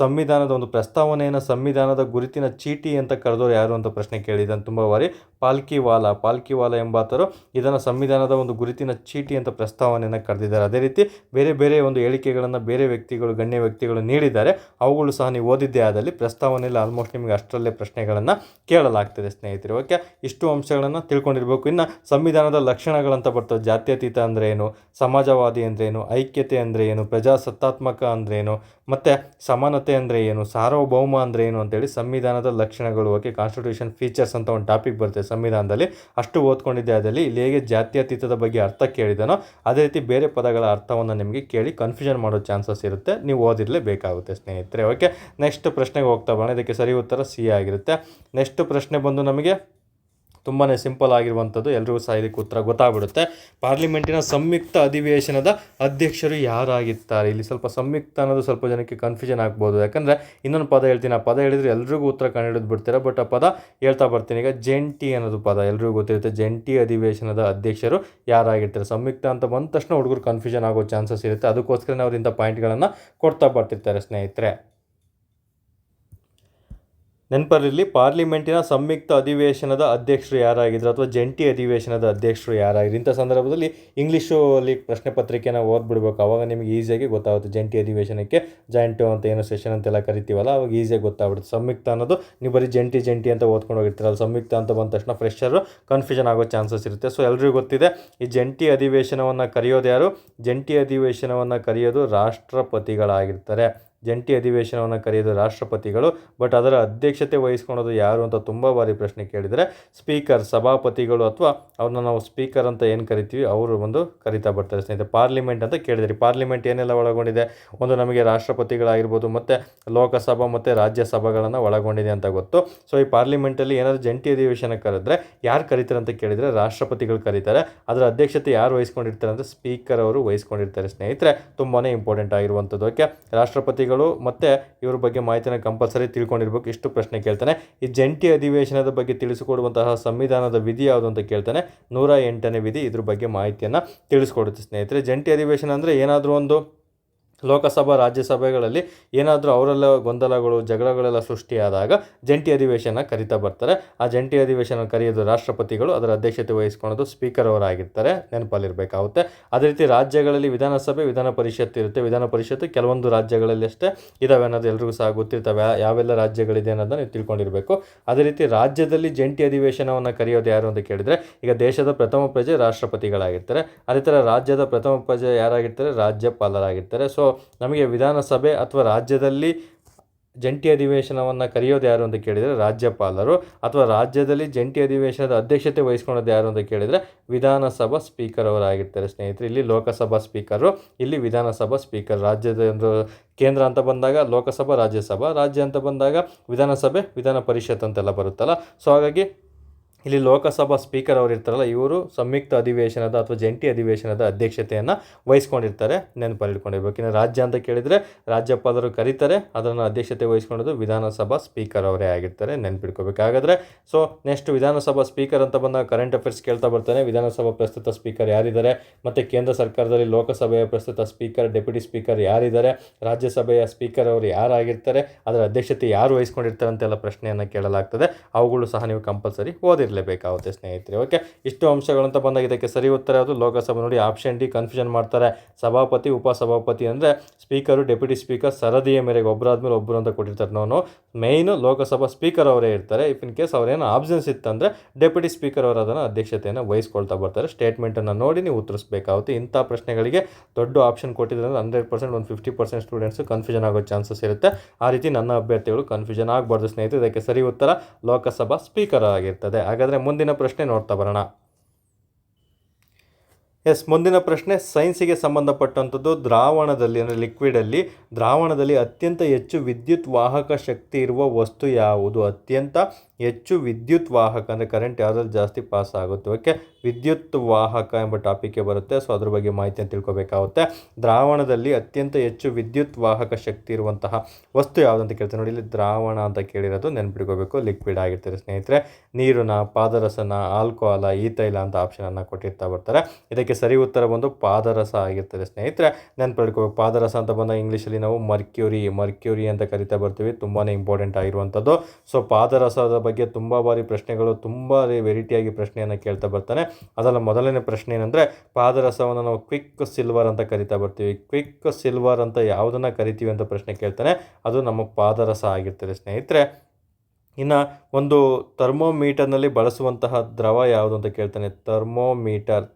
ಸಂವಿಧಾನದ ಒಂದು ಪ್ರಸ್ತಾವನೆಯನ್ನು ಸಂವಿಧಾನದ ಗುರುತಿನ ಚೀಟಿ ಅಂತ ಕರೆದವರು ಯಾರು ಅಂತ ಪ್ರಶ್ನೆ ಕೇಳಿದ್ದಾನೆ ತುಂಬ ಬಾರಿ. ಪಾಲ್ಕಿವಾಲ ಎಂಬಾತರು ಇದನ್ನು ಸಂವಿಧಾನದ ಒಂದು ಗುರುತಿನ ಚೀಟಿ ಅಂತ ಪ್ರಸ್ತಾವನೆಯನ್ನು ಕರೆದಿದ್ದಾರೆ. ಅದೇ ರೀತಿ ಬೇರೆ ಬೇರೆ ಒಂದು ಹೇಳಿಕೆಗಳನ್ನು ಬೇರೆ ವ್ಯಕ್ತಿಗಳು, ಗಣ್ಯ ವ್ಯಕ್ತಿಗಳು ನೀಡಿದ್ದಾರೆ, ಅವುಗಳು ಸಹ ನೀವು ಓದಿದ್ದೇ ಆದಲ್ಲಿ ಪ್ರಸ್ತಾವನೆಯಲ್ಲಿ ಆಲ್ಮೋಸ್ಟ್ ನಿಮಗೆ ಅಷ್ಟರಲ್ಲೇ ಪ್ರಶ್ನೆಗಳನ್ನು ಕೇಳಲಾಗ್ತದೆ ಸ್ನೇಹಿತರೆ. ಓಕೆ, ಇಷ್ಟು ಅಂಶಗಳನ್ನು ತಿಳ್ಕೊಂಡಿರಬೇಕು. ಇನ್ನು ಸಂವಿಧಾನದ ಲಕ್ಷಣಗಳಂತ ಬರ್ತವೆ. ಜಾತ್ಯತೀತ ಅಂದರೆ ಏನು, ಸಮಾಜವಾದಿ ಅಂದ್ರೇನು, ಐಕ್ಯತೆ ಅಂದರೆ ಏನು, ಪ್ರಜಾಸತ್ತಾತ್ಮಕ ಅಂದ್ರೇನು, ಮತ್ತು ಸಮಾನತೆ ಅಂದರೆ ಏನು, ಸಾರ್ವಭೌಮ ಅಂದರೆ ಏನು ಅಂತೇಳಿ ಸಂವಿಧಾನದ ಲಕ್ಷಣಗಳು. ಓಕೆ, ಕಾನ್ಸ್ಟಿಟ್ಯೂಷನ್ ಫೀಚರ್ಸ್ ಅಂತ ಒಂದು ಟಾಪಿಕ್ ಬರುತ್ತೆ ಸಂವಿಧಾನದಲ್ಲಿ, ಅಷ್ಟು ಓದ್ಕೊಂಡಿದ್ದೆ ಆದಲ್ಲಿ ಇಲ್ಲಿ ಹೇಗೆ ಜಾತ್ಯತೀತದ ಬಗ್ಗೆ ಅರ್ಥ ಕೇಳಿದಾನೋ ಅದೇ ರೀತಿ ಬೇರೆ ಪದಗಳ ಅರ್ಥವನ್ನು ನಿಮಗೆ ಕೇಳಿ ಕನ್ಫ್ಯೂಷನ್ ಮಾಡೋ ಚಾನ್ಸಸ್ ಇರುತ್ತೆ, ನೀವು ಓದಿರಲೇಬೇಕಾಗುತ್ತೆ ಸ್ನೇಹಿತರೆ. ಓಕೆ, ನೆಕ್ಸ್ಟ್ ಪ್ರಶ್ನೆಗೆ ಹೋಗ್ತಾ ಬರೋಣ. ಇದಕ್ಕೆ ಸರಿ ಉತ್ತರ ಸಿ ಆಗಿರುತ್ತೆ. ನೆಕ್ಸ್ಟ್ ಪ್ರಶ್ನೆ ಬಂದು ನಮಗೆ ತುಂಬಾ ಸಿಂಪಲ್ ಆಗಿರುವಂಥದ್ದು, ಎಲ್ರಿಗೂ ಸಹ ಇದಕ್ಕೆ ಉತ್ತರ ಗೊತ್ತಾಗ್ಬಿಡುತ್ತೆ. ಪಾರ್ಲಿಮೆಂಟಿನ ಸಂಯುಕ್ತ ಅಧಿವೇಶನದ ಅಧ್ಯಕ್ಷರು ಯಾರಾಗಿರ್ತಾರೆ? ಇಲ್ಲಿ ಸ್ವಲ್ಪ ಸಂಯುಕ್ತ ಅನ್ನೋದು ಸ್ವಲ್ಪ ಜನಕ್ಕೆ ಕನ್ಫ್ಯೂಷನ್ ಆಗ್ಬೋದು, ಯಾಕಂದರೆ ಇನ್ನೊಂದು ಪದ ಹೇಳ್ತೀನಿ, ಆ ಪದ ಹೇಳಿದರೆ ಎಲ್ರಿಗೂ ಉತ್ತರ ಕಂಡುಹಿಡಿದು ಬಿಡ್ತೀರಾ. ಬಟ್ ಆ ಪದ ಹೇಳ್ತಾ ಬರ್ತೀನಿ ಈಗ. ಜಂಟಿ ಅನ್ನೋದು ಪದ ಎಲ್ರಿಗೂ ಗೊತ್ತಿರುತ್ತೆ. ಜಂಟಿ ಅಧಿವೇಶನದ ಅಧ್ಯಕ್ಷರು ಯಾರಾಗಿರ್ತಾರೆ? ಸಂಯುಕ್ತ ಅಂತ ಬಂದ ತಕ್ಷಣ ಹುಡುಗರು ಕನ್ಫ್ಯೂಷನ್ ಆಗೋ ಚಾನ್ಸಸ್ ಇರುತ್ತೆ, ಅದಕ್ಕೋಸ್ಕರ ಅವ್ರು ಇಂಥ ಪಾಯಿಂಟ್ಗಳನ್ನು ಕೊಡ್ತಾ ಬರ್ತಿರ್ತಾರೆ ಸ್ನೇಹಿತರೆ. ನೆನಪಲ್ಲಿರಲಿ, ಪಾರ್ಲಿಮೆಂಟಿನ ಸಂಯುಕ್ತ ಅಧಿವೇಶನದ ಅಧ್ಯಕ್ಷರು ಯಾರಾಗಿದ್ರು ಅಥವಾ ಜಂಟಿ ಅಧಿವೇಶನದ ಅಧ್ಯಕ್ಷರು ಯಾರಾಗಿದ್ರು. ಇಂಥ ಸಂದರ್ಭದಲ್ಲಿ ಇಂಗ್ಲೀಷು ಅಲ್ಲಿ ಪ್ರಶ್ನೆ ಪತ್ರಿಕೆನ ಓದ್ಬಿಡ್ಬೇಕು, ಅವಾಗ ನಿಮಗೆ ಈಸಿಯಾಗಿ ಗೊತ್ತಾಗುತ್ತೆ. ಜಂಟಿ ಅಧಿವೇಶನಕ್ಕೆ ಜಾಯಿಂಟು ಅಂತ ಏನೋ ಸೆಷನ್ ಅಂತೆಲ್ಲ ಕರಿತೀವಲ್ಲ, ಅವಾಗ ಈಸಿಯಾಗಿ ಗೊತ್ತಾಗ್ಬಿಡುತ್ತೆ. ಸಂಯುಕ್ತ ಅನ್ನೋದು ನೀವು ಬರೀ ಜಂಟಿ ಅಂತ ಓದ್ಕೊಂಡು ಹೋಗಿರ್ತೀರಲ್ಲ, ಸಂಯುಕ್ತ ಅಂತ ಬಂದ ತಕ್ಷಣ ಫ್ರೆಶರು ಕನ್ಫ್ಯೂಷನ್ ಆಗೋ ಚಾನ್ಸಸ್ ಇರುತ್ತೆ. ಸೊ ಎಲ್ರಿಗೂ ಗೊತ್ತಿದೆ, ಈ ಜಂಟಿ ಅಧಿವೇಶನವನ್ನು ಕರೆಯೋದು ಯಾರು? ಜಂಟಿ ಅಧಿವೇಶನವನ್ನು ಕರೆಯೋದು ರಾಷ್ಟ್ರಪತಿಗಳಾಗಿರ್ತಾರೆ. ಜಂಟಿ ಅಧಿವೇಶನವನ್ನು ಕರೆಯೋದು ರಾಷ್ಟ್ರಪತಿಗಳು. ಬಟ್ ಅದರ ಅಧ್ಯಕ್ಷತೆ ವಹಿಸ್ಕೊಳೋದು ಯಾರು ಅಂತ ತುಂಬ ಬಾರಿ ಪ್ರಶ್ನೆ ಕೇಳಿದರೆ ಸ್ಪೀಕರ್, ಸಭಾಪತಿಗಳು, ಅಥವಾ ಅವ್ರನ್ನ ನಾವು ಸ್ಪೀಕರ್ ಅಂತ ಏನು ಕರಿತೀವಿ ಅವರು ಒಂದು ಕರಿತಾ ಬರ್ತಾರೆ ಸ್ನೇಹಿತರೆ. ಪಾರ್ಲಿಮೆಂಟ್ ಅಂತ ಕೇಳಿದ್ರಿ, ಪಾರ್ಲಿಮೆಂಟ್ ಏನೆಲ್ಲ ಒಳಗೊಂಡಿದೆ? ಒಂದು ನಮಗೆ ರಾಷ್ಟ್ರಪತಿಗಳಾಗಿರ್ಬೋದು, ಮತ್ತು ಲೋಕಸಭಾ ಮತ್ತು ರಾಜ್ಯಸಭೆಗಳನ್ನು ಒಳಗೊಂಡಿದೆ ಅಂತ ಗೊತ್ತು. ಸೊ ಈ ಪಾರ್ಲಿಮೆಂಟಲ್ಲಿ ಏನಾದರೂ ಜಂಟಿ ಅಧಿವೇಶನ ಕರೆದ್ರೆ ಯಾರು ಕರೀತಾರೆ ಅಂತ ಕೇಳಿದರೆ ರಾಷ್ಟ್ರಪತಿಗಳು ಕರೀತಾರೆ. ಅದರ ಅಧ್ಯಕ್ಷತೆ ಯಾರು ವಹಿಸ್ಕೊಂಡಿರ್ತಾರೆ ಅಂದರೆ ಸ್ಪೀಕರ್ ಅವರು ವಹಿಸ್ಕೊಂಡಿರ್ತಾರೆ ಸ್ನೇಹಿತರೆ. ತುಂಬಾ ಇಂಪಾರ್ಟೆಂಟ್ ಆಗಿರುವಂಥದ್ದು. ಓಕೆ, ರಾಷ್ಟ್ರಪತಿಗಳು ಮತ್ತು ಇವ್ರ ಬಗ್ಗೆ ಮಾಹಿತಿನ ಕಂಪಲ್ಸರಿ ತಿಳ್ಕೊಂಡಿರ್ಬೇಕು. ಇಷ್ಟು ಪ್ರಶ್ನೆ ಕೇಳ್ತಾನೆ. ಈ ಜಂಟಿ ಅಧಿವೇಶನದ ಬಗ್ಗೆ ತಿಳಿಸಿಕೊಡುವಂತಹ ಸಂವಿಧಾನದ ವಿಧಿ ಯಾವುದು ಅಂತ ಕೇಳ್ತಾನೆ. 108ನೇ ವಿಧಿ ಇದ್ರ ಬಗ್ಗೆ ಮಾಹಿತಿಯನ್ನು ತಿಳಿಸ್ಕೊಡುತ್ತೆ ಸ್ನೇಹಿತರೆ. ಜಂಟಿ ಅಧಿವೇಶನ ಅಂದರೆ ಏನಾದರೂ ಒಂದು ಲೋಕಸಭಾ ರಾಜ್ಯಸಭೆಗಳಲ್ಲಿ ಏನಾದರೂ ಅವರೆಲ್ಲ ಗೊಂದಲಗಳು ಜಗಳಗಳೆಲ್ಲ ಸೃಷ್ಟಿಯಾದಾಗ ಜಂಟಿ ಅಧಿವೇಶನ ಕರಿತಾ ಬರ್ತಾರೆ. ಆ ಜಂಟಿ ಅಧಿವೇಶನ ಕರೆಯೋದು ರಾಷ್ಟ್ರಪತಿಗಳು, ಅದರ ಅಧ್ಯಕ್ಷತೆ ವಹಿಸ್ಕೊಳ್ಳೋದು ಸ್ಪೀಕರ್ ಅವರಾಗಿರ್ತಾರೆ. ನೆನಪಲ್ಲಿರಬೇಕಾಗುತ್ತೆ. ಅದೇ ರೀತಿ ರಾಜ್ಯಗಳಲ್ಲಿ ವಿಧಾನಸಭೆ, ವಿಧಾನ ಪರಿಷತ್ತು ಇರುತ್ತೆ. ವಿಧಾನ ಪರಿಷತ್ತು ಕೆಲವೊಂದು ರಾಜ್ಯಗಳಲ್ಲಿ ಅಷ್ಟೇ ಇದಾವೆ ಅನ್ನೋದು ಎಲ್ರಿಗೂ ಸಹ ಗೊತ್ತಿರ್ತವೆ. ಯಾವೆಲ್ಲ ರಾಜ್ಯಗಳಿದೆ ಅನ್ನೋದನ್ನು ನೀವು ತಿಳ್ಕೊಂಡಿರಬೇಕು. ಅದೇ ರೀತಿ ರಾಜ್ಯದಲ್ಲಿ ಜಂಟಿ ಅಧಿವೇಶನವನ್ನು ಕರೆಯೋದು ಯಾರು ಅಂತ ಕೇಳಿದರೆ, ಈಗ ದೇಶದ ಪ್ರಥಮ ಪ್ರಜೆ ರಾಷ್ಟ್ರಪತಿಗಳಾಗಿರ್ತಾರೆ. ಅದೇ ಥರ ರಾಜ್ಯದ ಪ್ರಥಮ ಪ್ರಜೆ ಯಾರಾಗಿರ್ತಾರೆ? ರಾಜ್ಯಪಾಲರಾಗಿರ್ತಾರೆ. ಸೊ ನಮಗೆ ವಿಧಾನಸಭೆ ಅಥವಾ ರಾಜ್ಯದಲ್ಲಿ ಜಂಟಿ ಅಧಿವೇಶನವನ್ನು ಕರೆಯೋದು ಯಾರು ಅಂತ ಕೇಳಿದರೆ ರಾಜ್ಯಪಾಲರು, ಅಥವಾ ರಾಜ್ಯದಲ್ಲಿ ಜಂಟಿ ಅಧಿವೇಶನದ ಅಧ್ಯಕ್ಷತೆ ವಹಿಸ್ಕೊಳ್ಳೋದು ಯಾರು ಅಂತ ಕೇಳಿದರೆ ವಿಧಾನಸಭಾ ಸ್ಪೀಕರ್ ಅವರಾಗಿರ್ತಾರೆ ಸ್ನೇಹಿತರೆ. ಇಲ್ಲಿ ಲೋಕಸಭಾ ಸ್ಪೀಕರು, ಇಲ್ಲಿ ವಿಧಾನಸಭಾ ಸ್ಪೀಕರ್. ರಾಜ್ಯದ ಕೇಂದ್ರ ಅಂತ ಬಂದಾಗ ಲೋಕಸಭಾ, ರಾಜ್ಯಸಭಾ, ರಾಜ್ಯ ಅಂತ ಬಂದಾಗ ವಿಧಾನಸಭೆ, ವಿಧಾನ ಪರಿಷತ್ ಅಂತೆಲ್ಲ ಬರುತ್ತಲ್ಲ. ಸೊ ಹಾಗಾಗಿ ಇಲ್ಲಿ ಲೋಕಸಭಾ ಸ್ಪೀಕರ್ ಅವರು ಇರ್ತಾರಲ್ಲ, ಇವರು ಸಂಯುಕ್ತ ಅಧಿವೇಶನದ ಅಥವಾ ಜಂಟಿ ಅಧಿವೇಶನದ ಅಧ್ಯಕ್ಷತೆಯನ್ನು ವಹಿಸ್ಕೊಂಡಿರ್ತಾರೆ. ನೆನಪಲ್ಲಿಟ್ಕೊಂಡಿರ್ಬೇಕು. ಇನ್ನು ರಾಜ್ಯ ಅಂತ ಕೇಳಿದರೆ ರಾಜ್ಯಪಾಲರು ಕರೀತಾರೆ, ಅದನ್ನು ಅಧ್ಯಕ್ಷತೆ ವಹಿಸ್ಕೊಳ್ಳೋದು ವಿಧಾನಸಭಾ ಸ್ಪೀಕರ್ ಅವರೇ ಆಗಿರ್ತಾರೆ. ನೆನಪಿಟ್ಕೋಬೇಕು. ಹಾಗಾದರೆ ಸೊ ನೆಕ್ಸ್ಟ್ ವಿಧಾನಸಭಾ ಸ್ಪೀಕರ್ ಅಂತ ಬಂದಾಗ ಕರೆಂಟ್ ಅಫೇರ್ಸ್ ಕೇಳ್ತಾ ಬರ್ತಾನೆ. ವಿಧಾನಸಭಾ ಪ್ರಸ್ತುತ ಸ್ಪೀಕರ್ ಯಾರಿದ್ದಾರೆ, ಮತ್ತು ಕೇಂದ್ರ ಸರ್ಕಾರದಲ್ಲಿ ಲೋಕಸಭೆಯ ಪ್ರಸ್ತುತ ಸ್ಪೀಕರ್, ಡೆಪ್ಯೂಟಿ ಸ್ಪೀಕರ್ ಯಾರಿದ್ದಾರೆ, ರಾಜ್ಯಸಭೆಯ ಸ್ಪೀಕರ್ ಅವರು ಯಾರಾಗಿರ್ತಾರೆ, ಅದರ ಅಧ್ಯಕ್ಷತೆ ಯಾರು ವಹಿಸ್ಕೊಂಡಿರ್ತಾರೆ ಅಂತೆಲ್ಲ ಪ್ರಶ್ನೆಯನ್ನು ಕೇಳಲಾಗ್ತದೆ. ಅವುಗಳು ಸಹ ನೀವು ಕಂಪಲ್ಸರಿ ಓದಿರಲೇಬೇಕಾಗುತ್ತೆ ಸ್ನೇಹಿತರೆ. ಓಕೆ, ಇಷ್ಟು ಅಂಶಗಳಂತ ಬಂದಾಗ ಇದಕ್ಕೆ ಸರಿ ಉತ್ತರ ಯಾವುದು? ಲೋಕಸಭೆ. ನೋಡಿ, ಆಪ್ಷನ್ ಡಿ ಕನ್ಫ್ಯೂಷನ್ ಮಾಡ್ತಾರೆ. ಸಭಾಪತಿ, ಉಪಸಭಾಪತಿ ಅಂದರೆ ಸ್ಪೀಕರು, ಡೆಪ್ಯೂಟಿ ಸ್ಪೀಕರ್ ಸರದಿಯ ಮೇರೆಗೆ ಒಬ್ಬರಾದ್ಮೇಲೆ ಒಬ್ಬರು ಅಂತ ಕೊಟ್ಟಿರ್ತಾರೆ. ನಾನು ಮೇಯ್ನು ಲೋಕಸಭಾ ಸ್ಪೀಕರ್ ಅವರೇ ಇರ್ತಾರೆ. ಇಫ್ ಇನ್ ಕೇಸ್ ಅವರೇನು ಆಬ್ಸೆನ್ಸ್ ಇತ್ತಂದರೆ ಡೆಪ್ಯೂಟಿ ಸ್ಪೀಕರ್ ಅವರು ಅದನ್ನು ಅಧ್ಯಕ್ಷತೆಯನ್ನು ವಹಿಸ್ಕೊಳ್ತಾ ಬರ್ತಾರೆ. ಸ್ಟೇಟ್ಮೆಂಟನ್ನು ನೋಡಿ ನೀವು ಉತ್ತರಿಸಬೇಕಾಗುತ್ತೆ. ಇಂಥ ಪ್ರಶ್ನೆಗಳಿಗೆ ದೊಡ್ಡ ಆಪ್ಷನ್ ಕೊಟ್ಟಿದ್ರೆ 100%, ಒಂದು 50% ಸ್ಟೂಡೆಂಟ್ಸು ಕನ್ಫ್ಯೂಷನ್ ಆಗೋ ಚಾನ್ಸಸ್ ಇರುತ್ತೆ. ಆ ರೀತಿ ನನ್ನ ಅಭ್ಯರ್ಥಿಗಳು ಕನ್ಫ್ಯೂಷನ್ ಆಗಬಾರ್ದು ಸ್ನೇಹಿತರೆ. ಇದಕ್ಕೆ ಸರಿ ಉತ್ತರ ಲೋಕಸಭಾ ಸ್ಪೀಕರ್ ಆಗಿರ್ತದೆ. ಹಾಗಾದರೆ ಮುಂದಿನ ಪ್ರಶ್ನೆ ನೋಡ್ತಾ ಬರೋಣ. ಮುಂದಿನ ಪ್ರಶ್ನೆ ಸೈನ್ಸಿಗೆ ಸಂಬಂಧಪಟ್ಟಂಥದ್ದು. ದ್ರಾವಣದಲ್ಲಿ ಅಂದರೆ ಲಿಕ್ವಿಡಲ್ಲಿ, ದ್ರಾವಣದಲ್ಲಿ ಅತ್ಯಂತ ಹೆಚ್ಚು ವಿದ್ಯುತ್ ವಾಹಕ ಶಕ್ತಿ ಇರುವ ವಸ್ತು ಯಾವುದು? ಅತ್ಯಂತ ಹೆಚ್ಚು ವಿದ್ಯುತ್ ವಾಹಕ ಅಂದರೆ ಕರೆಂಟ್ ಯಾವುದ್ರಲ್ಲಿ ಜಾಸ್ತಿ ಪಾಸ್ ಆಗುತ್ತೆ. ಓಕೆ, ವಿದ್ಯುತ್ ವಾಹಕ ಎಂಬ ಟಾಪಿಕ್ಗೆ ಬರುತ್ತೆ. ಸೊ ಅದ್ರ ಬಗ್ಗೆ ಮಾಹಿತಿಯನ್ನು ತಿಳ್ಕೊಬೇಕಾಗುತ್ತೆ. ದ್ರಾವಣದಲ್ಲಿ ಅತ್ಯಂತ ಹೆಚ್ಚು ವಿದ್ಯುತ್ ವಾಹಕ ಶಕ್ತಿ ಇರುವಂತಹ ವಸ್ತು ಯಾವುದು ಅಂತ ಕೇಳ್ತಾರೆ. ನೋಡಿ, ಇಲ್ಲಿ ದ್ರಾವಣ ಅಂತ ಕೇಳಿರೋದು ನೆನ್ಪಿಟ್ಕೋಬೇಕು. ಲಿಕ್ವಿಡ್ ಆಗಿರ್ತಾರೆ ಸ್ನೇಹಿತರೆ. ನೀರನ್ನ, ಪಾದರಸನ, ಆಲ್ಕೋಹಾಲ, ಈತೈಲ ಅಂತ ಆಪ್ಷನನ್ನು ಕೊಟ್ಟಿರ್ತಾ ಬರ್ತಾರೆ. ಇದಕ್ಕೆ ಸರಿ ಉತ್ತರ ಬಂದು ಪಾದರಸ ಆಗಿರ್ತದೆ ಸ್ನೇಹಿತರೆ. ನೆನ್ಪಿಟ್ಕೋಬೇಕು. ಪಾದರಸ ಅಂತ ಬಂದಾಗ ಇಂಗ್ಲೀಷಲ್ಲಿ ನಾವು ಮರ್ಕ್ಯೂರಿ ಅಂತ ಕರಿತಾ ಬರ್ತೀವಿ. ತುಂಬಾ ಇಂಪಾರ್ಟೆಂಟ್ ಆಗಿರುವಂಥದ್ದು. ಸೊ ಪಾದರಸದ ಬಗ್ಗೆ ತುಂಬ ಬಾರಿ ಪ್ರಶ್ನೆಗಳು, ತುಂಬ ವೆರೈಟಿಯಾಗಿ ಪ್ರಶ್ನೆಯನ್ನು ಕೇಳ್ತಾ ಬರ್ತಾನೆ. ಅದರ ಮೊದಲನೇ ಪ್ರಶ್ನೆ ಏನಂದರೆ, ಪಾದರಸವನ್ನು ನಾವು ಕ್ವಿಕ್ ಸಿಲ್ವರ್ ಅಂತ ಕರಿತಾ ಬರ್ತೀವಿ. ಕ್ವಿಕ್ ಸಿಲ್ವರ್ ಅಂತ ಯಾವುದನ್ನು ಕರಿತೀವಿ ಅಂತ ಪ್ರಶ್ನೆ ಕೇಳ್ತಾನೆ. ಅದು ನಮ್ಮ ಪಾದರಸ ಆಗಿರ್ತದೆ ಸ್ನೇಹಿತರೆ. ಇನ್ನು ಒಂದು ಥರ್ಮೋಮೀಟರ್ನಲ್ಲಿ ಬಳಸುವಂತಹ ದ್ರವ ಯಾವುದು ಅಂತ ಕೇಳ್ತಾನೆ.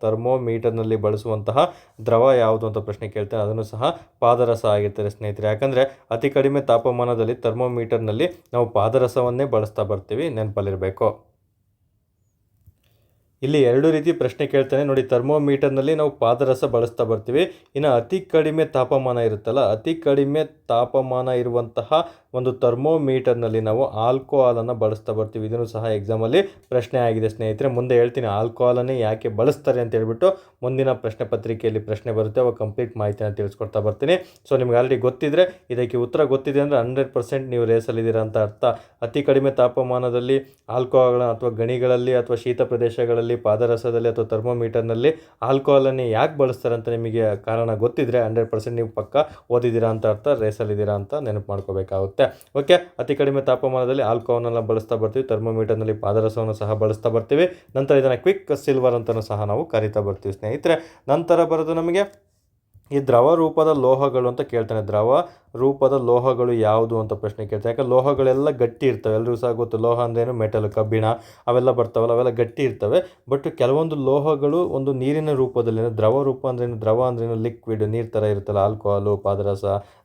ಥರ್ಮೋಮೀಟರ್ನಲ್ಲಿ ಬಳಸುವಂತಹ ದ್ರವ ಯಾವುದು ಅಂತ ಪ್ರಶ್ನೆ ಕೇಳ್ತಾನೆ. ಅದನ್ನು ಸಹ ಪಾದರಸ ಆಗಿರ್ತಾರೆ ಸ್ನೇಹಿತರೆ. ಯಾಕಂದರೆ ಅತಿ ಕಡಿಮೆ ತಾಪಮಾನದಲ್ಲಿ ಥರ್ಮೋಮೀಟರ್ನಲ್ಲಿ ನಾವು ಪಾದರಸವನ್ನೇ ಬಳಸ್ತಾ ಬರ್ತೀವಿ. ನೆನಪಲ್ಲಿರಬೇಕು. ಇಲ್ಲಿ ಎರಡು ರೀತಿ ಪ್ರಶ್ನೆ ಕೇಳ್ತಾನೆ. ನೋಡಿ, ಥರ್ಮೋಮೀಟರ್ನಲ್ಲಿ ನಾವು ಪಾದರಸ ಬಳಸ್ತಾ ಬರ್ತೀವಿ. ಇನ್ನು ಅತಿ ಕಡಿಮೆ ತಾಪಮಾನ ಇರುತ್ತಲ್ಲ, ಅತಿ ಕಡಿಮೆ ತಾಪಮಾನ ಇರುವಂತಹ ಒಂದು ಥರ್ಮೋಮೀಟರ್ನಲ್ಲಿ ನಾವು ಆಲ್ಕೋಹಾಲನ್ನು ಬಳಸ್ತಾ ಬರ್ತೀವಿ. ಇದನ್ನು ಸಹ ಎಕ್ಸಾಮಲ್ಲಿ ಪ್ರಶ್ನೆ ಆಗಿದೆ ಸ್ನೇಹಿತರೆ. ಮುಂದೆ ಹೇಳ್ತೀನಿ ಆಲ್ಕೋಹಾಲನ್ನೇ ಯಾಕೆ ಬಳಸ್ತಾರೆ ಅಂತ ಹೇಳ್ಬಿಟ್ಟು. ಮುಂದಿನ ಪ್ರಶ್ನೆ ಪತ್ರಿಕೆಯಲ್ಲಿ ಪ್ರಶ್ನೆ ಬರುತ್ತೆ, ಅವಾಗ ಕಂಪ್ಲೀಟ್ ಮಾಹಿತಿಯನ್ನು ತಿಳಿಸ್ಕೊಡ್ತಾ ಬರ್ತೀನಿ. ಸೊ ನಿಮ್ಗೆ ಆಲ್ರೆಡಿ ಗೊತ್ತಿದ್ರೆ, ಇದಕ್ಕೆ ಉತ್ತರ ಗೊತ್ತಿದೆ ಅಂದರೆ 100% ನೀವು ರೇಸಲ್ಲಿದ್ದೀರಾ ಅಂತ ಅರ್ಥ. ಅತಿ ಕಡಿಮೆ ತಾಪಮಾನದಲ್ಲಿ ಆಲ್ಕೋಹಾಲ್ ಅಥವಾ ಗಣಿಗಳಲ್ಲಿ ಅಥವಾ ಶೀತ ಪ್ರದೇಶಗಳಲ್ಲಿ, ಪಾದರಸದಲ್ಲಿ ಅಥವಾ ಥರ್ಮೋಮೀಟರ್ನಲ್ಲಿ ಆಲ್ಕೋಹಾಲನ್ನು ಯಾಕೆ ಬಳಸ್ತಾರೆ ಅಂತ ನಿಮಗೆ ಕಾರಣ ಗೊತ್ತಿದ್ರೆ 100% ನೀವು ಪಕ್ಕ ಓದಿದ್ದೀರಾ ಅಂತ ಅರ್ಥ. ರೇಸಲ್ಲಿ ತಯಾರಿಸಲಿದ್ದೀರಾ ಅಂತ ನೆನಪು ಮಾಡ್ಕೋಬೇಕಾಗುತ್ತೆ. ಓಕೆ, ಅತಿ ಕಡಿಮೆ ತಾಪಮಾನದಲ್ಲಿ ಆಲ್ಕೋಹಾಲ್ನ ಬಳಸ್ತಾ ಬರ್ತೀವಿ. ಥರ್ಮೋಮೀಟರ್ನಲ್ಲಿ ಪಾದರಸವನ್ನು ಸಹ ಬಳಸ್ತಾ ಬರ್ತೀವಿ. ನಂತರ ಇದನ್ನು ಕ್ವಿಕ್ ಸಿಲ್ವರ್ ಅಂತಲೂ ಸಹ ನಾವು ಕರಿತಾ ಬರ್ತೀವಿ ಸ್ನೇಹಿತರೆ. ನಂತರ ಬರೋದು ನಮಗೆ ಈ ದ್ರವ ರೂಪದ ಲೋಹಗಳು ಅಂತ ಕೇಳ್ತಾನೆ. ದ್ರವ ರೂಪದ ಲೋಹಗಳು ಯಾವುದು ಅಂತ ಪ್ರಶ್ನೆ ಕೇಳ್ತಾನೆ. ಯಾಕಂದ್ರೆ ಲೋಹಗಳೆಲ್ಲ ಗಟ್ಟಿ ಇರ್ತವೆ, ಎಲ್ಲರೂ ಸಹ ಗೊತ್ತು. ಲೋಹ ಅಂದ್ರೇನು, ಮೆಟಲ್, ಕಬ್ಬಿಣ ಅವೆಲ್ಲ ಬರ್ತಾವಲ್ಲ, ಅವೆಲ್ಲ ಗಟ್ಟಿ ಇರ್ತವೆ. ಬಟ್ ಕೆಲವೊಂದು ಲೋಹಗಳು ಒಂದು ನೀರಿನ ರೂಪದಲ್ಲಿ, ದ್ರವ ರೂಪ ಅಂದ್ರೇನು, ದ್ರವ ಅಂದ್ರೇನು ಲಿಕ್ವಿಡ್, ನೀರು ಥರ ಇರುತ್ತಲ್ಲ, ಆಲ್ಕೋಹಾಲು, ಪಾದರಸ,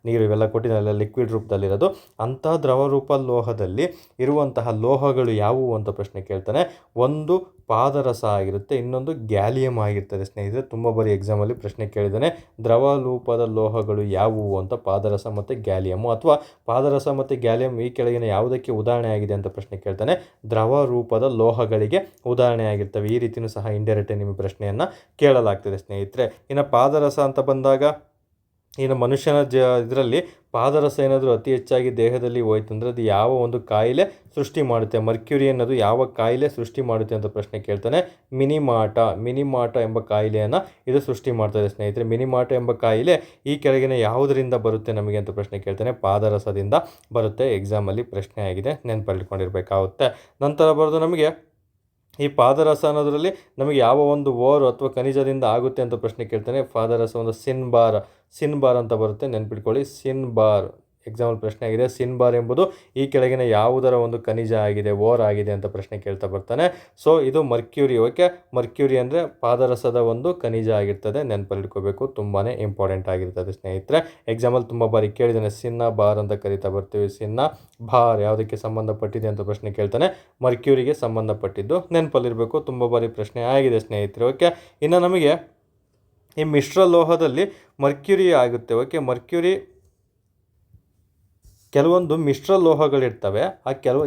ನೀರು ಇವೆಲ್ಲ ಕೊಟ್ಟಿದ್ದಲ್ಲ ಲಿಕ್ವಿಡ್ ರೂಪದಲ್ಲಿರೋದು. ಅಂಥ ದ್ರವ ರೂಪ ಲೋಹದಲ್ಲಿ ಇರುವಂತಹ ಲೋಹಗಳು ಯಾವುವು ಅಂತ ಪ್ರಶ್ನೆ ಕೇಳ್ತಾನೆ. ಒಂದು ಪಾದರಸ ಆಗಿರುತ್ತೆ, ಇನ್ನೊಂದು ಗ್ಯಾಲಿಯಂ ಆಗಿರ್ತದೆ ಸ್ನೇಹಿತರೆ. ತುಂಬ ಬಾರಿ ಎಕ್ಸಾಮಲ್ಲಿ ಪ್ರಶ್ನೆ ಕೇಳಿದ್ದಾನೆ. ದ್ರವ ರೂಪದ ಲೋಹಗಳು ಯಾವುವು ಅಂತ ಪಾದರಸ ಮತ್ತು ಗ್ಯಾಲಿಯಮ್, ಅಥವಾ ಪಾದರಸ ಮತ್ತು ಗ್ಯಾಲಿಯಂ ಈ ಕೆಳಗಿನ ಯಾವುದಕ್ಕೆ ಉದಾಹರಣೆ ಆಗಿದೆ ಅಂತ ಪ್ರಶ್ನೆ ಕೇಳ್ತಾನೆ. ದ್ರವ ರೂಪದ ಲೋಹಗಳಿಗೆ ಉದಾಹರಣೆ ಆಗಿರ್ತವೆ. ಈ ರೀತಿಯೂ ಸಹ ಇಂಡೈರೆಕ್ಟ್ ನಿಮಗೆ ಪ್ರಶ್ನೆಯನ್ನು ಕೇಳಲಾಗ್ತದೆ ಸ್ನೇಹಿತರೆ. ಇನ್ನು ಪಾದರಸ ಅಂತ ಬಂದಾಗ, ಇನ್ನು ಮನುಷ್ಯನ ಇದರಲ್ಲಿ ಪಾದರಸ ಏನಾದರೂ ಅತಿ ಹೆಚ್ಚಾಗಿ ದೇಹದಲ್ಲಿ ಹೋಯ್ತು ಅಂದರೆ ಅದು ಯಾವ ಒಂದು ಕಾಯಿಲೆ ಸೃಷ್ಟಿ ಮಾಡುತ್ತೆ, ಮರ್ಕ್ಯುರಿ ಅನ್ನೋದು ಯಾವ ಕಾಯಿಲೆ ಸೃಷ್ಟಿ ಮಾಡುತ್ತೆ ಅಂತ ಪ್ರಶ್ನೆ ಕೇಳ್ತಾನೆ. ಮಿನಿಮಾಟ ಎಂಬ ಕಾಯಿಲೆಯನ್ನು ಇದು ಸೃಷ್ಟಿ ಮಾಡ್ತದೆ ಸ್ನೇಹಿತರೆ. ಮಿನಿಮಾಟ ಎಂಬ ಕಾಯಿಲೆ ಈ ಕೆಳಗಿನ ಯಾವುದರಿಂದ ಬರುತ್ತೆ ನಮಗೆ ಅಂತ ಪ್ರಶ್ನೆ ಕೇಳ್ತಾನೆ. ಪಾದರಸದಿಂದ ಬರುತ್ತೆ. ಎಕ್ಸಾಮಲ್ಲಿ ಪ್ರಶ್ನೆ ಆಗಿದೆ, ನೆನಪಲ್ಲಿಟ್ಕೊಂಡಿರ್ಬೇಕಾಗುತ್ತೆ. ನಂತರ ಬರೋದು ನಮಗೆ ಈ ಪಾದರಸ ಅನ್ನೋದರಲ್ಲಿ ನಮಗೆ ಯಾವ ಒಂದು ಓರು ಅಥವಾ ಖನಿಜದಿಂದ ಆಗುತ್ತೆ ಅಂತ ಪ್ರಶ್ನೆ ಕೇಳ್ತಾನೆ. ಪಾದರಸ ಒಂದು ಸಿನ್ಬಾರ್ ಅಂತ ಬರುತ್ತೆ, ನೆನ್ಪಿಟ್ಕೊಳ್ಳಿ. ಸಿನ್ಬಾರ್ ಎಕ್ಸಾಂಪಲ್ ಪ್ರಶ್ನೆ ಆಗಿದೆ. ಸಿನ್ಬಾರ್ ಎಂಬುದು ಈ ಕೆಳಗಿನ ಯಾವುದರ ಒಂದು ಖನಿಜ ಆಗಿದೆ, ಓರ್ ಆಗಿದೆ ಅಂತ ಪ್ರಶ್ನೆ ಕೇಳ್ತಾ ಬರ್ತಾನೆ. ಸೊ ಇದು ಮರ್ಕ್ಯೂರಿ. ಓಕೆ, ಮರ್ಕ್ಯೂರಿ ಅಂದರೆ ಪಾದರಸದ ಒಂದು ಖನಿಜ ಆಗಿರ್ತದೆ, ನೆನಪಲ್ಲಿಟ್ಕೋಬೇಕು. ತುಂಬಾ ಇಂಪಾರ್ಟೆಂಟ್ ಆಗಿರ್ತದೆ ಸ್ನೇಹಿತರೆ. ಎಕ್ಸಾಂಪಲ್ ತುಂಬ ಬಾರಿ ಕೇಳಿದ್ದಾನೆ. ಸಿನ್ನ ಬಾರ್ ಅಂತ ಕರಿತಾ ಬರ್ತೀವಿ. ಸಿನ್ನ ಬಾರ್ ಯಾವುದಕ್ಕೆ ಸಂಬಂಧಪಟ್ಟಿದೆ ಅಂತ ಪ್ರಶ್ನೆ ಕೇಳ್ತಾನೆ. ಮರ್ಕ್ಯೂರಿಗೆ ಸಂಬಂಧಪಟ್ಟಿದ್ದು, ನೆನಪಲ್ಲಿರಬೇಕು. ತುಂಬ ಬಾರಿ ಪ್ರಶ್ನೆ ಆಗಿದೆ ಸ್ನೇಹಿತರೆ. ಓಕೆ, ಇನ್ನು ನಮಗೆ ಈ ಮಿಶ್ರ ಲೋಹದಲ್ಲಿ ಮರ್ಕ್ಯೂರಿ ಆಗುತ್ತೆ. ಓಕೆ, ಮರ್ಕ್ಯೂರಿ ಕೆಲವೊಂದು ಮಿಶ್ರ ಲೋಹಗಳಿರ್ತವೆ.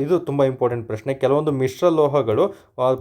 ಇದು ತುಂಬ ಇಂಪಾರ್ಟೆಂಟ್ ಪ್ರಶ್ನೆ. ಕೆಲವೊಂದು ಮಿಶ್ರ ಲೋಹಗಳು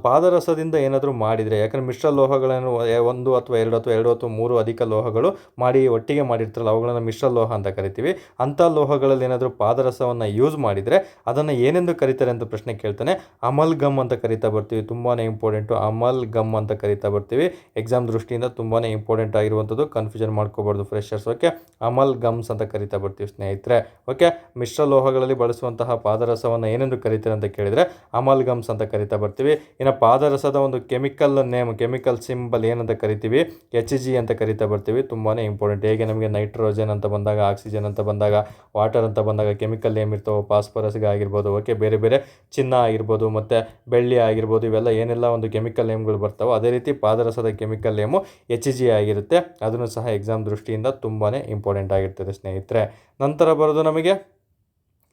ಪಾದರಸದಿಂದ ಏನಾದರೂ ಮಾಡಿದರೆ, ಯಾಕಂದರೆ ಮಿಶ್ರ ಲೋಹಗಳನ್ನು ಒಂದು ಅಥವಾ ಎರಡು ಅಥವಾ ಮೂರು ಅಧಿಕ ಲೋಹಗಳು ಮಾಡಿ ಒಟ್ಟಿಗೆ ಮಾಡಿರ್ತಾರಲ್ಲ, ಅವುಗಳನ್ನು ಮಿಶ್ರ ಲೋಹ ಅಂತ ಕರಿತೀವಿ. ಅಂಥ ಲೋಹಗಳಲ್ಲಿ ಏನಾದರೂ ಪಾದರಸವನ್ನು ಯೂಸ್ ಮಾಡಿದರೆ ಅದನ್ನು ಏನೆಂದು ಕರೀತಾರೆ ಅಂತ ಪ್ರಶ್ನೆ ಕೇಳ್ತಾನೆ. ಅಮಲ್ ಗಮ್ ಅಂತ ಕರಿತಾ ಬರ್ತೀವಿ. ತುಂಬಾ ಇಂಪಾರ್ಟೆಂಟು, ಅಮಲ್ ಗಮ್ ಅಂತ ಕರಿತಾ ಬರ್ತೀವಿ. ಎಕ್ಸಾಮ್ ದೃಷ್ಟಿಯಿಂದ ತುಂಬಾ ಇಂಪಾರ್ಟೆಂಟ್ ಆಗಿರುವಂಥದ್ದು, ಕನ್ಫ್ಯೂಷನ್ ಮಾಡ್ಕೋಬಾರ್ದು ಫ್ರೆಶರ್ಸ್. ಓಕೆ, ಅಮಲ್ ಗಮ್ಸ್ ಅಂತ ಕರಿತಾ ಬರ್ತೀವಿ ಸ್ನೇಹಿತರೆ. ಓಕೆ, ಮಿಶ್ರ ಲೋಹಗಳಲ್ಲಿ ಬಳಸುವಂತಹ ಪಾದರಸವನ್ನು ಏನೆಂದು ಕರೀತಾರೆ ಅಂತ ಕೇಳಿದರೆ ಅಮಲ್ಗಮ್ಸ್ ಅಂತ ಕರಿತಾ ಬರ್ತೀವಿ. ಇನ್ನು ಪಾದರಸದ ಒಂದು ಕೆಮಿಕಲ್ ಸಿಂಬಲ್ ಏನಂತ ಕರಿತೀವಿ, HG ಅಂತ ಕರಿತಾ ಬರ್ತೀವಿ. ತುಂಬಾ ಇಂಪಾರ್ಟೆಂಟ್. ಹೇಗೆ ನಮಗೆ ನೈಟ್ರೋಜನ್ ಅಂತ ಬಂದಾಗ, ಆಕ್ಸಿಜನ್ ಅಂತ ಬಂದಾಗ, ವಾಟರ್ ಅಂತ ಬಂದಾಗ ಕೆಮಿಕಲ್ ನೇಮ್ ಇರ್ತಾವೆ, ಫಾಸ್ಫರಸ್ಗೆ ಆಗಿರ್ಬೋದು, ಓಕೆ, ಬೇರೆ ಬೇರೆ ಚಿನ್ನ ಆಗಿರ್ಬೋದು, ಮತ್ತು ಬೆಳ್ಳಿ ಆಗಿರ್ಬೋದು, ಇವೆಲ್ಲ ಏನೆಲ್ಲ ಒಂದು ಕೆಮಿಕಲ್ ನೇಮ್ಗಳು ಬರ್ತಾವೆ, ಅದೇ ರೀತಿ ಪಾದರಸದ ಕೆಮಿಕಲ್ ನೇಮು HG ಆಗಿರುತ್ತೆ. ಅದನ್ನು ಸಹ ಎಕ್ಸಾಮ್ ದೃಷ್ಟಿಯಿಂದ ತುಂಬಾ ಇಂಪಾರ್ಟೆಂಟ್ ಆಗಿರ್ತದೆ ಸ್ನೇಹಿತರೆ. ನಂತರ ಬರೋದು ನಮಗೆ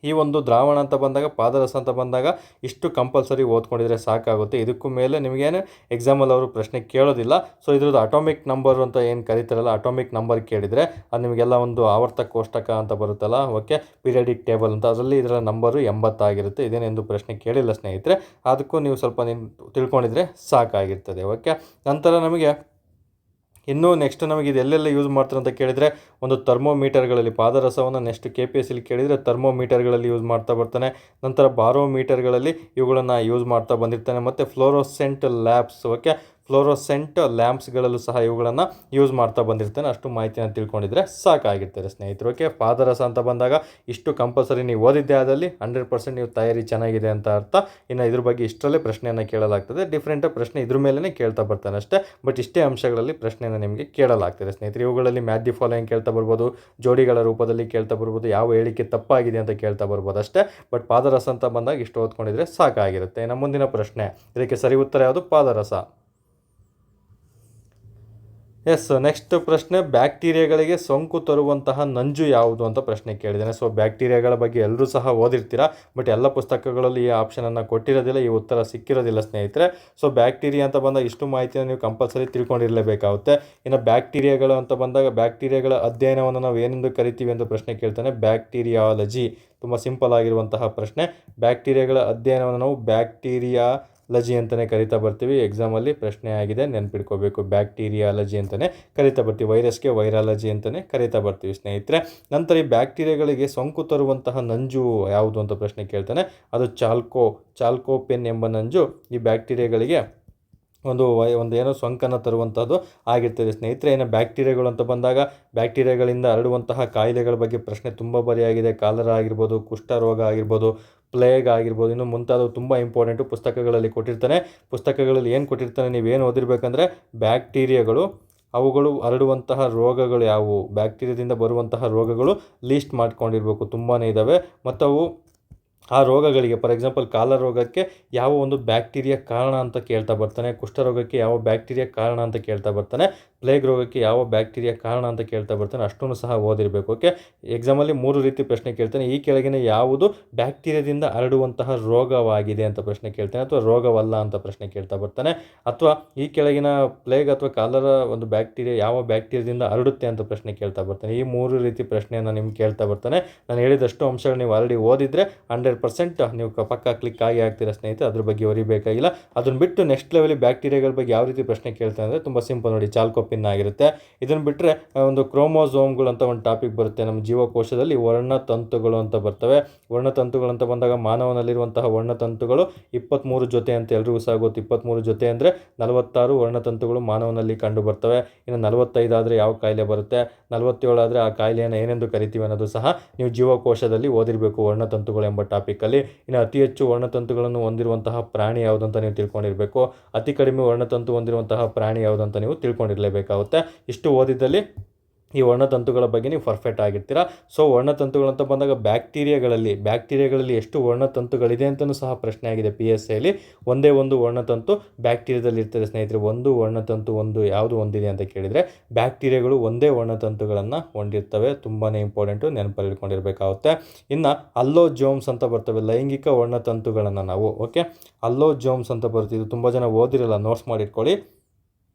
ಈ ಒಂದು ದ್ರಾವಣ ಅಂತ ಬಂದಾಗ, ಪಾದರಸ ಅಂತ ಬಂದಾಗ ಇಷ್ಟು ಕಂಪಲ್ಸರಿ ಓದ್ಕೊಂಡಿದ್ರೆ ಸಾಕಾಗುತ್ತೆ. ಇದಕ್ಕೂ ಮೇಲೆ ನಿಮಗೇನು ಎಕ್ಸಾಮಲ್ಲಿ ಅವರು ಪ್ರಶ್ನೆ ಕೇಳೋದಿಲ್ಲ. ಸೊ ಇದ್ರದ್ದು ಅಟಾಮಿಕ್ ನಂಬರ್ ಅಂತ ಏನು ಕರೀತಾರಲ್ಲ, ಅಟಾಮಿಕ್ ನಂಬರ್ ಕೇಳಿದರೆ ಅದು ನಿಮಗೆಲ್ಲ ಒಂದು ಆವರ್ತ ಕೋಷ್ಟಕ ಅಂತ ಬರುತ್ತಲ್ಲ, ಓಕೆ, ಪೀರಿಯಡಿಕ್ ಟೇಬಲ್ ಅಂತ, ಅದರಲ್ಲಿ ಇದರ ನಂಬರು 80 ಆಗಿರುತ್ತೆ. ಇದೇನೆಂದು ಪ್ರಶ್ನೆ ಕೇಳಿಲ್ಲ ಸ್ನೇಹಿತರೆ. ಅದಕ್ಕೂ ನೀವು ಸ್ವಲ್ಪ ತಿಳ್ಕೊಂಡಿದ್ರೆ ಸಾಕಾಗಿರ್ತದೆ. ಓಕೆ, ನಂತರ ನಮಗೆ ಇನ್ನು ನೆಕ್ಸ್ಟ್ ನಮಗೆ ಇದು ಎಲ್ಲೆಲ್ಲ ಯೂಸ್ ಮಾಡ್ತಾರೆ ಅಂತ ಕೇಳಿದರೆ, ಒಂದು ಥರ್ಮೋಮೀಟರ್ಗಳಲ್ಲಿ ಪಾದರಸವನ್ನು ನೆಕ್ಸ್ಟ್ KPSC ಕೇಳಿದರೆ ಥರ್ಮೋಮೀಟರ್ಗಳಲ್ಲಿ ಯೂಸ್ ಮಾಡ್ತಾ ಬರ್ತಾನೆ. ನಂತರ ಬಾರೋಮೀಟರ್ಗಳಲ್ಲಿ ಇವುಗಳನ್ನು ಯೂಸ್ ಮಾಡ್ತಾ ಬಂದಿರ್ತಾನೆ. ಮತ್ತು ಫ್ಲೋರೋಸೆಂಟ್ ಲ್ಯಾಂಪ್ಸ್ಗಳಲ್ಲೂ ಸಹ ಇವುಗಳನ್ನು ಯೂಸ್ ಮಾಡ್ತಾ ಬಂದಿರ್ತಾನೆ. ಅಷ್ಟು ಮಾಹಿತಿಯನ್ನು ತಿಳ್ಕೊಂಡಿದ್ರೆ ಸಾಕಾಗಿರ್ತಾರೆ ಸ್ನೇಹಿತರು. ಓಕೆ, ಪಾದರಸ ಅಂತ ಬಂದಾಗ ಇಷ್ಟು ಕಂಪಲ್ಸರಿ ನೀವು ಓದಿದ್ದೇ ಆದಲ್ಲಿ 100% ನೀವು ತಯಾರಿ ಚೆನ್ನಾಗಿದೆ ಅಂತ ಅರ್ಥ. ಇನ್ನು ಇದ್ರ ಬಗ್ಗೆ ಇಷ್ಟರಲ್ಲೇ ಪ್ರಶ್ನೆಯನ್ನು ಕೇಳಲಾಗ್ತದೆ. ಡಿಫ್ರೆಂಟ್ ಪ್ರಶ್ನೆ ಇದ್ರ ಮೇಲೇ ಕೇಳ್ತಾ ಬರ್ತಾನೆ ಅಷ್ಟೇ. ಬಟ್ ಇಷ್ಟೇ ಅಂಶಗಳಲ್ಲಿ ಪ್ರಶ್ನೆಯನ್ನು ನಿಮಗೆ ಕೇಳಲಾಗ್ತದೆ ಸ್ನೇಹಿತರೆ. ಇವುಗಳಲ್ಲಿ ಮ್ಯಾಚ್ ದಿ ಫಾಲೋಯಿಂಗ್ ಕೇಳ್ತಾ ಬರ್ಬೋದು, ಜೋಡಿಗಳ ರೂಪದಲ್ಲಿ ಕೇಳ್ತಾ ಬರ್ಬೋದು, ಯಾವ ಹೇಳಿಕೆ ತಪ್ಪಾಗಿದೆ ಅಂತ ಕೇಳ್ತಾ ಬರ್ಬೋದು ಅಷ್ಟೇ. ಬಟ್ ಪಾದರಸ ಅಂತ ಬಂದಾಗ ಇಷ್ಟು ಓದ್ಕೊಂಡಿದ್ರೆ ಸಾಕಾಗಿರುತ್ತೆ. ನಮ್ಮ ಮುಂದಿನ ಪ್ರಶ್ನೆ, ಇದಕ್ಕೆ ಸರಿ ಉತ್ತರ ಯಾವುದು? ಪಾದರಸ. ಎಸ್, ನೆಕ್ಸ್ಟ್ ಪ್ರಶ್ನೆ, ಬ್ಯಾಕ್ಟೀರಿಯಾಗಳಿಗೆ ಸೋಂಕು ತರುವಂತಹ ನಂಜು ಯಾವುದು ಅಂತ ಪ್ರಶ್ನೆ ಕೇಳಿದ್ದೇನೆ. ಸೊ ಬ್ಯಾಕ್ಟೀರಿಯಾಗಳ ಬಗ್ಗೆ ಎಲ್ಲರೂ ಸಹ ಓದಿರ್ತೀರಾ, ಬಟ್ ಎಲ್ಲ ಪುಸ್ತಕಗಳಲ್ಲಿ ಈ ಆಪ್ಷನನ್ನು ಕೊಟ್ಟಿರೋದಿಲ್ಲ, ಈ ಉತ್ತರ ಸಿಕ್ಕಿರೋದಿಲ್ಲ ಸ್ನೇಹಿತರೆ. ಸೊ ಬ್ಯಾಕ್ಟೀರಿಯಾ ಅಂತ ಬಂದಾಗ ಇಷ್ಟು ಮಾಹಿತಿಯನ್ನು ನೀವು ಕಂಪಲ್ಸರಿ ತಿಳ್ಕೊಂಡಿರಲೇಬೇಕಾಗುತ್ತೆ. ಇನ್ನು ಬ್ಯಾಕ್ಟೀರಿಯಾಗಳು ಅಂತ ಬಂದಾಗ ಬ್ಯಾಕ್ಟೀರಿಯಾಗಳ ಅಧ್ಯಯನವನ್ನು ನಾವು ಏನೆಂದು ಕರಿತೀವಿ ಅಂತ ಪ್ರಶ್ನೆ ಕೇಳ್ತಾನೆ. ಬ್ಯಾಕ್ಟೀರಿಯಾಲಜಿ. ತುಂಬ ಸಿಂಪಲ್ ಆಗಿರುವಂತಹ ಪ್ರಶ್ನೆ. ಬ್ಯಾಕ್ಟೀರಿಯಾಗಳ ಅಧ್ಯಯನವನ್ನು ನಾವು ಬ್ಯಾಕ್ಟೀರಿಯಾಲಜಿ ಅಂತಲೇ ಕರಿತಾ ಬರ್ತೀವಿ. ಎಕ್ಸಾಮಲ್ಲಿ ಪ್ರಶ್ನೆ ಆಗಿದೆ, ನೆನ್ಪಿಟ್ಕೋಬೇಕು. ಬ್ಯಾಕ್ಟೀರಿಯಾಲಜಿ ಅಂತಲೇ ಕರಿತಾ ಬರ್ತೀವಿ. ವೈರಸ್ಗೆ ವೈರಾಲಜಿ ಅಂತಲೇ ಕರಿತಾ ಬರ್ತೀವಿ ಸ್ನೇಹಿತರೆ. ನಂತರ ಈ ಬ್ಯಾಕ್ಟೀರಿಯಾಗಳಿಗೆ ಸೋಂಕು ತರುವಂತಹ ನಂಜು ಯಾವುದು ಅಂತ ಪ್ರಶ್ನೆ ಕೇಳ್ತಾನೆ. ಅದು ಚಾಲ್ಕೋಪೆನ್ ಎಂಬ ನಂಜು ಈ ಬ್ಯಾಕ್ಟೀರಿಯಾಗಳಿಗೆ ಒಂದು ಏನೋ ಸೋಂಕನ್ನು ತರುವಂಥದ್ದು ಆಗಿರ್ತದೆ ಸ್ನೇಹಿತರೆ. ಇನ್ನು ಬ್ಯಾಕ್ಟೀರಿಯಾಗಳು ಅಂತ ಬಂದಾಗ ಬ್ಯಾಕ್ಟೀರಿಯಾಗಳಿಂದ ಹರಡುವಂತಹ ಕಾಯಿಲೆಗಳ ಬಗ್ಗೆ ಪ್ರಶ್ನೆ ತುಂಬ ಬರಿಯಾಗಿದೆ. ಕಾಲರಾ ಆಗಿರ್ಬೋದು, ಕುಷ್ಠರೋಗ ಆಗಿರ್ಬೋದು, ಪ್ಲೇಗ್ ಆಗಿರ್ಬೋದು, ಇನ್ನು ಮುಂತಾದವು ತುಂಬ ಇಂಪಾರ್ಟೆಂಟು. ಪುಸ್ತಕಗಳಲ್ಲಿ ಕೊಟ್ಟಿರ್ತಾನೆ. ಪುಸ್ತಕಗಳಲ್ಲಿ ಏನು ಕೊಟ್ಟಿರ್ತಾನೆ, ನೀವೇನು ಓದಿರ್ಬೇಕಂದ್ರೆ ಬ್ಯಾಕ್ಟೀರಿಯಾಗಳು, ಅವುಗಳು ಹರಡುವಂತಹ ರೋಗಗಳು ಯಾವುವು, ಬ್ಯಾಕ್ಟೀರಿಯಾದಿಂದ ಬರುವಂತಹ ರೋಗಗಳು ಲೀಸ್ಟ್ ಮಾಡ್ಕೊಂಡಿರ್ಬೇಕು. ತುಂಬಾ ಇದ್ದಾವೆ. ಮತ್ತು ಅವು ಆ ರೋಗಗಳಿಗೆ, ಫಾರ್ ಎಕ್ಸಾಂಪಲ್ ಕಾಲರ ರೋಗಕ್ಕೆ ಯಾವ ಒಂದು ಬ್ಯಾಕ್ಟೀರಿಯಾ ಕಾರಣ ಅಂತ ಕೇಳ್ತಾ ಬರ್ತಾನೆ. ಕುಷ್ಠರೋಗಕ್ಕೆ ಯಾವ ಬ್ಯಾಕ್ಟೀರಿಯಾ ಕಾರಣ ಅಂತ ಕೇಳ್ತಾ ಬರ್ತಾನೆ. ಪ್ಲೇಗ್ ರೋಗಕ್ಕೆ ಯಾವ ಬ್ಯಾಕ್ಟೀರಿಯಾ ಕಾರಣ ಅಂತ ಕೇಳ್ತಾ ಬರ್ತಾನೆ. ಅಷ್ಟನ್ನು ಸಹ ಓದಿರಬೇಕು. ಓಕೆ, ಎಕ್ಸಾಮಲ್ಲಿ 3 ರೀತಿ ಪ್ರಶ್ನೆ ಕೇಳ್ತಾನೆ. ಈ ಕೆಳಗಿನ ಯಾವುದು ಬ್ಯಾಕ್ಟೀರಿಯಾದಿಂದ ಹರಡುವಂತಹ ರೋಗವಾಗಿದೆ ಅಂತ ಪ್ರಶ್ನೆ ಕೇಳ್ತಾನೆ, ಅಥವಾ ರೋಗವಲ್ಲ ಅಂತ ಪ್ರಶ್ನೆ ಕೇಳ್ತಾ ಬರ್ತಾನೆ. ಅಥವಾ ಈ ಕೆಳಗಿನ ಪ್ಲೇಗ್ ಅಥವಾ ಕಾಲರ ಒಂದು ಬ್ಯಾಕ್ಟೀರಿಯಾ ಯಾವ ಬ್ಯಾಕ್ಟೀರಿಯಾದಿಂದ ಹರಡುತ್ತೆ ಅಂತ ಪ್ರಶ್ನೆ ಕೇಳ್ತಾ ಬರ್ತಾನೆ. ಈ 3 ರೀತಿ ಪ್ರಶ್ನೆಯನ್ನು ನಿಮ್ಗೆ ಕೇಳ್ತಾ ಬರ್ತಾನೆ. ನಾನು ಹೇಳಿದಷ್ಟು ಅಂಶಗಳು ನೀವು ಆಲ್ರೆಡಿ ಓದಿದರೆ 100% ನೀವು ಪಕ್ಕ ಕ್ಲಿಕ್ ಆಗಿ ಆಗ್ತೀರಾ ಸ್ನೇಹಿತರೆ. ಅದ್ರ ಬಗ್ಗೆ ಹೊರಿಬೇಕಾಗಿಲ್ಲ. ಅದನ್ನು ಬಿಟ್ಟು ನೆಕ್ಸ್ಟ್ ಲೆವೆಲ್ ಬ್ಯಾಕ್ಟೀರಿಯಾಗಳ ಬಗ್ಗೆ ಯಾವ ರೀತಿ ಪ್ರಶ್ನೆ ಕೇಳ್ತಾರೆ ಅಂದರೆ ತುಂಬ ಸಿಂಪಲ್ ನೋಡಿ, ಚಾಲ್ಕೋಪಿನ್ ಆಗಿರುತ್ತೆ. ಇದನ್ನು ಬಿಟ್ಟರೆ ಒಂದು ಕ್ರೋಮೋಸೋಮ್ಗಳು ಅಂತ ಒಂದು ಟಾಪಿಕ್ ಬರುತ್ತೆ. ನಮ್ಮ ಜೀವಕೋಶದಲ್ಲಿ ವರ್ಣತಂತುಗಳು ಅಂತ ಬರ್ತವೆ. ವರ್ಣತಂತುಗಳು ಅಂತ ಬಂದಾಗ ಮಾನವನಲ್ಲಿರುವಂತಹ ವರ್ಣತಂತುಗಳು 23 ಜೊತೆ ಅಂತ ಎಲ್ರಿಗೂ ಸಹ ಗೊತ್ತು. 23 ಜೊತೆ ಅಂದರೆ 46 ವರ್ಣತಂತುಗಳು ಮಾನವನಲ್ಲಿ ಕಂಡು ಬರ್ತವೆ. ಇನ್ನು 45 ಆದರೆ ಯಾವ ಕಾಯಿಲೆ ಬರುತ್ತೆ, 47 ಆದರೆ ಆ ಕಾಯಿಲೆಯನ್ನು ಏನೆಂದು ಕರಿತೀವಿ ಅನ್ನೋದು ಸಹ ನೀವು ಜೀವಕೋಶದಲ್ಲಿ ಓದಿರಬೇಕು, ವರ್ಣತಂತುಗಳು ಎಂಬ ಟಾಪಿಕಲ್ಲಿ. ಇನ್ನು ಅತಿ ಹೆಚ್ಚು ವರ್ಣತಂತುಗಳನ್ನು ಹೊಂದಿರುವಂತಹ ಪ್ರಾಣಿ ಯಾವುದಂತ ನೀವು ತಿಳ್ಕೊಂಡಿರಬೇಕು. ಅತಿ ಕಡಿಮೆ ವರ್ಣತಂತು ಹೊಂದಿರುವಂತಹ ಪ್ರಾಣಿ ಯಾವುದಂತ ನೀವು ತಿಳ್ಕೊಂಡಿರಲೇಬೇಕಾಗುತ್ತೆ. ಇಷ್ಟು ಓದಿದ್ದಲ್ಲಿ ಈ ವರ್ಣತಂತುಗಳ ಬಗ್ಗೆ ನೀವು ಪರ್ಫೆಕ್ಟ್ ಆಗಿರ್ತೀರಾ. ಸೊ ವರ್ಣತಂತುಗಳಂತ ಬಂದಾಗ ಬ್ಯಾಕ್ಟೀರಿಯಾಗಳಲ್ಲಿ ಎಷ್ಟು ವರ್ಣತಂತುಗಳಿದೆ ಅಂತಲೂ ಸಹ ಪ್ರಶ್ನೆ ಆಗಿದೆ PSIಯಲ್ಲಿ. ಒಂದೇ ಒಂದು ವರ್ಣತಂತು ಬ್ಯಾಕ್ಟೀರಿಯಾದಲ್ಲಿ ಇರ್ತದೆ ಸ್ನೇಹಿತರೆ. ಒಂದು ವರ್ಣತಂತು ಯಾವುದು ಹೊಂದಿದೆ ಅಂತ ಕೇಳಿದರೆ ಬ್ಯಾಕ್ಟೀರಿಯಾಗಳು ಒಂದೇ ವರ್ಣತಂತುಗಳನ್ನು ಹೊಂದಿರ್ತವೆ. ತುಂಬಾ ಇಂಪಾರ್ಟೆಂಟು, ನೆನಪಲ್ಲಿ ಇಟ್ಕೊಂಡಿರಬೇಕಾಗುತ್ತೆ. ಇನ್ನು ಅಲ್ಲೋಜೋಮ್ಸ್ ಅಂತ ಬರ್ತವೆ, ಲೈಂಗಿಕ ವರ್ಣತಂತುಗಳನ್ನು ನಾವು. ಓಕೆ, ಅಲ್ಲೋಜೋಮ್ಸ್ ಅಂತ ಬರುತ್ತೆ. ಇದು ತುಂಬ ಜನ ಓದಿರಲ್ಲ, ನೋಟ್ಸ್ ಮಾಡಿಟ್ಕೊಳ್ಳಿ.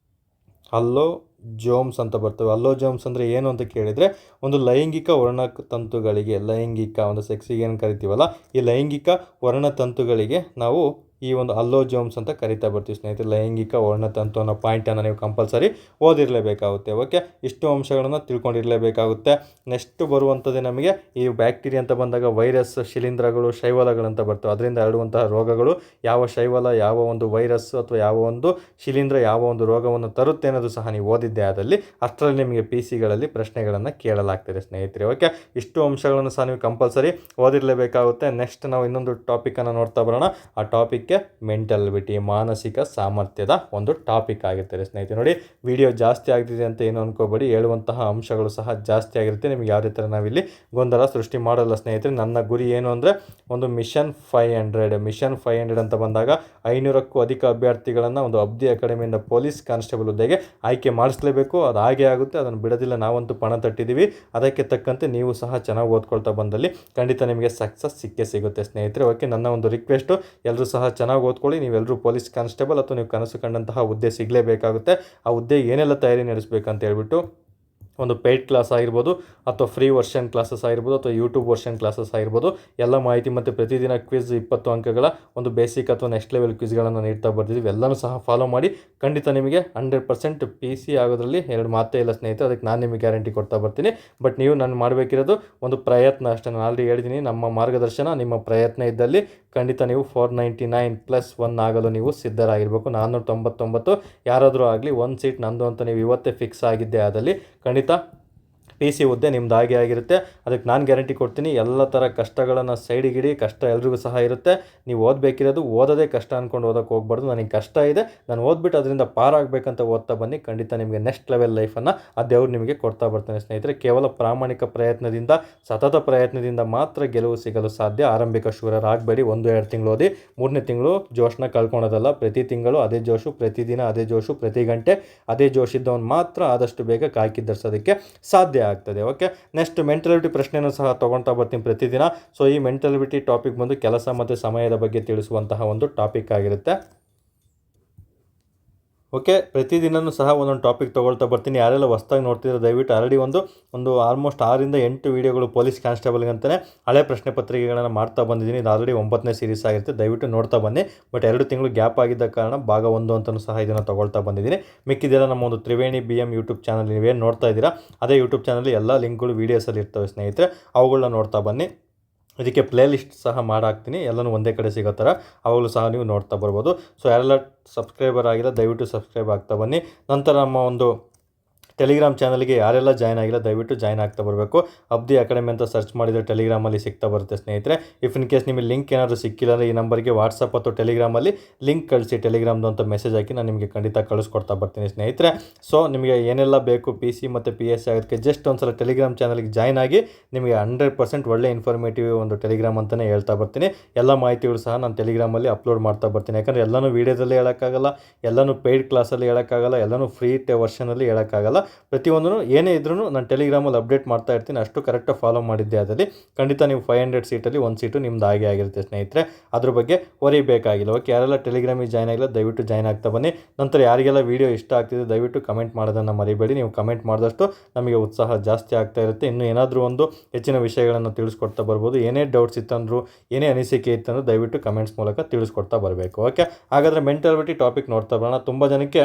ಅಲ್ಲೋಜೋಮ್ಸ್ ಅಂತ ಬರ್ತವೆ. ಅಲ್ಲೋಜೋಮ್ಸ್ ಅಂದರೆ ಏನು ಅಂತ ಕೇಳಿದರೆ ಒಂದು ಲೈಂಗಿಕ ವರ್ಣತಂತುಗಳಿಗೆ, ಲೈಂಗಿಕ ಒಂದು ಸೆಕ್ಸಿಗೆ ಏನು ಕರಿತೀವಲ್ಲ, ಈ ಲೈಂಗಿಕ ವರ್ಣತಂತುಗಳಿಗೆ ನಾವು ಈ ಒಂದು ಅಲ್ಲೋಜೋಮ್ಸ್ ಅಂತ ಕರಿತಾ ಬರ್ತೀವಿ ಸ್ನೇಹಿತರೆ. ಲೈಂಗಿಕ ವರ್ಣತಂತು ಅನ್ನೋ ಪಾಯಿಂಟನ್ನು ನೀವು ಕಂಪಲ್ಸರಿ ಓದಿರಲೇಬೇಕಾಗುತ್ತೆ. ಓಕೆ, ಇಷ್ಟು ಅಂಶಗಳನ್ನು ತಿಳ್ಕೊಂಡಿರಲೇಬೇಕಾಗುತ್ತೆ. ನೆಕ್ಸ್ಟ್ ಬರುವಂಥದ್ದೇ ನಮಗೆ ಈ ಬ್ಯಾಕ್ಟೀರಿಯಾ ಅಂತ ಬಂದಾಗ ವೈರಸ್, ಶಿಲೀಂಧ್ರಗಳು, ಶೈವಲಗಳಂತ ಬರ್ತವೆ. ಅದರಿಂದ ಹರಡುವಂತಹ ರೋಗಗಳು ಯಾವ ಶೈವಲ, ಯಾವ ಒಂದು ವೈರಸ್ ಅಥವಾ ಯಾವ ಒಂದು ಶಿಲೀಂಧ್ರ ಯಾವ ಒಂದು ರೋಗವನ್ನು ತರುತ್ತೆ ಅನ್ನೋದು ಸಹ ನೀವು ಓದಿದ್ದೆ ಆದಲ್ಲಿ ಅಷ್ಟರಲ್ಲಿ ನಿಮಗೆ PCಗಳಲ್ಲಿ ಪ್ರಶ್ನೆಗಳನ್ನು ಕೇಳಲಾಗ್ತದೆ ಸ್ನೇಹಿತರೆ. ಓಕೆ, ಇಷ್ಟು ಅಂಶಗಳನ್ನು ಸಹ ನೀವು ಕಂಪಲ್ಸರಿ ಓದಿರಲೇಬೇಕಾಗುತ್ತೆ. ನೆಕ್ಸ್ಟ್ ನಾವು ಇನ್ನೊಂದು ಟಾಪಿಕನ್ನು ನೋಡ್ತಾ ಬರೋಣ. ಆ ಟಾಪಿಕ್ ಮೆಂಟಲ್ ಎಬಿಲಿಟಿ, ಮಾನಸಿಕ ಸಾಮರ್ಥ್ಯದ ಒಂದು ಟಾಪಿಕ್ ಆಗಿರ್ತಾರೆ ಸ್ನೇಹಿತರೆ. ನೋಡಿ, ವಿಡಿಯೋ ಜಾಸ್ತಿ ಆಗ್ತಿದೆ ಅಂತ ಏನು ಅನ್ಕೋಬೇಡಿ, ಹೇಳುವಂತಹ ಅಂಶಗಳು ಸಹ ಜಾಸ್ತಿ ಆಗಿರುತ್ತೆ. ನಿಮಗೆ ಯಾವುದೇ ಥರ ನಾವಿಲ್ಲಿ ಗೊಂದಲ ಸೃಷ್ಟಿ ಮಾಡಲ್ಲ ಸ್ನೇಹಿತರೆ. ನನ್ನ ಗುರಿ ಏನು ಅಂದರೆ ಒಂದು ಮಿಷನ್ 500 ಅಂತ ಬಂದಾಗ 500ಕ್ಕೂ ಅಧಿಕ ಅಭ್ಯರ್ಥಿಗಳನ್ನು ಒಂದು ಅಬ್ದಿ ಅಕಾಡೆಮಿಯಿಂದ ಪೊಲೀಸ್ ಕಾನ್ಸ್ಟೇಬಲ್ ಹುದ್ದೆಗೆ ಆಯ್ಕೆ ಮಾಡಿಸಲೇಬೇಕು. ಅದು ಹಾಗೆ ಆಗುತ್ತೆ, ಅದನ್ನು ಬಿಡೋದಿಲ್ಲ. ನಾವಂತೂ ಪಣ ತಟ್ಟಿದ್ದೀವಿ. ಅದಕ್ಕೆ ತಕ್ಕಂತೆ ನೀವು ಸಹ ಚೆನ್ನಾಗಿ ಓದ್ಕೊಳ್ತಾ ಬಂದಲ್ಲಿ ಖಂಡಿತ ನಿಮಗೆ ಸಕ್ಸಸ್ ಸಿಕ್ಕೇ ಸಿಗುತ್ತೆ ಸ್ನೇಹಿತರೆ. ಓಕೆ, ನನ್ನ ಒಂದು ರಿಕ್ವೆಸ್ಟು, ಎಲ್ಲರೂ ಸಹ ಚೆನ್ನಾಗಿ ಓದ್ಕೊಳ್ಳಿ. ನೀವೆಲ್ಲರೂ ಪೊಲೀಸ್ ಕಾನ್ಸ್ಟೇಬಲ್ ಅಥವಾ ನೀವು ಕನಸು ಕಂಡಂತಹ ಹುದ್ದೆ ಸಿಗಲೇಬೇಕಾಗುತ್ತೆ. ಆ ಹುದ್ದೆ ಏನೆಲ್ಲ ತಯಾರಿ ನಡೆಸಬೇಕಂತ ಹೇಳ್ಬಿಟ್ಟು ಒಂದು ಪೇಯ್ಡ್ ಕ್ಲಾಸ್ ಆಗಿರ್ಬೋದು, ಅಥವಾ ಫ್ರೀ ವರ್ಷನ್ ಕ್ಲಾಸಸ್ ಆಗಿರ್ಬೋದು, ಅಥವಾ ಯೂಟ್ಯೂಬ್ ವರ್ಷನ್ ಕ್ಲಾಸಸ್ ಆಗಿರ್ಬೋದು, ಎಲ್ಲ ಮಾಹಿತಿ ಮತ್ತು ಪ್ರತಿದಿನ ಕ್ವಿಜ್ 20 ಅಂಕಗಳ ಒಂದು ಬೇಸಿಕ್ ಅಥವಾ ನೆಕ್ಸ್ಟ್ ಲೆವೆಲ್ ಕ್ವಿಜ್ಗಳನ್ನು ನೀಡ್ತಾ ಬರ್ತಿದ್ದೀವಿ. ಎಲ್ಲನೂ ಸಹ ಫಾಲೋ ಮಾಡಿ. ಖಂಡಿತ ನಿಮಗೆ 100% PC ಆಗೋದ್ರಲ್ಲಿ ಎರಡು ಮಾತೇ ಇಲ್ಲ ಸ್ನೇಹಿತರೆ. ಅದಕ್ಕೆ ನಾನು ನಿಮಗೆ ಗ್ಯಾರಂಟಿ ಕೊಡ್ತಾ ಬರ್ತೀನಿ. ಬಟ್ ನೀವು ನಾನು ಮಾಡಬೇಕಿರೋದು ಒಂದು ಪ್ರಯತ್ನ ಅಷ್ಟೇ. ನಾನು ಆಲ್ರೆಡಿ ಹೇಳಿದ್ದೀನಿ, ನಮ್ಮ ಮಾರ್ಗದರ್ಶನ ನಿಮ್ಮ ಪ್ರಯತ್ನ ಇದ್ದಲ್ಲಿ ಖಂಡಿತ ನೀವು 499+1 ಆಗಲು ನೀವು ಸಿದ್ಧರಾಗಿರಬೇಕು. 499 ಯಾರಾದರೂ ಆಗಲಿ, ಒಂದು ಸೀಟ್ ನಂದು ಅಂತ ನೀವು ಇವತ್ತೇ ಫಿಕ್ಸ್ ಆಗಿದ್ದೇ ಆದಲ್ಲಿ ಖಂಡಿತ PC ಹುದ್ದೆ ನಿಮ್ದು ಹಾಗೆ ಆಗಿರುತ್ತೆ. ಅದಕ್ಕೆ ನಾನು ಗ್ಯಾರಂಟಿ ಕೊಡ್ತೀನಿ. ಎಲ್ಲ ಥರ ಕಷ್ಟಗಳನ್ನು ಸೈಡಿಗಿಡಿ, ಕಷ್ಟ ಎಲ್ರಿಗೂ ಸಹ ಇರುತ್ತೆ. ನೀವು ಓದಬೇಕಿರೋದು ಓದೋದೇ ಕಷ್ಟ ಅಂದ್ಕೊಂಡು ಓದೋಕ್ಕೆ ಹೋಗ್ಬಾರ್ದು. ನನಗೆ ಕಷ್ಟ ಇದೆ, ನಾನು ಓದ್ಬಿಟ್ಟು ಅದರಿಂದ ಪಾರಾಗಬೇಕಂತ ಓದ್ತಾ ಬನ್ನಿ. ಖಂಡಿತ ನಿಮಗೆ ನೆಕ್ಸ್ಟ್ ಲೆವೆಲ್ ಲೈಫನ್ನು ಆ ದೇವ್ರು ನಿಮಗೆ ಕೊಡ್ತಾ ಬರ್ತಾನೆ ಸ್ನೇಹಿತರೆ. ಕೇವಲ ಪ್ರಾಮಾಣಿಕ ಪ್ರಯತ್ನದಿಂದ, ಸತತ ಪ್ರಯತ್ನದಿಂದ ಮಾತ್ರ ಗೆಲುವು ಸಿಗಲು ಸಾಧ್ಯ. ಆರಂಭಿಕ ಶೂರರಾಗಬೇಡಿ. 1-2 ತಿಂಗಳು ಓದಿ, 3ನೇ ತಿಂಗಳು ಜೋಶನ್ನ ಕಳ್ಕೊಳೋದಲ್ಲ. ಪ್ರತಿ ತಿಂಗಳು ಅದೇ ಜೋಶು, ಪ್ರತಿದಿನ ಅದೇ ಜೋಶು, ಪ್ರತಿ ಗಂಟೆ ಅದೇ ಜೋಶ್ ಇದ್ದವನು ಮಾತ್ರ ಆದಷ್ಟು ಬೇಗ ಕಾಯ್ಕಿದ್ದರ್ಸೋದಕ್ಕೆ ಸಾಧ್ಯ ಆಗ್ತದೆ. ಓಕೆ, ನೆಕ್ಸ್ಟ್ ಮೆಂಟಲಿಟಿ ಪ್ರಶ್ನೆಯನ್ನು ಸಹ ತೊಗೊಳ್ತಾ ಬರ್ತೀನಿ ಪ್ರತಿದಿನ. ಸೊ ಈ ಮೆಂಟಲಿಟಿ ಟಾಪಿಕ್ ಬಂದು ಕೆಲಸ ಮತ್ತು ಸಮಯದ ಬಗ್ಗೆ ತಿಳಿಸುವಂತಹ ಒಂದು ಟಾಪಿಕ್ ಆಗಿರುತ್ತೆ. ಓಕೆ, ಪ್ರತಿದಿನವೂ ಸಹ ಒಂದೊಂದು ಟಾಪಿಕ್ ತೊಗೊಳ್ತಾ ಬರ್ತೀನಿ. ಯಾರೆಲ್ಲ ಹೊಸ್ದಾಗಿ ನೋಡ್ತಿದ್ರೆ ದಯವಿಟ್ಟು ಆಲ್ರೆಡಿ ಒಂದು ಆಲ್ಮೋಸ್ಟ್ 6-8 ವೀಡಿಯೋಗಳು ಪೊಲೀಸ್ ಕಾನ್ಸ್ಟೇಬಲ್ಗೆ ಅಂತಲೇ ಹಳೆ ಪ್ರಶ್ನೆ ಪತ್ರಿಕೆಗಳನ್ನು ಮಾಡ್ತಾ ಬಂದಿದ್ದೀನಿ. ಇದು ಆಲ್ರೆಡಿ 9ನೇ ಸೀರೀಸ್ ಆಗಿರುತ್ತೆ. ದಯವಿಟ್ಟು ನೋಡ್ತಾ ಬನ್ನಿ. ಬಟ್ 2 ತಿಂಗಳು ಗ್ಯಾಪ್ ಆಗಿದ್ದ ಕಾರಣ ಭಾಗ 1 ಅಂತಲೂ ಸಹ ಇದನ್ನು ತೊಗೊಳ್ತಾ ಬಂದಿದ್ದೀನಿ. ಮಿಕ್ಕಿದೆಲ್ಲ ನಮ್ಮ ಒಂದು ತ್ರಿವೇಣಿ BM ಯೂಟ್ಯೂಬ್ ಚಾನಲ್ ನೀವೇನು ನೋಡ್ತಾ ಇದ್ದೀರಾ, ಅದೇ ಯೂಟ್ಯೂಬ್ ಚಾನಲ್ ಎಲ್ಲ ಲಿಂಕ್ಗಳು ವೀಡಿಯೋಸಲ್ಲಿ ಇರ್ತವೆ ಸ್ನೇಹಿತರೆ. ಅವುಗಳನ್ನ ನೋಡ್ತಾ ಬನ್ನಿ. ಇದಕ್ಕೆ ಪ್ಲೇ ಲಿಸ್ಟ್ ಸಹ ಮಾಡಾಕ್ತೀನಿ, ಎಲ್ಲನೂ ಒಂದೇ ಕಡೆ ಸಿಗೋ ಥರ, ಅವಾಗಲೂ ಸಹ ನೀವು ನೋಡ್ತಾ ಬರ್ಬೋದು. ಸೊ ಯಾರೆಲ್ಲ ಸಬ್ಸ್ಕ್ರೈಬರ್ ಆಗಿಲ್ಲ ದಯವಿಟ್ಟು ಸಬ್ಸ್ಕ್ರೈಬ್ ಆಗ್ತಾ ಬನ್ನಿ. ನಂತರ ನಮ್ಮ ಒಂದು ಟೆಲಿಗ್ರಾಮ್ ಚಾನಲ್ಗೆ ಯಾರೆಲ್ಲ ಜಾಯ್ನ್ ಆಗಿಲ್ಲ ದಯವಿಟ್ಟು ಜಾಯ್ನ್ ಆಗ್ತಾ ಬರಬೇಕು. ಅಬ್ದಿ ಅಕಾಡೆಮಿ ಅಂತ ಸರ್ಚ್ ಮಾಡಿದರೆ ಟೆಲಿಗ್ರಾಮಲ್ಲಿ ಸಿಗ್ತಾ ಬರುತ್ತೆ ಸ್ನೇಹಿತರೆ. ಇಫ್ ಇನ್ ಕೇಸ್ ನಿಮಗೆ ಲಿಂಕ್ ಏನಾದರೂ ಸಿಕ್ಕಿಲ್ಲ ಅಂದರೆ ಈ ನಂಬರ್ಗೆ ವಾಟ್ಸಪ್ ಅಥವಾ ಟೆಲಿಗ್ರಾಮಲ್ಲಿ ಲಿಂಕ್ ಕಳಿಸಿ, ಟೆಲಿಗ್ರಾಮ್ದು ಅಂತ ಮೆಸೇಜ್ ಹಾಕಿ ನಾನು ನಿಮಗೆ ಖಂಡಿತ ಕಳಿಸ್ಕೊಡ್ತಾ ಬರ್ತೀನಿ ಸ್ನೇಹಿತರೆ. ಸೊ ನಿಮಗೆ ಏನೆಲ್ಲ ಬೇಕು PC ಮತ್ತು PSC ಆಗೋದಕ್ಕೆ ಜಸ್ಟ್ ಒಂದು ಸಲ ಟೆಲಿಗ್ರಾಮ್ ಚಾನಲ್ಗೆ ಜಾಯ್ನ್ ಆಗಿ ನಿಮಗೆ 100% ಒಳ್ಳೆ ಇನ್ಫಾರ್ಮೇಟಿವ್ ಒಂದು ಟೆಲಿಗ್ರಾಮ್ ಅಂತಲೇ ಹೇಳ್ತಾ ಬರ್ತೀನಿ. ಎಲ್ಲ ಮಾಹಿತಿಗಳು ಸಹ ನಾನು ಟೆಲಿಗ್ರಾಮಲ್ಲಿ ಅಪ್ಲೋಡ್ ಮಾಡ್ತಾ ಬರ್ತೀನಿ. ಯಾಕಂದರೆ ಎಲ್ಲನೂ ವೀಡಿಯೋದಲ್ಲಿ ಹೇಳೋಕ್ಕಾಗಲ್ಲ, ಎಲ್ಲನೂ ಪೇಯ್ಡ್ ಕ್ಲಾಸಲ್ಲಿ ಹೇಳೋಕ್ಕಾಗಲ್ಲ, ಎಲ್ಲನೂ ಫ್ರೀ ವರ್ಷನಲ್ಲಿ ಹೇಳೋಕ್ಕಾಗಲ್ಲ. ಪ್ರತಿಯೊಂದೂ ಏನೇ ಇದ್ರೂ ನಾನು ಟೆಲಿಗ್ರಾಮಲ್ಲಿ ಅಪ್ಡೇಟ್ ಮಾಡ್ತಾ ಇರ್ತೀನಿ. ಅಷ್ಟು ಕರೆಕ್ಟಾಗಿ ಫಾಲೋ ಮಾಡಿದ್ದೆ ಅದರಲ್ಲಿ ಖಂಡಿತ ನೀವು 500 ಸೀಟಲ್ಲಿ ಒಂದು ಸೀಟು ನಿಮ್ದು ಆಗಿರುತ್ತೆ ಸ್ನೇಹಿತರೆ. ಅದ್ರ ಬಗ್ಗೆ ಬೇಕಾಗಿಲ್ಲ. ಓಕೆ, ಯಾರೆಲ್ಲ ಟೆಲಿಗ್ರಾಮಿಗೆ ಜಾಯ್ನ್ ಆಗಿಲ್ಲ ದಯವಿಟ್ಟು ಜಾಯ್ನ್ ಆಗ್ತಾ ಬನ್ನಿ. ನಂತರ ಯಾರಿಗೆಲ್ಲ ವೀಡಿಯೋ ಇಷ್ಟ ಆಗ್ತಿದೆ ದಯವಿಟ್ಟು ಕಮೆಂಟ್ ಮಾಡೋದನ್ನು ಮರಿಬೇಡಿ. ನೀವು ಕಮೆಂಟ್ ಮಾಡಿದಷ್ಟು ನಮಗೆ ಉತ್ಸಾಹ ಜಾಸ್ತಿ ಆಗ್ತಾ ಇರುತ್ತೆ. ಇನ್ನೂ ಏನಾದರೂ ಒಂದು ಹೆಚ್ಚಿನ ವಿಷಯಗಳನ್ನು ತಿಳಿಸ್ಕೊಡ್ತಾ ಬರ್ಬೋದು. ಏನೇ ಡೌಟ್ಸ್ ಇತ್ತಂದ್ರು, ಏನೇ ಅನಿಸಿಕೆ ಇತ್ತಂದ್ರೂ ದಯವಿಟ್ಟು ಕಮೆಂಟ್ಸ್ ಮೂಲಕ ತಿಳಿಸ್ಕೊಡ್ತಾ ಬರಬೇಕು. ಓಕೆ, ಹಾಗಾದರೆ ಮೆಂಟಾಲಿಟಿ ಟಾಪಿಕ್ ನೋಡ್ತಾ ಬರೋಣ. ತುಂಬ ಜನಕ್ಕೆ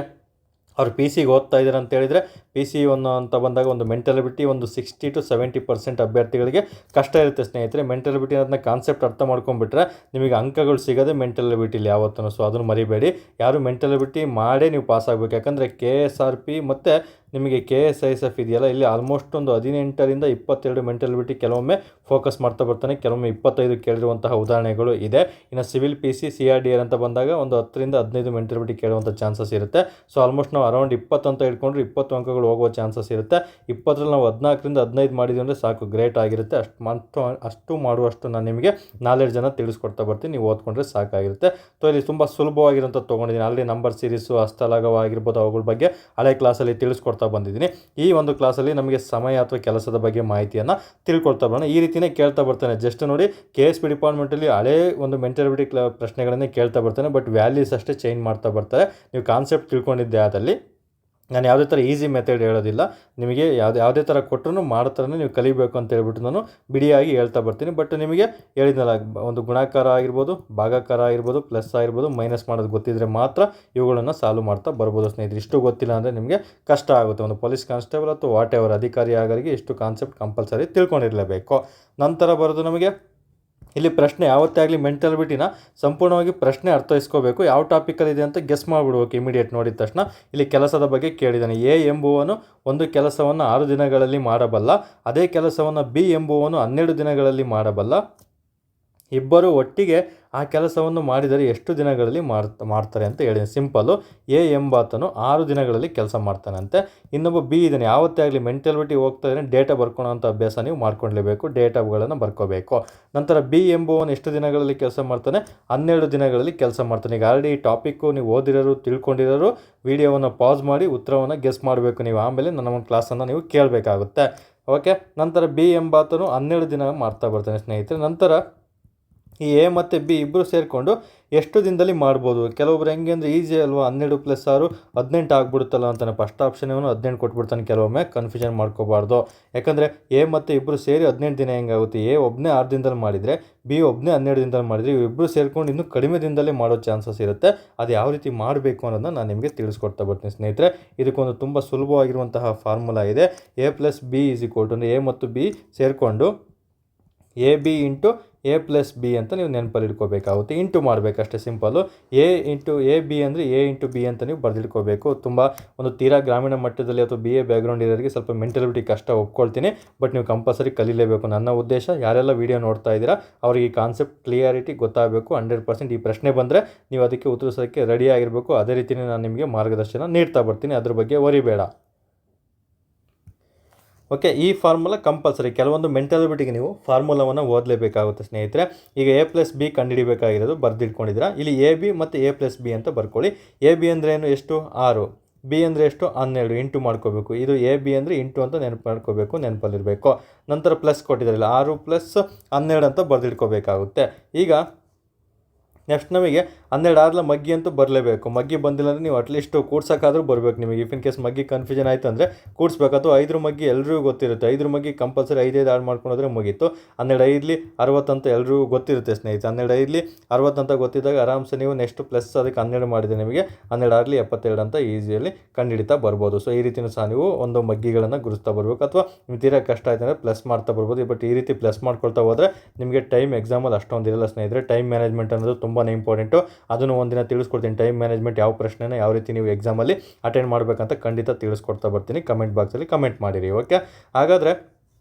ಅವ್ರು PCಗೆ ಓದ್ತಾ ಇದ್ದಾರೆ ಅಂತ ಹೇಳಿದರೆ PC ಅಂತ ಬಂದಾಗ ಒಂದು ಮೆಂಟಾಲಿಟಿ ಒಂದು 60 to 70% ಅಭ್ಯರ್ಥಿಗಳಿಗೆ ಕಷ್ಟ ಇರುತ್ತೆ ಸ್ನೇಹಿತರೆ. ಮೆಂಟಾಲಿಟಿ ಅನ್ನೋದನ್ನ ಕಾನ್ಸೆಪ್ಟ್ ಅರ್ಥ ಮಾಡ್ಕೊಂಡ್ಬಿಟ್ರೆ ನಿಮಗೆ ಅಂಕಗಳು ಸಿಗೋದೇ ಮೆಂಟಾಲಿಟಿಲಿ ಯಾವತ್ತೂ. ಸೊ ಅದನ್ನು ಮರಿಬೇಡಿ. ಯಾರು ಮೆಂಟಾಲಿಟಿ ಮಾಡೇ ನೀವು ಪಾಸ್ ಆಗಬೇಕು. ಯಾಕಂದರೆ KSRP ಮತ್ತು ನಿಮಗೆ KSISF ಇದೆಯಲ್ಲ, ಇಲ್ಲಿ ಆಲ್ಮೋಸ್ಟ್ ಒಂದು 18ರಿಂದ 22 ಮೆಂಟಾಲಿಟಿ ಕೆಲವೊಮ್ಮೆ ಫೋಕಸ್ ಮಾಡ್ತಾ ಬರ್ತಾನೆ, ಕೆಲವೊಮ್ಮೆ 25 ಕೇಳಿರುವಂತಹ ಉದಾಹರಣೆಗಳು ಇದೆ. ಇನ್ನು ಸಿವಿಲ್ PC CRDR ಅಂತ ಬಂದಾಗ ಒಂದು 10ರಿಂದ 15 ಮೆಂಟಾಲಿಟಿ ಕೇಳುವಂಥ ಚಾನ್ಸಸ್ ಇರುತ್ತೆ. ಸೊ ಆಲ್ಮೋಸ್ಟ್ ನಾವು ಅರೌಂಡ್ 20 ಅಂತ ಇಟ್ಕೊಂಡ್ರೆ 20 ಅಂಕಗಳು ಹೋಗುವ ಚಾನ್ಸಸ್ ಇರುತ್ತೆ. 20ರಲ್ಲಿ ನಾವು 14ರಿಂದ 15 ಮಾಡಿದ್ವಿ ಅಂದರೆ ಸಾಕು, ಗ್ರೇಟ್ ಆಗಿರುತ್ತೆ. ಅಷ್ಟು ಮಾಡುವಷ್ಟು ನಾನು ನಿಮಗೆ ನಾಲೆಡ್ಜನ್ನು ತಿಳಿಸ್ಕೊಡ್ತಾ ಬರ್ತೀನಿ, ನೀವು ಓದ್ಕೊಂಡ್ರೆ ಸಾಕಾಗಿರುತ್ತೆ. ಸೊ ಇಲ್ಲಿ ತುಂಬ ಸುಲಭವಾಗಿರೋಂಥ ತೊಗೊಂಡಿದ್ದೀನಿ. ಆಲ್ರೆಡಿ ನಂಬರ್ ಸೀರೀಸು, ಹಸ್ತಲಾಘವ ಆಗಿರ್ಬೋದು, ಅವುಗಳ ಬಗ್ಗೆ ಹಳೆ ಕ್ಲಾಸಲ್ಲಿ ತಿಳಿಸ್ಕೊಡ್ತಾ ಬಂದಿದ್ದೀನಿ. ಈ ಒಂದು ಕ್ಲಾಸಲ್ಲಿ ನಮಗೆ ಸಮಯ ಅಥವಾ ಕೆಲಸದ ಬಗ್ಗೆ ಮಾಹಿತಿಯನ್ನು ತಿಳ್ಕೊಳ್ತಾ ಬರೋಣ. ಈ ರೀತಿಯೇ ಕೇಳ್ತಾ ಬರ್ತಾನೆ. ಜಸ್ಟ್ ನೋಡಿ, KSP ಡಿಪಾರ್ಟ್ಮೆಂಟಲ್ಲಿ ಹಳೆ ಒಂದು ಮೆಂಟಾಲಿಟಿ ಪ್ರಶ್ನೆಗಳನ್ನೇ ಕೇಳ್ತಾ ಬರ್ತಾನೆ, ಬಟ್ ವ್ಯಾಲ್ಯೂಸ್ ಅಷ್ಟೇ ಚೇಂಜ್ ಮಾಡ್ತಾ ಬರ್ತಾರೆ. ನೀವು ಕಾನ್ಸೆಪ್ಟ್ ತಿಳ್ಕೊಂಡಿದ್ದೆ ಆದಲ್ಲಿ ನಾನು ಯಾವುದೇ ಥರ ಈಸಿ ಮೆಥಡ್ ಹೇಳೋದಿಲ್ಲ. ನಿಮಗೆ ಯಾವುದೇ ಥರ ಕೊಟ್ಟರು ಮಾಡ್ತಾನೆ ನೀವು ಕಲಿಬೇಕು ಅಂತ ಹೇಳ್ಬಿಟ್ಟು ನಾನು ಬಿಡಿಯಾಗಿ ಹೇಳ್ತಾ ಬರ್ತೀನಿ. ಬಟ್ ನಿಮಗೆ ಹೇಳಿದ್ನಲ್ಲ, ಒಂದು ಗುಣಾಕಾರ ಆಗಿರ್ಬೋದು, ಭಾಗಾಕಾರ ಆಗಿರ್ಬೋದು, ಪ್ಲಸ್ ಆಗಿರ್ಬೋದು, ಮೈನಸ್ ಮಾಡೋದು ಗೊತ್ತಿದ್ದರೆ ಮಾತ್ರ ಇವುಗಳನ್ನು ಸಾಲ್ವ್ ಮಾಡ್ತಾ ಬರ್ಬೋದು ಸ್ನೇಹಿತರೆ. ಇಷ್ಟು ಗೊತ್ತಿಲ್ಲ ಅಂದರೆ ನಿಮಗೆ ಕಷ್ಟ ಆಗುತ್ತೆ. ಒಂದು ಪೊಲೀಸ್ ಕಾನ್ಸ್ಟೇಬಲ್ ಅಥವಾ ವಾಟ್ ಎವರ್ ಅಧಿಕಾರಿ ಆಗೋರಿಗೆ ಇಷ್ಟು ಕಾನ್ಸೆಪ್ಟ್ ಕಂಪಲ್ಸರಿ ತಿಳ್ಕೊಂಡಿರಲೇಬೇಕು. ನಂತರ ಬರೋದು ನಮಗೆ ಇಲ್ಲಿ ಪ್ರಶ್ನೆ. ಯಾವತ್ತೇ ಆಗಲಿ ಮೆಂಟಾಲಿಟಿನ ಸಂಪೂರ್ಣವಾಗಿ ಪ್ರಶ್ನೆ ಅರ್ಥೈಸ್ಕೋಬೇಕು. ಯಾವ ಟಾಪಿಕಲ್ಲಿದೆ ಅಂತ ಗೆಸ್ ಮಾಡಿಬಿಡ್ಬೇಕು ಇಮಿಡಿಯೇಟ್ ನೋಡಿದ ತಕ್ಷಣ. ಇಲ್ಲಿ ಕೆಲಸದ ಬಗ್ಗೆ ಕೇಳಿದ್ದಾನೆ. A ಎಂಬುವನು ಒಂದು ಕೆಲಸವನ್ನು 6 ದಿನಗಳಲ್ಲಿ ಮಾಡಬಲ್ಲ, ಅದೇ ಕೆಲಸವನ್ನು B ಎಂಬುವನು 12 ದಿನಗಳಲ್ಲಿ ಮಾಡಬಲ್ಲ. ಇಬ್ಬರು ಒಟ್ಟಿಗೆ ಆ ಕೆಲಸವನ್ನು ಮಾಡಿದರೆ ಎಷ್ಟು ದಿನಗಳಲ್ಲಿ ಮಾಡ್ತಾರೆ ಅಂತ ಹೇಳಿದೆ. ಸಿಂಪಲ್ಲು. A ಎಂಬಾತನು 6 ದಿನಗಳಲ್ಲಿ ಕೆಲಸ ಮಾಡ್ತಾನಂತೆ. ಇನ್ನೊಬ್ಬ B ಇದ್ದಾನೆ. ಯಾವತ್ತೇ ಆಗಲಿ ಮೆಂಟಾಲಿಟಿ ಹೋಗ್ತಾ ಇದ್ದಾನೆ, ಡೇಟಾ ಬರ್ಕೊಳ್ಳೋಂಥ ಅಭ್ಯಾಸ ನೀವು ಮಾಡ್ಕೊಳ್ಲೇಬೇಕು, ಡೇಟಾಗಳನ್ನು ಬರ್ಕೋಬೇಕು. ನಂತರ B ಎಂಬುವನು ಎಷ್ಟು ದಿನಗಳಲ್ಲಿ ಕೆಲಸ ಮಾಡ್ತಾನೆ? 12 ದಿನಗಳಲ್ಲಿ ಕೆಲಸ ಮಾಡ್ತಾನೆ. ಈಗ ಆಲ್ರೆಡಿ ಈ ಟಾಪಿಕ್ಕು ನೀವು ಓದಿರೋರು, ತಿಳ್ಕೊಂಡಿರೋರು ವಿಡಿಯೋವನ್ನು ಪಾಸ್ ಮಾಡಿ ಉತ್ತರವನ್ನು ಗೆಸ್ ಮಾಡಬೇಕು ನೀವು. ಆಮೇಲೆ ನನ್ನ ಒಂದು ಕ್ಲಾಸನ್ನು ನೀವು ಕೇಳಬೇಕಾಗುತ್ತೆ. ಓಕೆ, ನಂತರ B ಎಂಬಾತನು 12 ದಿನ ಮಾಡ್ತಾ ಬರ್ತಾನೆ ಸ್ನೇಹಿತರೆ. ನಂತರ ಈ A ಮತ್ತು B ಇಬ್ಬರು ಸೇರಿಕೊಂಡು ಎಷ್ಟು ದಿನದಲ್ಲಿ ಮಾಡ್ಬೋದು? ಕೆಲವೊಬ್ರು ಹೆಂಗೆ ಅಂದರೆ ಈಸಿ ಅಲ್ವಾ, 12 + 6 18 ಆಗ್ಬಿಡುತ್ತಲ್ಲ ಅಂತಾನೆ. ಫಸ್ಟ್ ಆಪ್ಷನ್ ಇವನು 18 ಕೊಟ್ಬಿಡ್ತಾನೆ. ಕೆಲವೊಮ್ಮೆ ಕನ್ಫ್ಯೂಷನ್ ಮಾಡ್ಕೋಬಾರ್ದು. ಯಾಕಂದರೆ A ಮತ್ತು ಇಬ್ಬರು ಸೇರಿ 18 ದಿನ ಹೆಂಗಾಗುತ್ತೆ? A ಒಬ್ಬನೇ 6 ದಿನದಲ್ಲಿ ಮಾಡಿದರೆ, B ಒಬ್ಬನೇ 12 ದಿನದಲ್ಲಿ ಮಾಡಿದರೆ, ಇಬ್ಬರು ಸೇರ್ಕೊಂಡು ಇನ್ನೂ ಕಡಿಮೆ ದಿನದಲ್ಲೇ ಮಾಡೋ ಚಾನ್ಸಸ್ ಇರುತ್ತೆ. ಅದು ಯಾವ ರೀತಿ ಮಾಡಬೇಕು ಅನ್ನೋದನ್ನ ನಾನು ನಿಮಗೆ ತಿಳಿಸ್ಕೊಡ್ತಾ ಬರ್ತೀನಿ ಸ್ನೇಹಿತರೆ. ಇದಕ್ಕೊಂದು ತುಂಬ ಸುಲಭವಾಗಿರುವಂತಹ ಫಾರ್ಮುಲಾ ಇದೆ. A + B = A ಮತ್ತು B ಸೇರಿಕೊಂಡು AB × A + B ಅಂತ ನೀವು ನೆನಪಲ್ಲಿ ಇಟ್ಕೋಬೇಕಾಗುತ್ತೆ. ಇಂಟು ಮಾಡಬೇಕಷ್ಟೇ, ಸಿಂಪಲ್ಲು. A × AB ಅಂದರೆ A × B ಅಂತ ನೀವು ಬರೆದಿಟ್ಕೋಬೇಕು. ತುಂಬ ಒಂದು ತೀರಾ ಗ್ರಾಮೀಣ ಮಟ್ಟದಲ್ಲಿ ಅಥವಾ BA ಬ್ಯಾಕ್ಗ್ರೌಂಡ್ ಇರೋರಿಗೆ ಸ್ವಲ್ಪ ಮೆಂಟಾಲಿಟಿ ಕಷ್ಟ, ಒಪ್ಕೊಳ್ತೀನಿ. ಬಟ್ ನೀವು ಕಂಪಲ್ಸರಿ ಕಲಿಲೇಬೇಕು. ನನ್ನ ಉದ್ದೇಶ ಯಾರೆಲ್ಲ ವೀಡಿಯೋ ನೋಡ್ತಾ ಇದ್ದೀರಾ ಅವ್ರಿಗೆ ಈ ಕಾನ್ಸೆಪ್ಟ್ ಕ್ಲಿಯಾರಿಟಿ ಗೊತ್ತಾಗಬೇಕು. 100% ಈ ಪ್ರಶ್ನೆ ಬಂದರೆ ನೀವು ಅದಕ್ಕೆ ಉತ್ತರಿಸೋಕ್ಕೆ ರೆಡಿ ಆಗಿರಬೇಕು. ಅದೇ ರೀತಿಯೇ ನಾನು ನಿಮಗೆ ಮಾರ್ಗದರ್ಶನ ನೀಡ್ತಾ ಬರ್ತೀನಿ, ಅದ್ರ ಬಗ್ಗೆ ವರಿಬೇಡ. ಓಕೆ, ಈ ಫಾರ್ಮುಲಾ ಕಂಪಲ್ಸರಿ. ಕೆಲವೊಂದು ಮೆಂಟಾಲಿಟಿಗೆ ನೀವು ಫಾರ್ಮುಲಾವನ್ನು ಓದಲೇಬೇಕಾಗುತ್ತೆ ಸ್ನೇಹಿತರೆ. ಈಗ A + B ಕಂಡುಹಿಡಿಬೇಕಾಗಿರೋದು ಬರೆದಿಟ್ಕೊಂಡಿದ್ದೀರಾ. ಇಲ್ಲಿ AB ಮತ್ತು A + B ಅಂತ ಬರ್ಕೊಳ್ಳಿ. AB ಅಂದರೆ ಏನು? ಎಷ್ಟು? 6. B ಅಂದರೆ ಎಷ್ಟು? 12. ಇಂಟು ಮಾಡ್ಕೋಬೇಕು. ಇದು AB ಅಂದರೆ ಇಂಟು ಅಂತ ನೆನಪಲ್ಲಿರಬೇಕು. ನಂತರ ಪ್ಲಸ್ ಕೊಟ್ಟಿದ್ದಾರೆ, 6 + 12 ಅಂತ ಬರೆದಿಟ್ಕೋಬೇಕಾಗುತ್ತೆ. ಈಗ ನೆಕ್ಸ್ಟ್ ನಮಗೆ 12 ಆದ್ಲ ಮಗ್ಗಿ ಅಂತೂ ಬರಲೇಬೇಕು. ಮಗ್ಗಿ ಬಂದಿಲ್ಲ ಅಂದರೆ ನೀವು ಅಟ್ಲೀಸ್ಟ್ ಕೂಡ್ಸೋಕ್ಕಾದ್ರೂ ಬರಬೇಕು ನಿಮಗೆ. ಇಫ್ ಇನ್ ಕೇಸ್ ಮಗ್ಗಿ ಕನ್ಫ್ಯೂಷನ್ ಆಯಿತು ಅಂದರೆ ಕೂಡಿಸ್ಬೇಕು. ಅಥವಾ 5 ಮಗ್ಗಿ ಎಲ್ರಿಗೂ ಗೊತ್ತಿರುತ್ತೆ. 5 ಮಗ್ಗಿ ಕಂಪಲ್ಸರಿ 5 ಆಡ್ ಮಾಡ್ಕೊಂಡ್ರೆ ಮುಗೀತು. 12 5ಲಿ 60 ಅಂತ ಎಲ್ರಿಗೂ ಗೊತ್ತಿರುತ್ತೆ ಸ್ನೇಹಿತರೆ. 12 5ಲಿ 60 ಅಂತ ಗೊತ್ತಿದ್ದಾಗ ಆರಾಮ್ಸೆ ನೀವು ನೆಕ್ಸ್ಟ್ ಪ್ಲಸ್ ಅದಕ್ಕೆ 12 ಮಾಡಿದರೆ ನಿಮಗೆ 12 6ಲಿ 72 ಅಂತ ಈಸಿಯಲ್ಲಿ ಕಂಡುಹಿಡಿತಾ ಬರ್ಬೋದು. ಸೊ ಈ ರೀತಿಯೂ ಸಹ ನೀವು ಒಂದು ಮಗ್ಗಿಗಳನ್ನು ಗುರುಸ್ತಾ ಬರಬೇಕು. ಅಥವಾ ನೀವು ತೀರಾ ಕಷ್ಟ ಆಯ್ತು ಅಂದರೆ ಪ್ಲಸ್ ಮಾಡ್ತಾ ಬರ್ಬೋದು. ಬಟ್ ಈ ರೀತಿ ಪ್ಲಸ್ ಮಾಡ್ಕೊಳ್ತಾ ಹೋದರೆ ನಿಮಗೆ ಟೈಮ್ ಎಕ್ಸಾಮಲ್ಲಿ ಅಷ್ಟೊಂದು ಇರಲ್ಲ ಸ್ನೇಹಿತರೆ. ಟೈಮ್ ಮ್ಯಾನೇಜ್ಮೆಂಟ್ ಅನ್ನೋದು ತುಂಬಾ ಇಂಪಾರ್ಟೆಂಟು. ಅದನ್ನು ಒಂದಿನ ತಿಳಿಸ್ಕೊಡ್ತೀನಿ. ಟೈಮ್ ಮ್ಯಾನೇಜ್ಮೆಂಟ್ ಯಾವ ಪ್ರಶ್ನೆನ ಯಾವ ರೀತಿ ನೀವು ಎಕ್ಸಾಮಲ್ಲಿ ಅಟೆಂಡ್ ಮಾಡಬೇಕಂತ ಖಂಡಿತ ತಿಳಿಸ್ಕೊಡ್ತಾ ಬರ್ತೀನಿ. ಕಮೆಂಟ್ ಬಾಕ್ಸಲ್ಲಿ ಕಮೆಂಟ್ ಮಾಡಿರಿ. ಓಕೆ, ಹಾಗಾದರೆ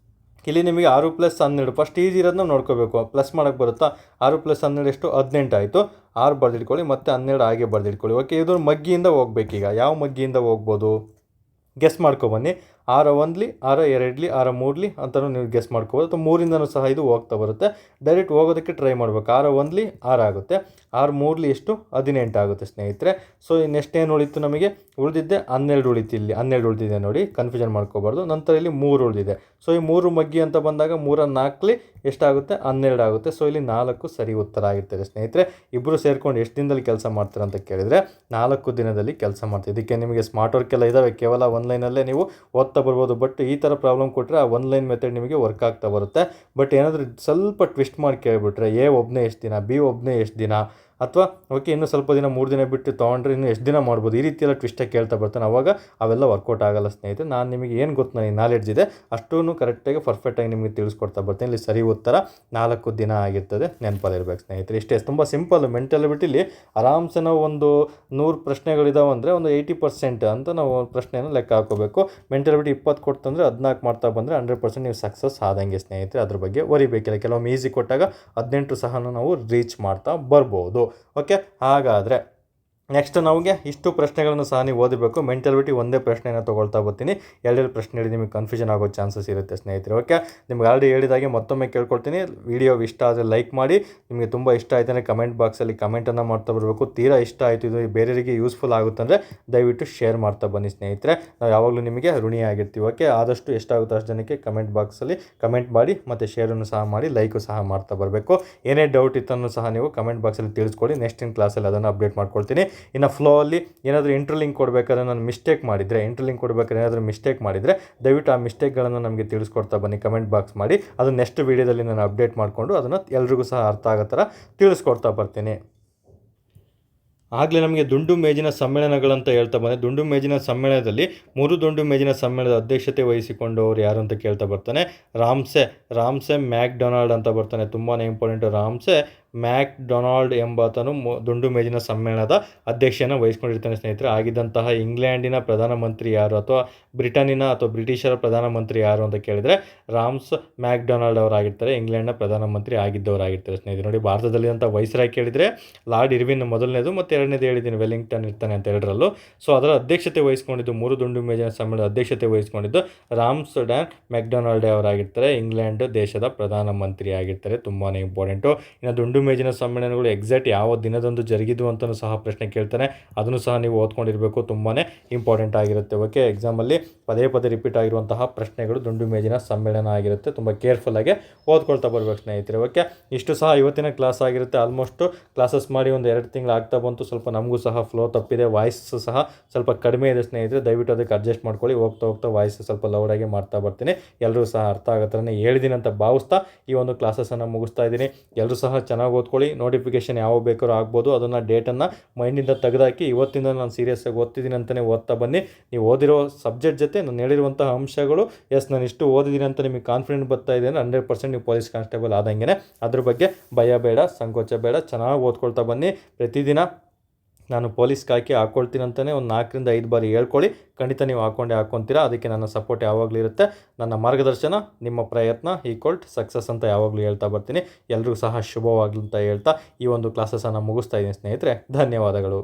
ಇಲ್ಲಿ ನಿಮಗೆ 6+12 ಫಸ್ಟ್ ಈಸಿ ಇರೋದನ್ನ ನೋಡ್ಕೋಬೇಕು. ಪ್ಲಸ್ ಮಾಡೋಕ್ಕೆ ಬರುತ್ತಾ? 6+12 ಎಷ್ಟು? 18 ಆಯಿತು. 6 ಬರೆದಿಟ್ಕೊಳ್ಳಿ, ಮತ್ತು 12 ಹಾಗೆ ಬರೆದಿಟ್ಕೊಳ್ಳಿ. ಓಕೆ, ಇದು ಮಗ್ಗಿಯಿಂದ ಹೋಗ್ಬೇಕೀಗ. ಯಾವ ಮಗ್ಗಿಯಿಂದ ಹೋಗ್ಬೋದು ಗೆಸ್ ಮಾಡ್ಕೊಬನ್ನಿ. 6 1ಲಿ 6 2ಲಿ 6 3ಲಿ ಅಂತಲೂ ನೀವು ಗೆಸ್ ಮಾಡ್ಕೋಬೋದು. ಅಥವಾ 3ಇಂದನೂ ಸಹ ಇದು ಹೋಗ್ತಾ ಬರುತ್ತೆ. ಡೈರೆಕ್ಟ್ ಹೋಗೋದಕ್ಕೆ ಟ್ರೈ ಮಾಡಬೇಕು. 6 1ಲಿ 6 ಆಗುತ್ತೆ. 6 3ಲಿ ಎಷ್ಟು? 18 ಆಗುತ್ತೆ ಸ್ನೇಹಿತರೆ. ಸೊ ನೆಕ್ಸ್ಟ್ ಏನು ಉಳಿತು ನಮಗೆ? ಉಳಿದಿದ್ದೆ 12 ಉಳಿತು. ಇಲ್ಲಿ 12 ಉಳಿದಿದೆ ನೋಡಿ, ಕನ್ಫ್ಯೂಷನ್ ಮಾಡ್ಕೋಬಾರ್ದು. ನಂತರ ಇಲ್ಲಿ 3 ಉಳಿದಿದೆ. ಸೊ ಈ 3 ಮಗ್ಗಿ ಅಂತ ಬಂದಾಗ 3 4ಲಿ ಎಷ್ಟಾಗುತ್ತೆ? 12 ಆಗುತ್ತೆ. ಸೊ ಇಲ್ಲಿ 4 ಸರಿ ಉತ್ತರ ಆಗಿರ್ತದೆ ಸ್ನೇಹಿತರೆ. ಇಬ್ಬರು ಸೇರ್ಕೊಂಡು ಎಷ್ಟು ದಿನದಲ್ಲಿ ಕೆಲಸ ಮಾಡ್ತಾರೆ ಅಂತ ಕೇಳಿದರೆ 4 ದಿನದಲ್ಲಿ ಕೆಲಸ ಮಾಡ್ತೀವಿ. ಇದಕ್ಕೆ ನಿಮಗೆ ಸ್ಮಾರ್ಟ್ ವರ್ಕ್ ಎಲ್ಲ ಇದ್ದಾವೆ. ಕೇವಲ ಆನ್ಲೈನಲ್ಲೇ ನೀವು ಓದ್ತಾ ಬರ್ಬೋದು. ಬಟ್ ಈ ಥರ ಪ್ರಾಬ್ಲಮ್ ಕೊಟ್ಟರೆ ಆ ಒನ್ಲೈನ್ ಮೆಥಡ್ ನಿಮಗೆ ವರ್ಕ್ ಆಗ್ತಾ ಬರುತ್ತೆ. ಬಟ್ ಏನಾದರೂ ಸ್ವಲ್ಪ ಟ್ವಿಸ್ಟ್ ಮಾಡಿ ಕೇಳಿಬಿಟ್ರೆ ಎ ಒಬ್ಬನೇ ಎಷ್ಟು ದಿನ, ಬಿ ಒಬ್ಬನೇ ಎಷ್ಟು ದಿನ, ಅಥವಾ ಓಕೆ ಇನ್ನೂ ಸ್ವಲ್ಪ ದಿನ 3 ದಿನ ಬಿಟ್ಟು ತೊಗೊಂಡ್ರೆ ಇನ್ನೂ ಎಷ್ಟು ದಿನ ಮಾಡ್ಬೋದು, ಈ ರೀತಿ ಎಲ್ಲ ಟ್ವಿಸ್ಟಾಗಿ ಕೇಳ್ತಾ ಬರ್ತಾನೆ. ಅವಾಗ ಅವೆಲ್ಲ ವರ್ಕೌಟ್ ಆಗಲ್ಲ ಸ್ನೇಹಿತರೆ. ನಾನು ನಿಮಗೆ ಏನು ಗೊತ್ತು, ನನಗೆ ನಾಲೆಡ್ಜ್ ಇದೆ ಅಷ್ಟೂ ಕರೆಕ್ಟಾಗಿ ಪರ್ಫೆಕ್ಟಾಗಿ ನಿಮಗೆ ತಿಳಿಸ್ಕೊಡ್ತಾ ಬರ್ತೀನಿ. ಇಲ್ಲಿ ಸರಿ ಉತ್ತರ 4 ದಿನ ಆಗಿರ್ತದೆ. ನೆನಪಲ್ಲಿರ್ಬೇಕು ಸ್ನೇಹಿತರೆ. ಇಷ್ಟೇ, ತುಂಬ ಸಿಂಪಲ್. ಮೆಂಟಾಲಿಟಿಲಿ ಆರಾಮ್ಸೆ ನಾವು ಒಂದು 100 ಪ್ರಶ್ನೆಗಳಿದಾವೆ ಅಂದರೆ ಒಂದು 80% ಅಂತ ನಾವು ಪ್ರಶ್ನೆಯನ್ನು ಲೆಕ್ಕ ಹಾಕೋಬೇಕು. ಮೆಂಟಾಲಿಟಿ 20 ಕೊಡ್ತಂದರೆ 14 ಮಾಡ್ತಾ ಬಂದರೆ 100% ನೀವು ಸಕ್ಸಸ್ ಆದಂಗೆ ಸ್ನೇಹಿತರೆ. ಅದ್ರ ಬಗ್ಗೆ ವರಿಬೇಕಿಲ್ಲ. ಕೆಲವೊಮ್ಮೆ ಈಸಿ ಕೊಟ್ಟಾಗ 18 ಸಹ ನಾವು ರೀಚ್ ಮಾಡ್ತಾ ಬರ್ಬೋದು. ಓಕೆ, ಹಾಗಾದರೆ ನೆಕ್ಸ್ಟ್ ನಮಗೆ ಇಷ್ಟು ಪ್ರಶ್ನೆಗಳನ್ನು ಸಹ ನೀವು ಓದಬೇಕು. ಮೆಂಟಾಲಿಟಿ ಒಂದೇ ಪ್ರಶ್ನೆಯನ್ನು ತೊಗೊಳ್ತಾ ಬರ್ತೀನಿ. ಎರಡೆರಡು ಪ್ರಶ್ನೆ ಹೇಳಿ ನಿಮಗೆ ಕನ್ಫ್ಯೂಷನ್ ಆಗೋ ಚಾನ್ಸಸ್ ಇರುತ್ತೆ ಸ್ನೇಹಿತರೆ. ಓಕೆ, ನಿಮ್ಗೆ ಆಲ್ರೆಡಿ ಹೇಳಿದಾಗೆ ಮತ್ತೊಮ್ಮೆ ಕೇಳ್ಕೊಳ್ತೀನಿ, ವಿಡಿಯೋ ಇಷ್ಟ ಆದರೆ ಲೈಕ್ ಮಾಡಿ. ನಿಮಗೆ ತುಂಬ ಇಷ್ಟ ಆಯ್ತು ಅಂದರೆ ಕಮೆಂಟ್ ಬಾಕ್ಸಲ್ಲಿ ಕಮೆಂಟನ್ನು ಮಾಡ್ತಾ ಬರಬೇಕು. ತೀರಾ ಇಷ್ಟ ಆಯಿತು, ಇದು ಬೇರೆಯವರಿಗೆ ಯೂಸ್ಫುಲ್ ಆಗುತ್ತಂದರೆ ದಯವಿಟ್ಟು ಶೇರ್ ಮಾಡ್ತಾ ಬನ್ನಿ ಸ್ನೇಹಿತರೆ. ನಾವು ಯಾವಾಗಲೂ ನಿಮಗೆ ಋಣಿಯಾಗಿರ್ತೀವಿ. ಓಕೆ, ಆದಷ್ಟು ಎಷ್ಟಾಗುತ್ತೋ ಅಷ್ಟು ಜನಕ್ಕೆ ಕಮೆಂಟ್ ಬಾಕ್ಸಲ್ಲಿ ಕಮೆಂಟ್ ಮಾಡಿ, ಮತ್ತು ಶೇರನ್ನು ಸಹ ಮಾಡಿ, ಲೈಕು ಸಹ ಮಾಡ್ತಾ ಬರಬೇಕು. ಏನೇ ಡೌಟ್ ಇತ್ತನ್ನು ಸಹ ನೀವು ಕಮೆಂಟ್ ಬಾಕ್ಸಲ್ಲಿ ತಿಳಿಸ್ಕೊಡಿ. ನೆಕ್ಸ್ಟ್ ಕ್ಲಾಸಲ್ಲಿ ಅದನ್ನು ಅಪ್ಡೇಟ್ ಮಾಡ್ಕೊಳ್ತೀನಿ. ಇನ್ನು ಫ್ಲೋ ಅಲ್ಲಿ ಏನಾದರೂ ಇಂಟರ್ಲಿಂಕ್ ಕೊಡಬೇಕಾದ್ರೆ ನಾನು ಮಿಸ್ಟೇಕ್ ಮಾಡಿದರೆ ದಯವಿಟ್ಟು ಆ ಮಿಸ್ಟೇಕ್ಗಳನ್ನು ನಮಗೆ ತಿಳಿಸ್ಕೊಡ್ತಾ ಬನ್ನಿ. ಕಮೆಂಟ್ ಬಾಕ್ಸ್ ಮಾಡಿ, ಅದು ನೆಕ್ಸ್ಟ್ ವೀಡಿಯೋದಲ್ಲಿ ನಾನು ಅಪ್ಡೇಟ್ ಮಾಡಿಕೊಂಡು ಅದನ್ನು ಎಲ್ರಿಗೂ ಸಹ ಅರ್ಥ ಆಗೋ ಥರ ತಿಳಿಸ್ಕೊಡ್ತಾ ಬರ್ತೀನಿ. ಆಗಲೇ ನಮಗೆ ದುಂಡು ಮೇಜಿನ ಸಮ್ಮೇಳನಗಳಂತ ಹೇಳ್ತಾ ಬಂದೆ. ದುಂಡು ಮೇಜಿನ ಸಮ್ಮೇಳನದಲ್ಲಿ 3 ದುಂಡು ಮೇಜಿನ ಸಮ್ಮೇಳನದ ಅಧ್ಯಕ್ಷತೆ ವಹಿಸಿಕೊಂಡವರು ಯಾರು ಅಂತ ಕೇಳ್ತಾ ಬರ್ತಾನೆ. ರಾಮ್ಸೆ ಮ್ಯಾಕ್ಡೊನಾಲ್ಡ್ ಅಂತ ಬರ್ತಾನೆ. ತುಂಬಾ ಇಂಪಾರ್ಟೆಂಟ್. ರಾಮ್ಸೆ ಮ್ಯಾಕ್ಡೊನಾಲ್ಡ್ ಎಂಬಾತನು ದುಂಡು ಮೇಜಿನ ಸಮ್ಮೇಳನದ ಅಧ್ಯಕ್ಷನ ವಹಿಸ್ಕೊಂಡಿರ್ತಾನೆ ಸ್ನೇಹಿತರೆ. ಆಗಿದ್ದಂತಹ ಇಂಗ್ಲೆಂಡಿನ ಪ್ರಧಾನಮಂತ್ರಿ ಯಾರು, ಅಥವಾ ಬ್ರಿಟನ್ನಿನ ಅಥವಾ ಬ್ರಿಟಿಷರ ಪ್ರಧಾನಮಂತ್ರಿ ಯಾರು ಅಂತ ಕೇಳಿದರೆ ರಾಮ್ಸ್ ಮ್ಯಾಕ್ಡೊನಾಲ್ಡ್ ಅವರಾಗಿರ್ತಾರೆ. ಇಂಗ್ಲೆಂಡ್ನ ಪ್ರಧಾನಮಂತ್ರಿ ಆಗಿದ್ದವರಾಗಿರ್ತಾರೆ ಸ್ನೇಹಿತರೆ. ನೋಡಿ, ಭಾರತದಲ್ಲಿದ್ದಂಥ ವೈಸ್ರಾಯ್ ಕೇಳಿದರೆ ಲಾರ್ಡ್ ಇರ್ವಿನ್ ಮೊದಲನೇದು, ಮತ್ತು ಎರಡನೇದು ಹೇಳಿದ್ದೀನಿ ವೆಲ್ಲಿಂಗ್ಟನ್ ಇರ್ತಾನೆ ಅಂತ ಎರಡರಲ್ಲೂ. ಸೊ ಅದರ ಅಧ್ಯಕ್ಷತೆ ವಹಿಸ್ಕೊಂಡಿದ್ದು, 3 ದುಂಡು ಮೇಜಿನ ಸಮ್ಮೇಳನದ ಅಧ್ಯಕ್ಷತೆ ವಹಿಸ್ಕೊಂಡಿದ್ದು ರಾಮ್ಸ್ ಮ್ಯಾಕ್ಡೊನಾಲ್ಡ್ ಅವರಾಗಿರ್ತಾರೆ. ಇಂಗ್ಲೆಂಡ್ ದೇಶದ ಪ್ರಧಾನಮಂತ್ರಿ ಆಗಿರ್ತಾರೆ. ತುಂಬಾ ಇಂಪಾರ್ಟೆಂಟು. ಇನ್ನು ದುಂಡು ಮೇಜಿನ ಸಮ್ಮೇಳನಗಳು ಎಕ್ಸಾಕ್ಟ್ ಯಾವ ದಿನದಂದು ಜರುಗಿದ್ವು ಅಂತಲೂ ಸಹ ಪ್ರಶ್ನೆ ಕೇಳ್ತಾನೆ. ಅದನ್ನು ಸಹ ನೀವು ಓದ್ಕೊಂಡಿರಬೇಕು. ತುಂಬಾ ಇಂಪಾರ್ಟೆಂಟ್ ಆಗಿರುತ್ತೆ. ಓಕೆ, ಎಕ್ಸಾಮಲ್ಲಿ ಪದೇ ರಿಪೀಟ್ ಆಗಿರುವಂತಹ ಪ್ರಶ್ನೆಗಳು ದುಂಡು ಮೇಜಿನ ಸಮ್ಮೇಳನ ಆಗಿರುತ್ತೆ. ತುಂಬ ಕೇರ್ಫುಲ್ಲಾಗಿ ಓದ್ಕೊಳ್ತಾ ಬರ್ಬೇಕು ಸ್ನೇಹಿತರೆ. ಓಕೆ, ಇಷ್ಟು ಸಹ ಇವತ್ತಿನ ಕ್ಲಾಸ್ ಆಗಿರುತ್ತೆ. ಆಲ್ಮೋಸ್ಟು ಕ್ಲಾಸಸ್ ಮಾಡಿ ಒಂದು 2 ತಿಂಗಳು ಆಗ್ತಾ ಬಂತು. ಸ್ವಲ್ಪ ನಮಗೂ ಸಹ ಫ್ಲೋ ತಪ್ಪಿದೆ, ವಾಯ್ಸ್ ಸಹ ಸ್ವಲ್ಪ ಕಡಿಮೆ ಇದೆ ಸ್ನೇಹಿತರೆ. ದಯವಿಟ್ಟು ಅದಕ್ಕೆ ಅಡ್ಜಸ್ಟ್ ಮಾಡ್ಕೊಳ್ಳಿ. ಹೋಗ್ತಾ ವಾಯ್ಸ್ ಸ್ವಲ್ಪ ಲೌಡಾಗಿ ಮಾಡ್ತಾ ಬರ್ತೀನಿ. ಎಲ್ಲರೂ ಸಹ ಅರ್ಥ ಆಗೋ ಥರನೇ ಹೇಳಿದ್ದೀನಿ ಅಂತ ಭಾವಿಸ್ತಾ ಈ ಒಂದು ಕ್ಲಾಸಸನ್ನು ಮುಗಿಸ್ತಾ ಇದ್ದೀನಿ. ಎಲ್ಲರೂ ಸಹ ಚೆನ್ನಾಗಿ ಓದ್ಕೊಳ್ಳಿ. ನೋಟಿಫಿಕೇಷನ್ ಯಾವ ಬೇಕಾದ್ರೂ ಆಗ್ಬೋದು. ಅದನ್ನು ಡೇಟನ್ನು ಮೈಂಡಿಂದ ತೆಗೆದಾಕಿ ಇವತ್ತಿಂದ ನಾನು ಸೀರಿಯಸ್ಸಾಗಿ ಓದ್ತಿದ್ದೀನಿ ಅಂತಲೇ ಓದ್ತಾ ಬನ್ನಿ. ನೀವು ಓದಿರೋ ಸಬ್ಜೆಕ್ಟ್ ಜೊತೆ ನಾನು ಹೇಳಿರುವಂತಹ ಅಂಶಗಳು, ನಾನು ಇಷ್ಟು ಓದಿದ್ದೀನಿ ಅಂತ ನಿಮಗೆ ಕಾನ್ಫಿಡೆಂಟ್ ಬರ್ತಾ ಇದೆ ಅಂದರೆ 100% ನೀವು ಪೊಲೀಸ್ ಕಾನ್ಸ್ಟೇಬಲ್ ಆದಂಗೆ. ಅದ್ರ ಬಗ್ಗೆ ಭಯ ಬೇಡ, ಸಂಕೋಚ ಬೇಡ. ಚೆನ್ನಾಗಿ ಓದ್ಕೊಳ್ತಾ ಬನ್ನಿ. ಪ್ರತಿದಿನ ನಾನು ಪೊಲೀಸ್ ಕಾಕಿ ಹಾಕ್ಕೊಳ್ತೀನಿ ಅಂತಲೇ ಒಂದು 4 ರಿಂದ 5 ಬಾರಿ ಹೇಳ್ಕೊಳ್ಳಿ. ಖಂಡಿತ ನೀವು ಹಾಕ್ಕೊಂತೀರಾ. ಅದಕ್ಕೆ ನನ್ನ ಸಪೋರ್ಟ್ ಯಾವಾಗಲೂ ಇರುತ್ತೆ. ನನ್ನ ಮಾರ್ಗದರ್ಶನ, ನಿಮ್ಮ ಪ್ರಯತ್ನ ಸಕ್ಸಸ್ ಅಂತ ಯಾವಾಗಲೂ ಹೇಳ್ತಾ ಬರ್ತೀನಿ. ಎಲ್ಲರಿಗೂ ಸಹ ಶುಭವಾಗಲಿ ಅಂತ ಹೇಳ್ತಾ ಈ ಒಂದು ಕ್ಲಾಸಸನ್ನು ಮುಗಿಸ್ತಾ ಇದ್ದೀನಿ ಸ್ನೇಹಿತರೆ. ಧನ್ಯವಾದಗಳು.